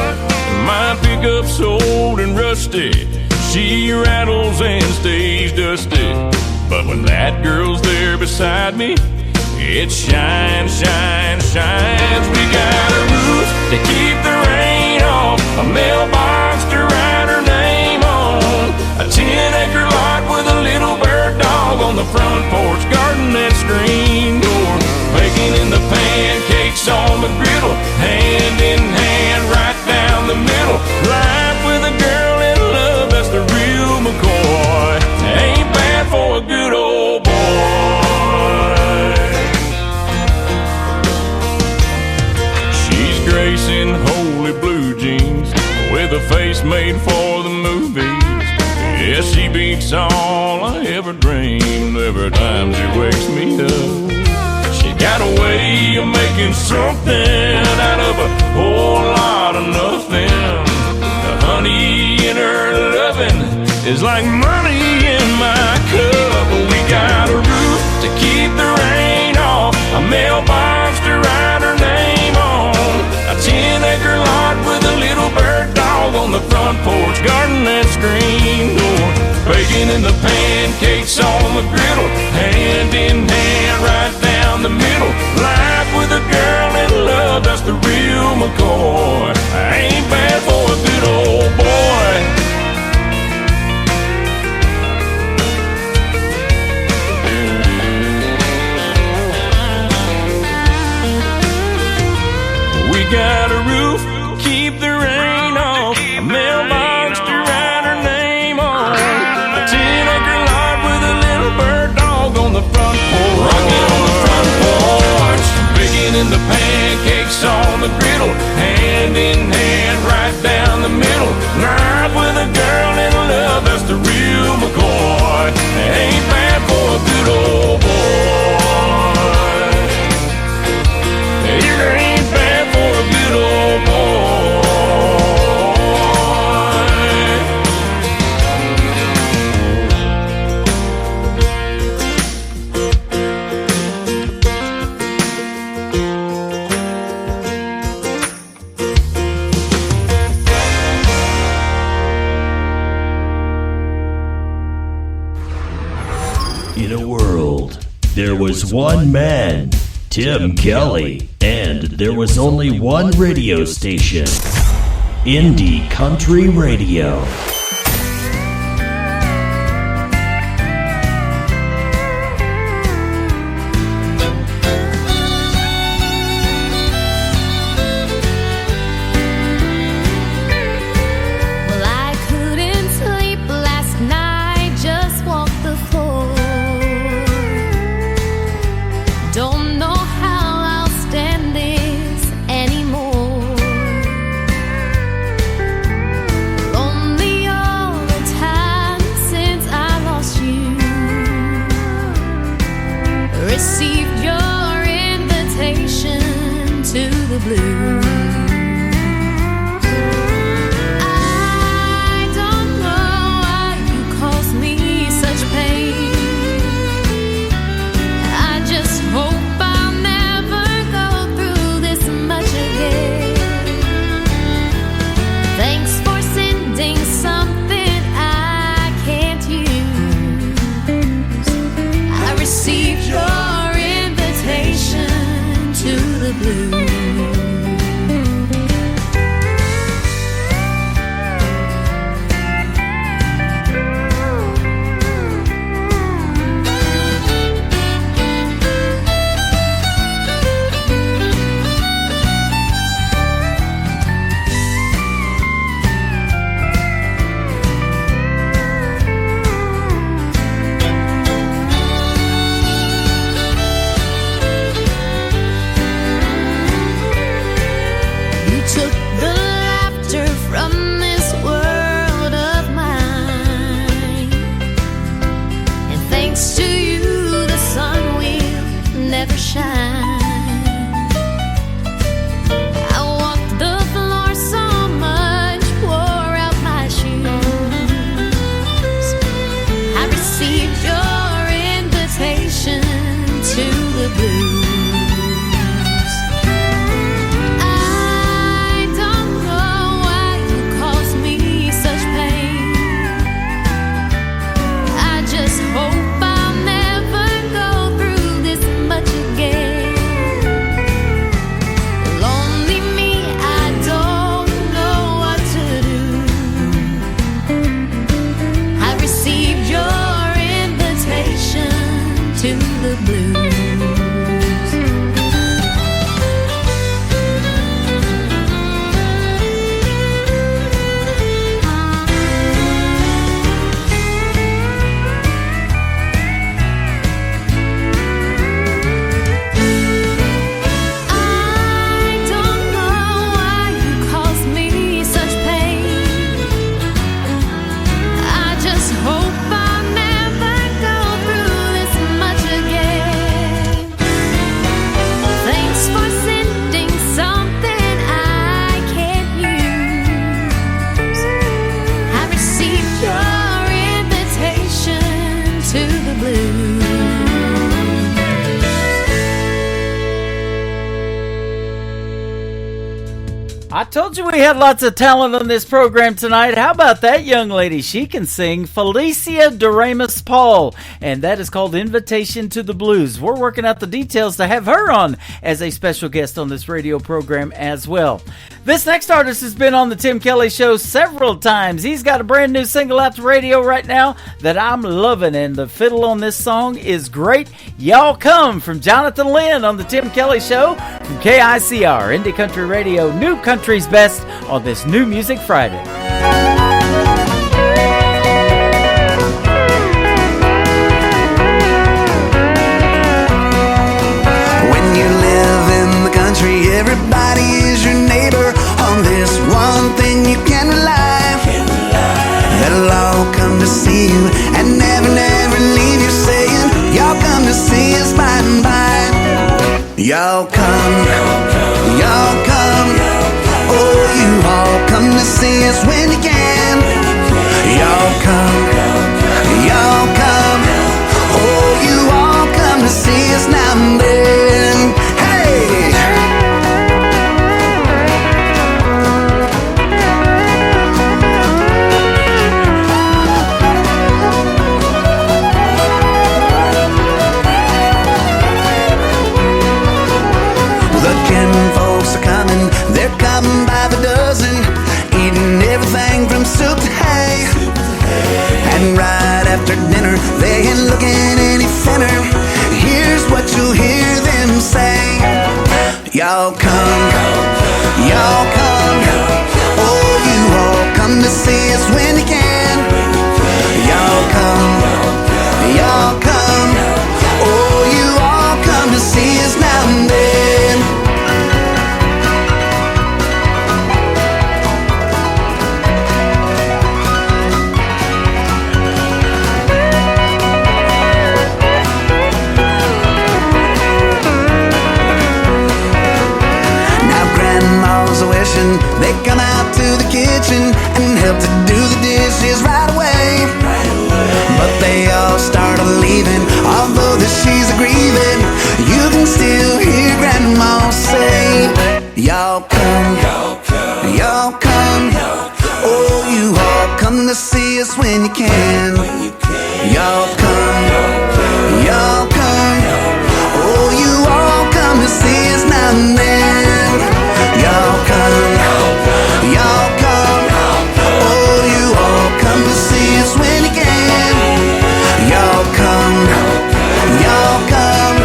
My pickup's old and rusty. She rattles and stays dusty. But when that girl's there beside me, it shines, shines, shines. We got a roof to keep the rain off, a mailbox to write her name on, a 10-acre lot with a little bird dog on the front porch, garden and screen door, baking in the pancakes on the griddle, hand in hand right down the middle. Life with a girl in love, that's the real McCoy. Ain't bad for a good old boy. Grace in holy blue jeans with a face made for the movies. Yeah, she beats all I ever dreamed every time she wakes me up. She got a way of making something out of a whole lot of nothing. The honey in her loving is like money in my cup. We got a roof to keep the rain off, a mailbox to write her name on, in the pancakes on the griddle, hand in hand right down the middle. Life with a girl in love, that's the real McCoy. I ain't bad for a good old boy. We got a roof, keep the rain off, a mailbox to write her name on, a 10-acre lot with a little bird dog on the front porch. Rocking on the front porch, baking in the pancakes on the griddle, hand in hand right down the middle. Life with a girl in love, that's the real McCoy. Ain't bad for a good old boy. It ain't bad for a good old boy. In a world, there was one man, Tim Kelly, and there was only one radio station, Indie Country Radio. Well, I couldn't sleep last night, just walked the floor. Don't know how I'll stand this anymore. Lonely all the time since I lost you. Received your invitation to the blues. I don't know why you caused me such pain. I just hope I'll never go through this much again. Thanks for sending something I can't use. I received your invitation to the blues. You took the laughter from this world of mine, and thanks to you the sun will never shine. I walked the floor so much, wore out my shoes. I received your invitation to the blues. I don't know why you caused me such pain. I just hope I'll never go through this much again. Lonely me, I don't know what to do. I received your invitation to the blues. I don't know why you caused me such pain. I just hope I'll never go through this much again. I told you we had lots of talent on this program tonight. How about that young lady? She can sing. Felicia Doremus Paul, and that is called Invitation to the Blues. We're working out the details to have her on as a special guest on this radio program as well. This next artist has been on the Tim Kelly Show several times. He's got a brand new single out to radio right now that I'm loving, and the fiddle on this song is great. Y'all Come from Jonathan Lynn on the Tim Kelly Show from KICR, Indie Country Radio, New Country's Best on this New Music Friday. When you live in the country, everybody is your neighbor. On this one thing you can rely. They'll all come to see you and never, never leave you, saying, y'all come to see us by and by. Y'all come, y'all come. Oh, you all come to see us when you can. Y'all come, y'all come. Oh, you all come to see us now and then. Hey! Folks are coming, they're coming by the dozen, eating everything from soup to hay. And right after dinner, they ain't looking any thinner. Here's what you'll hear them say: y'all come, y'all come. Oh, you all come to see us when you can. Y'all come, y'all come. Oh, you all come to see us now and then. They come out to the kitchen and help to do the dishes right away. But they all start leaving, although that she's a grieving. You can still hear Grandma say, y'all come, y'all come. Oh, you all come to see us when you can. Y'all come, y'all come. Oh, you all come to see us now and then. Y'all come, y'all come. Oh, you all come to see us when you can. Y'all come, y'all come.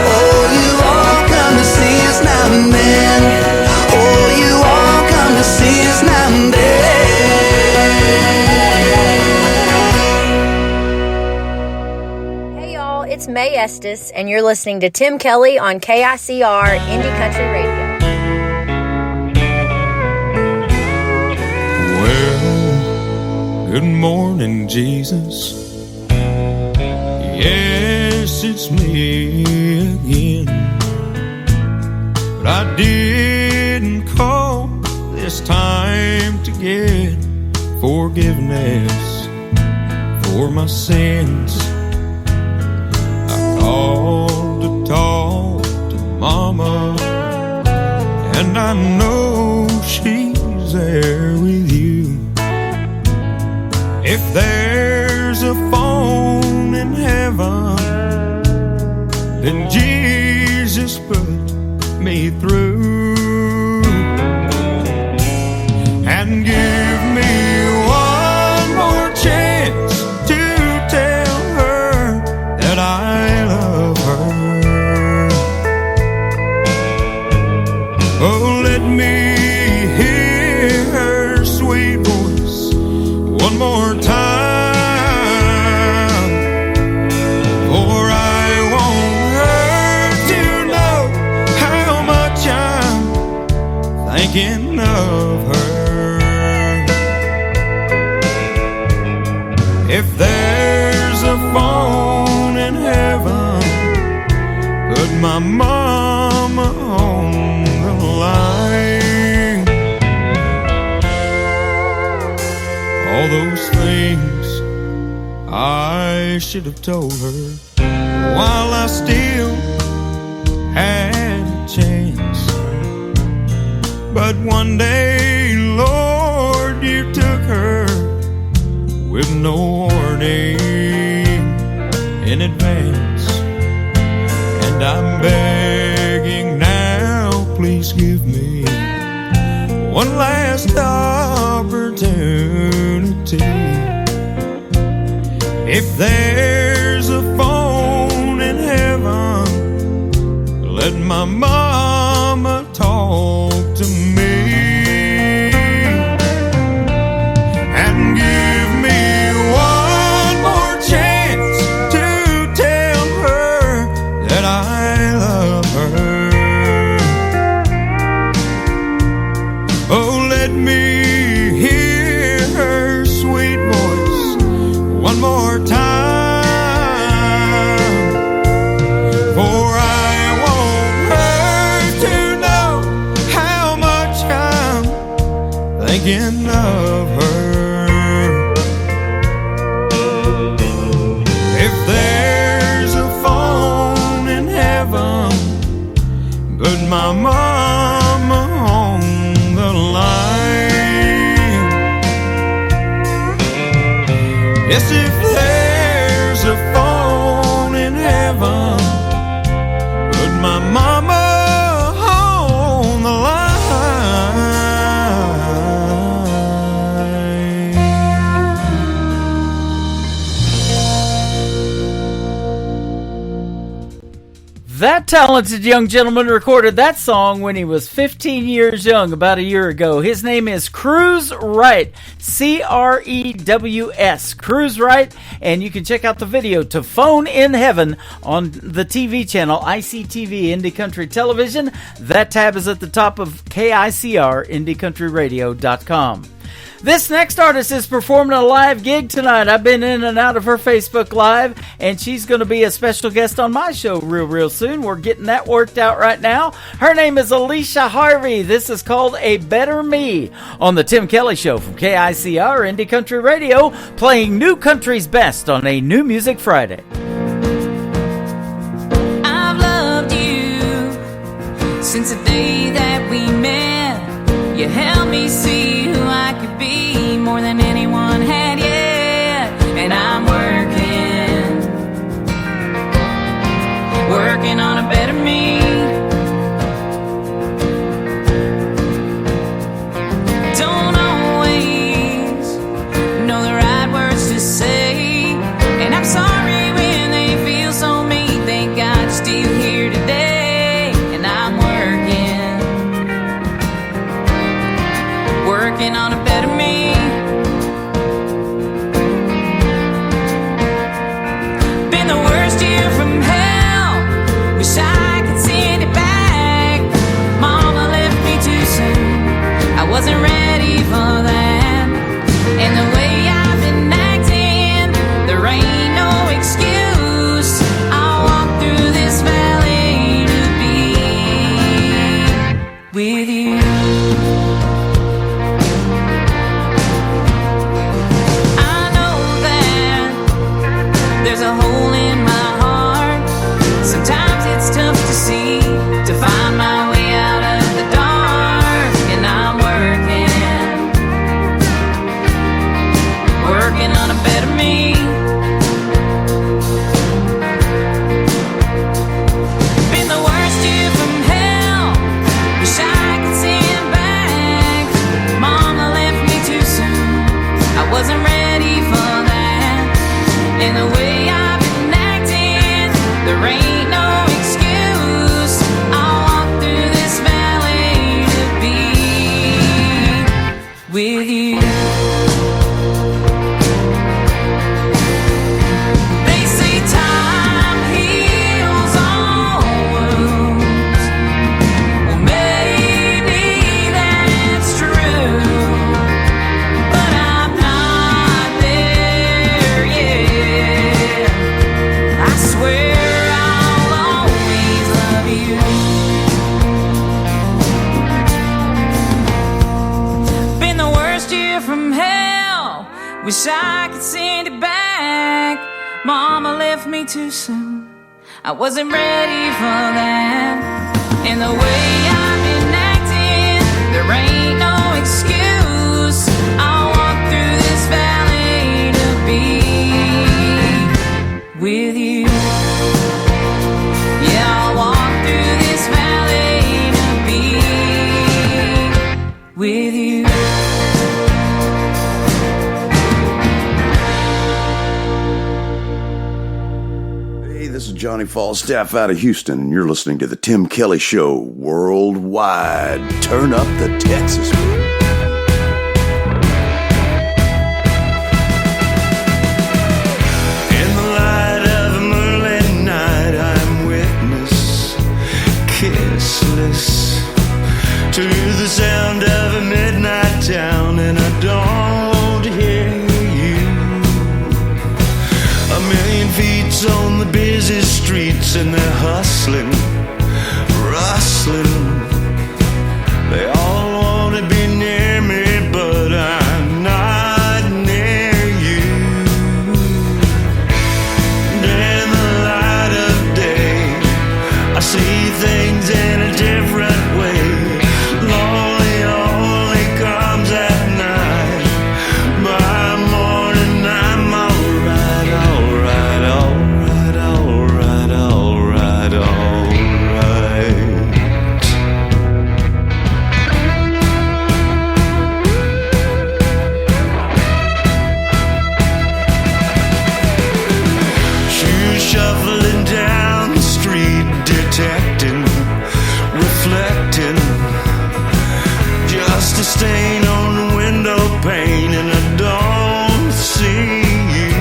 Oh, you all come to see us now and then. Oh, you all come to see us now and then. Hey y'all, it's May Estes, and you're listening to Tim Kelly on KICR Indie Country Radio. Good morning, Jesus. Yes, it's me again. But I didn't call this time to get forgiveness for my sins. I called to talk to Mama, and I know she's there with you. If there's a phone in heaven, then Jesus put me through. And give me one more chance to tell her that I love her. Oh, let me hear her sweet voice one more time, for I want her to know how much I'm thinking of her. If there's a phone in heaven, put my mama on the line. All those things I should have told her while I still had a chance. But one day, Lord, you took her with no warning in advance. And I'm begging now, please give me one last opportunity. If there's a phone in heaven, let my mama talk to me and give me one more chance to tell her that I love her. Oh, let me hear her sweet voice one more time, for I want her to know how much I'm thinking of her. If there's a phone in heaven, put my mama on the line. Yes, if there's a phone in heaven, put my mama on the line. That talented young gentleman recorded that song when he was 15 years young, about a year ago. His name is Cruz Wright, C-R-E-W-S, Cruz Wright, and you can check out the video to Phone in Heaven on the TV channel ICTV Indie Country Television. That tab is at the top of KICR, IndieCountryRadio.com. This next artist is performing a live gig tonight. I've been in and out of her Facebook Live, and she's going to be a special guest on my show real soon. We're getting that worked out right now. Her name is Alicia Harvey. This is called A Better Me on the Tim Kelly Show from KICR Indie Country Radio, playing new country's best on a New Music Friday. I've loved you since the day that we met. You helped me see who I could be more than anyone had yet. And I'm working on a better me. Don't always know the right words to say, and I'm sorry when they feel so mean. Thank God you're still here today. And I'm working on a better me. Been the worst year from hell. Wish I could send it back. Mama left me too soon. I wasn't ready for that. And the way I've been acting, there ain't no excuse. I'll walk through this valley to be with you. There's a hole in my heart. Sometimes it's tough to see, to find my way out of the dark. And I'm working on a better me. Been the worst year from hell. Wish I could send back. Mama left me too soon. I wasn't ready for that. And the way I've been acting, there ain't no excuse. I'll walk through this valley to be with you. They say time heals all wounds. Well, maybe that's true, but I'm not there yet. I swear I'll always love you. Been the worst year from hell. Wish I could send it back. Mama left me too soon. I wasn't ready for that. And the way I've been acting, there there ain't no excuse. I'll walk through this valley to be with you. Yeah, I'll walk through this valley to be with you. This is Johnny Falstaff out of Houston, and you're listening to the Tim Kelly Show worldwide. Turn up the Texas beat. In the light of a moonlit night, I'm witness, kissless, to the sound of a midnight town, and I don't want to hear you. A million feet's on the busy streets, and they're hustling, rustling. They all want to be near me, but I'm not near you. And in the light of day, I see things in a different way. Lonely only comes at night. By morning I'm alright, alright, alright, alright, alright, alright. Shoes shuffling down the street, detecting, reflecting, just a stain on the window pane, and I don't see you.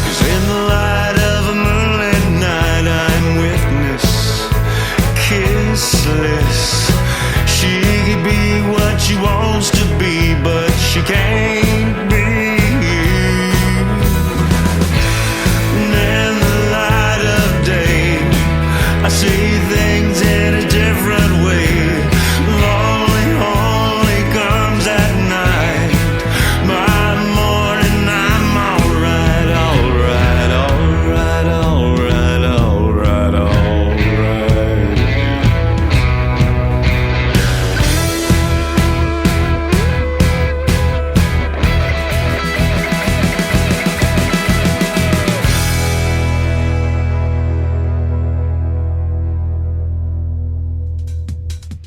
'Cause in the light of a moonlit night, I'm witness, kissless. She could be what she wants to be, but she can't be you. And in the light of day, I see things in a different way. Lonely only comes at night. By morning I'm alright, alright, alright, alright, alright, alright.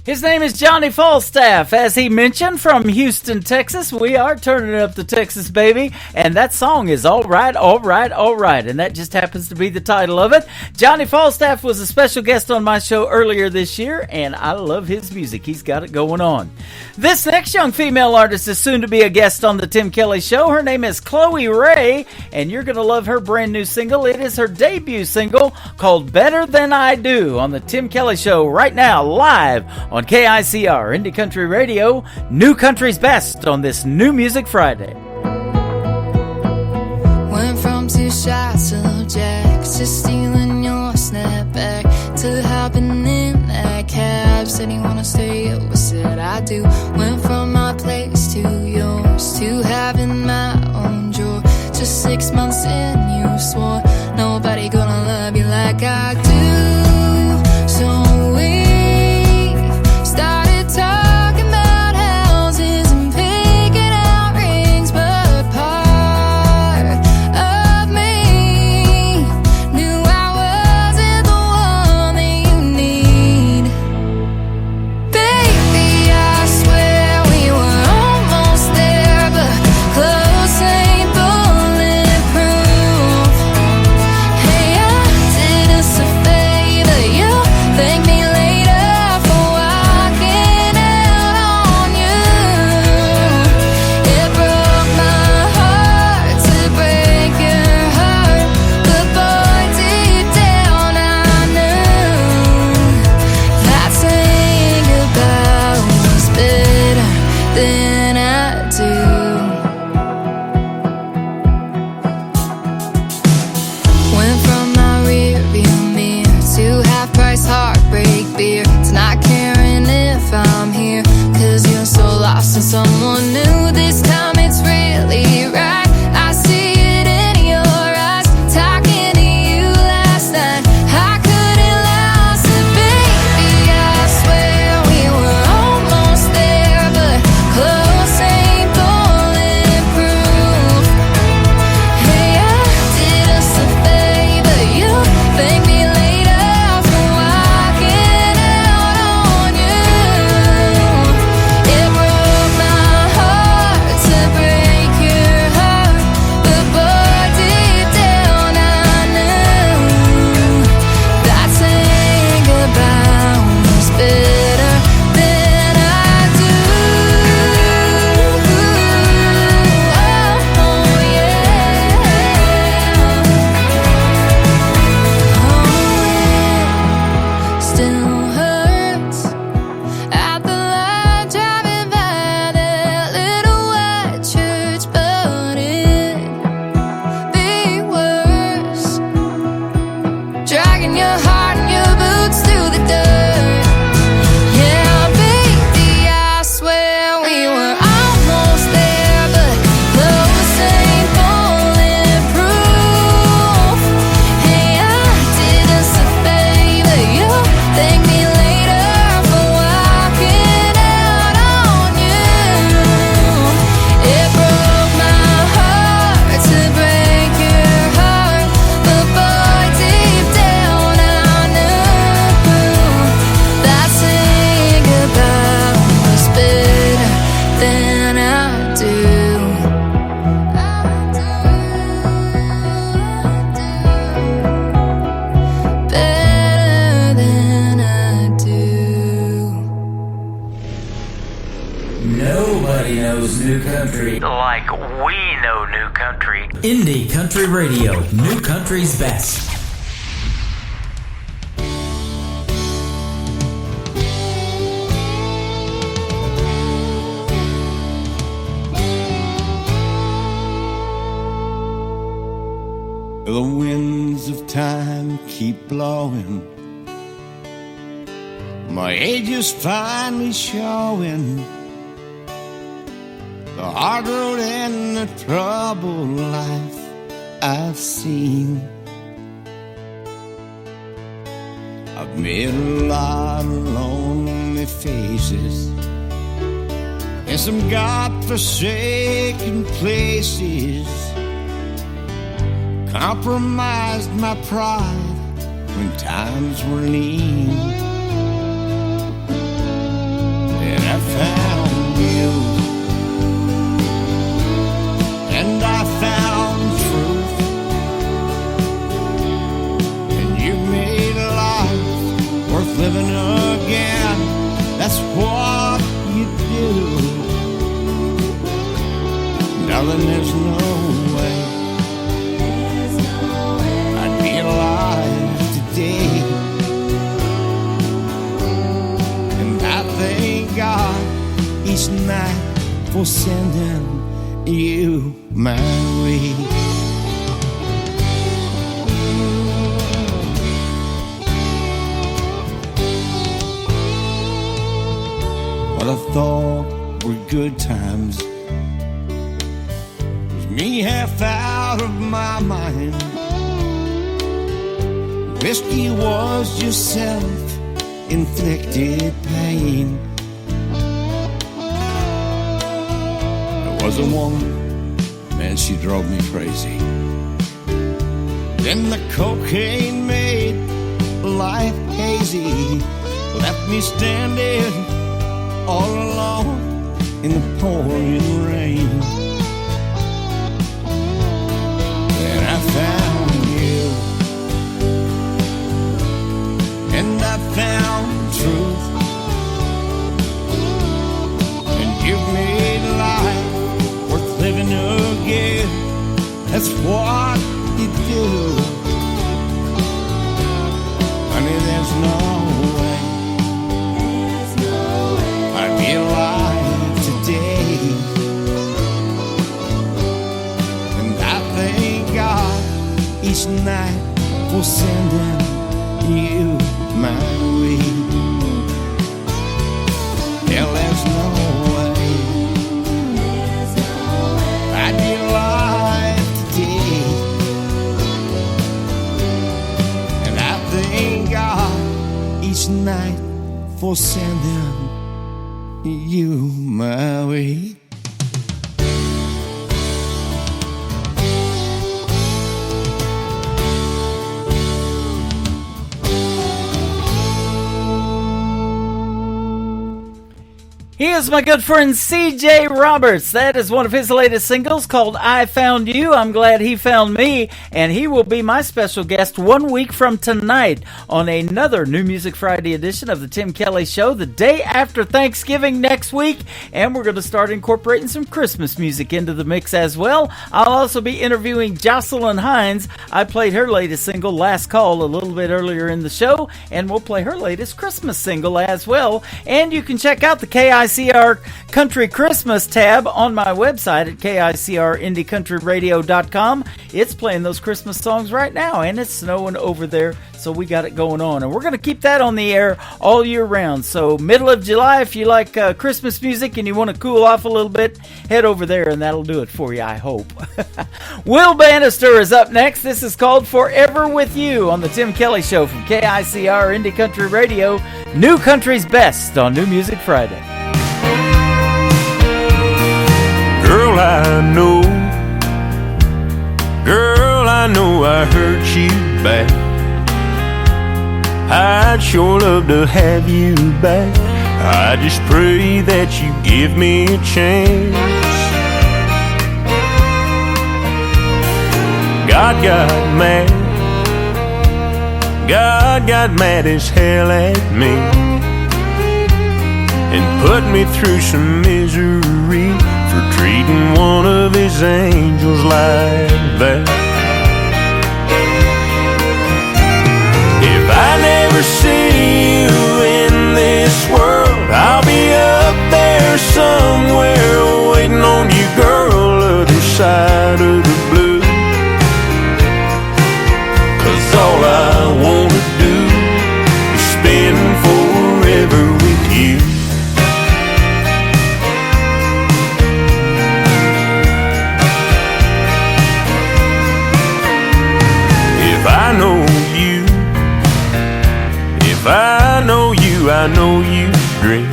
His name is Johnny Falstaff. As he mentioned, from Houston, Texas. We are turning up the Texas, baby. And that song is All Right, All Right, All Right. And that just happens to be the title of it. Johnny Falstaff was a special guest on my show earlier this year, and I love his music. He's got it going on. This next young female artist is soon to be a guest on the Tim Kelly Show. Her name is Chloe Ray, and you're going to love her brand new single. It is her debut single called Better Than I Do on the Tim Kelly Show right now, live on KICR Indie Country Radio, New Country's Best on this New Music Friday. Went from 2 shots of Jack to stealing your snapback to hopping in that cab. Said you wanna stay over, said I do. Went from my place to yours, to having my own drawer. Just 6 months in, you swore nobody gonna love you like I do. So we started talking about houses and picking out rings, but part of me knew I wasn't the one that you need. Baby, I swear we were almost there, but close ain't bulletproof. Hey, I did us a your heart and your boots through the dirt. Yeah, baby, I swear we were almost there, but close ain't bulletproof. Hey, I did us a favor, you thank me later for walking out on you. It broke my heart to break your heart, but boy, deep down I knew that saying goodbye was better than I do. Better than I do. Nobody knows new country like we know new country. Indie Country Radio, new country's best. The winds of time keep blowing. My age is finally showing. The hard road and the troubled life I've seen. I've met a lot of lonely faces in some God-forsaken places. Compromised my pride when times were lean. And I found you, and I found truth, and you made life worth living again. That's what you do. Darling, there's no way I'd be alive today. And I thank God each night for sending you my way. What I thought were good times was me half out of my mind. Whiskey was just self-inflicted pain. Was a woman, man, she drove me crazy. Then the cocaine made life hazy, left me standing all alone in the pouring rain. Then I found you, and I found truth, and you've made life living again. That's what you do. Honey, there's no way I'd be alive today. And I thank God each night for sending you my way. Yeah, there's no way I'd be alive today. And I thank God each night for sending you my way. He is my good friend C.J. Roberts. That is one of his latest singles called I Found You. I'm glad he found me, and he will be my special guest 1 week from tonight on another New Music Friday edition of the Tim Kelly Show, the day after Thanksgiving next week, and we're going to start incorporating some Christmas music into the mix as well. I'll also be interviewing Jocelyn Hines. I played her latest single, Last Call, a little bit earlier in the show, and we'll play her latest Christmas single as well. And you can check out the KICR KICR Country Christmas tab on my website at KICRIndieCountryRadio.com. It's playing those Christmas songs right now, and it's snowing over there, so we got it going on. And we're going to keep that on the air all year round. So middle of July, if you like Christmas music and you want to cool off a little bit, head over there, and that'll do it for you, I hope. Will Bannister is up next. This is called Forever With You on the Tim Kelly Show from KICR Indie Country Radio, New Country's Best on New Music Friday. Girl, I know I hurt you bad. I'd sure love to have you back. I just pray that you give me a chance. God got mad as hell at me and put me through some misery for treating one of his angels like that. If I never see you in this world, I'll be up there somewhere waiting on you, girl, other side of the blue. 'Cause all I wanna do is spend forever with you. I know you dream.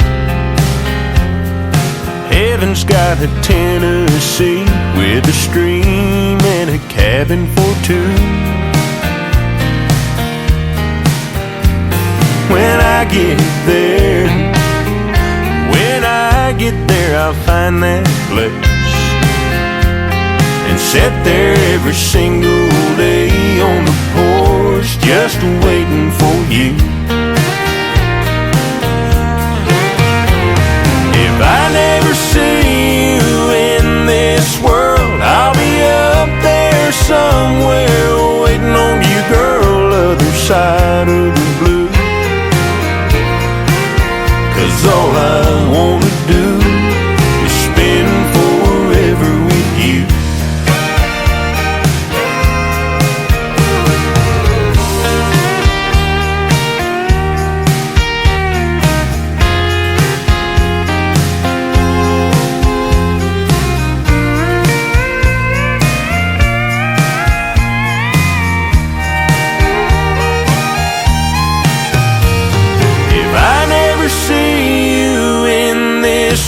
Heaven's got a Tennessee with a stream and a cabin for two. When I get there, I'll find that place and sit there every single day on the porch just waiting for you. If I never see you in this world, I'll be up there somewhere waiting on you, girl, other side of the blue. 'Cause all I wanna do is spend forever with you.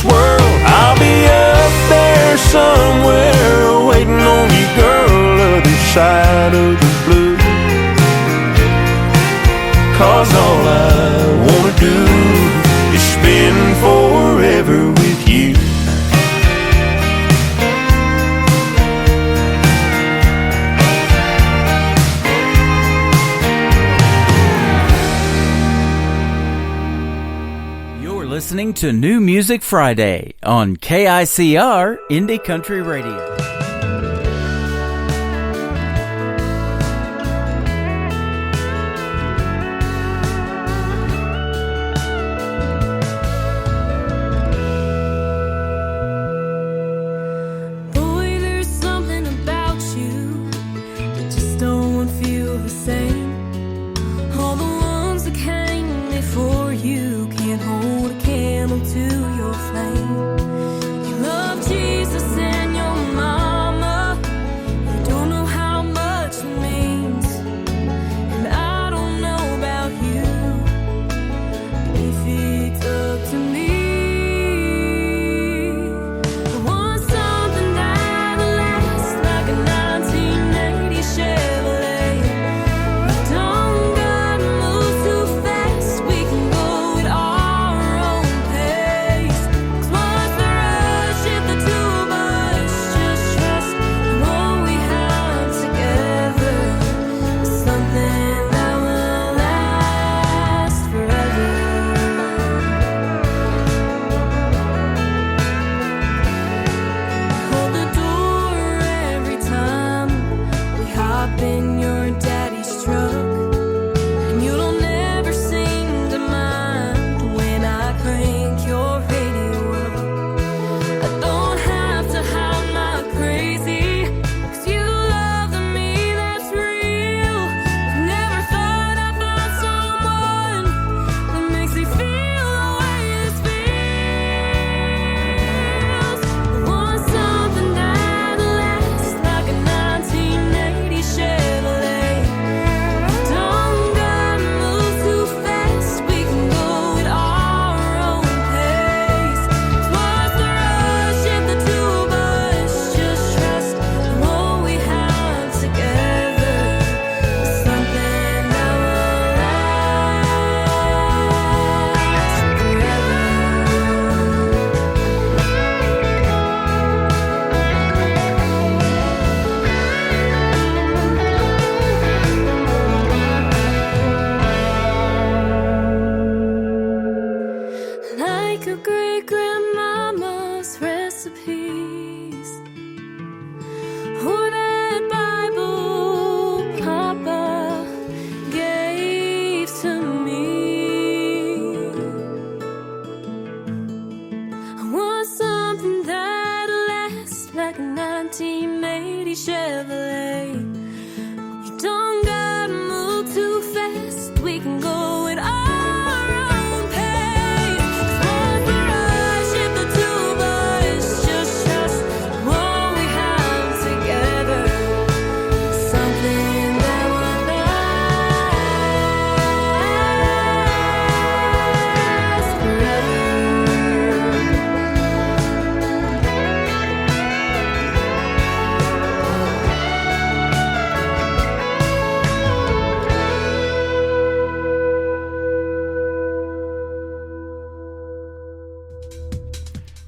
World, I'll be up there somewhere waiting on you, girl, other side of the blue. 'Cause all I wanna do is spend forever with you. Listening to New Music Friday on KICR Indie Country Radio. Boy, there's something about you that just don't feel the same. All the ones that came before you can't hold a candle to your flame. You love Jesus and your mom.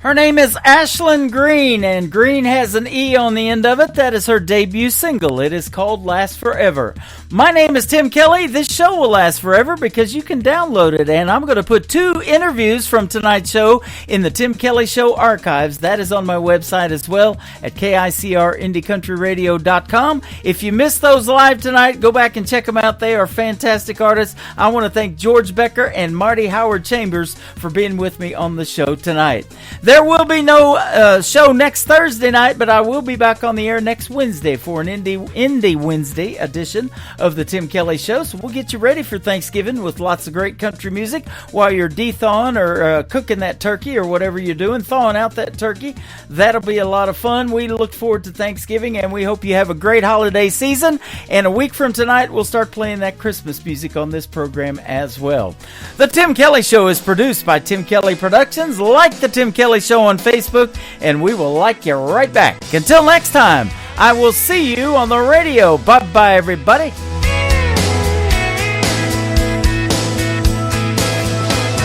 Her name is Ashlyn Green, and Green has an E on the end of it. That is her debut single. It is called Last Forever. My name is Tim Kelly. This show will last forever because you can download it, and I'm going to put 2 interviews from tonight's show in the Tim Kelly Show archives. That is on my website as well at KICRIndieCountryRadio.com. If you missed those live tonight, go back and check them out. They are fantastic artists. I want to thank George Becker and Marty Howard Chambers for being with me on the show tonight. There will be no show next Thursday night, but I will be back on the air next Wednesday for an Indie Wednesday edition of the Tim Kelly Show. So we'll get you ready for Thanksgiving with lots of great country music while you're de-thawing or cooking that turkey or whatever you're doing, thawing out that turkey. That'll be a lot of fun. We look forward to Thanksgiving, and we hope you have a great holiday season. And a week from tonight, we'll start playing that Christmas music on this program as well. The Tim Kelly Show is produced by Tim Kelly Productions. Like the Tim Kelly Show on Facebook, and we will like you right back. Until next time, I will see you on the radio. Bye-bye, everybody.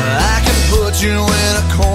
I can put you in a corner.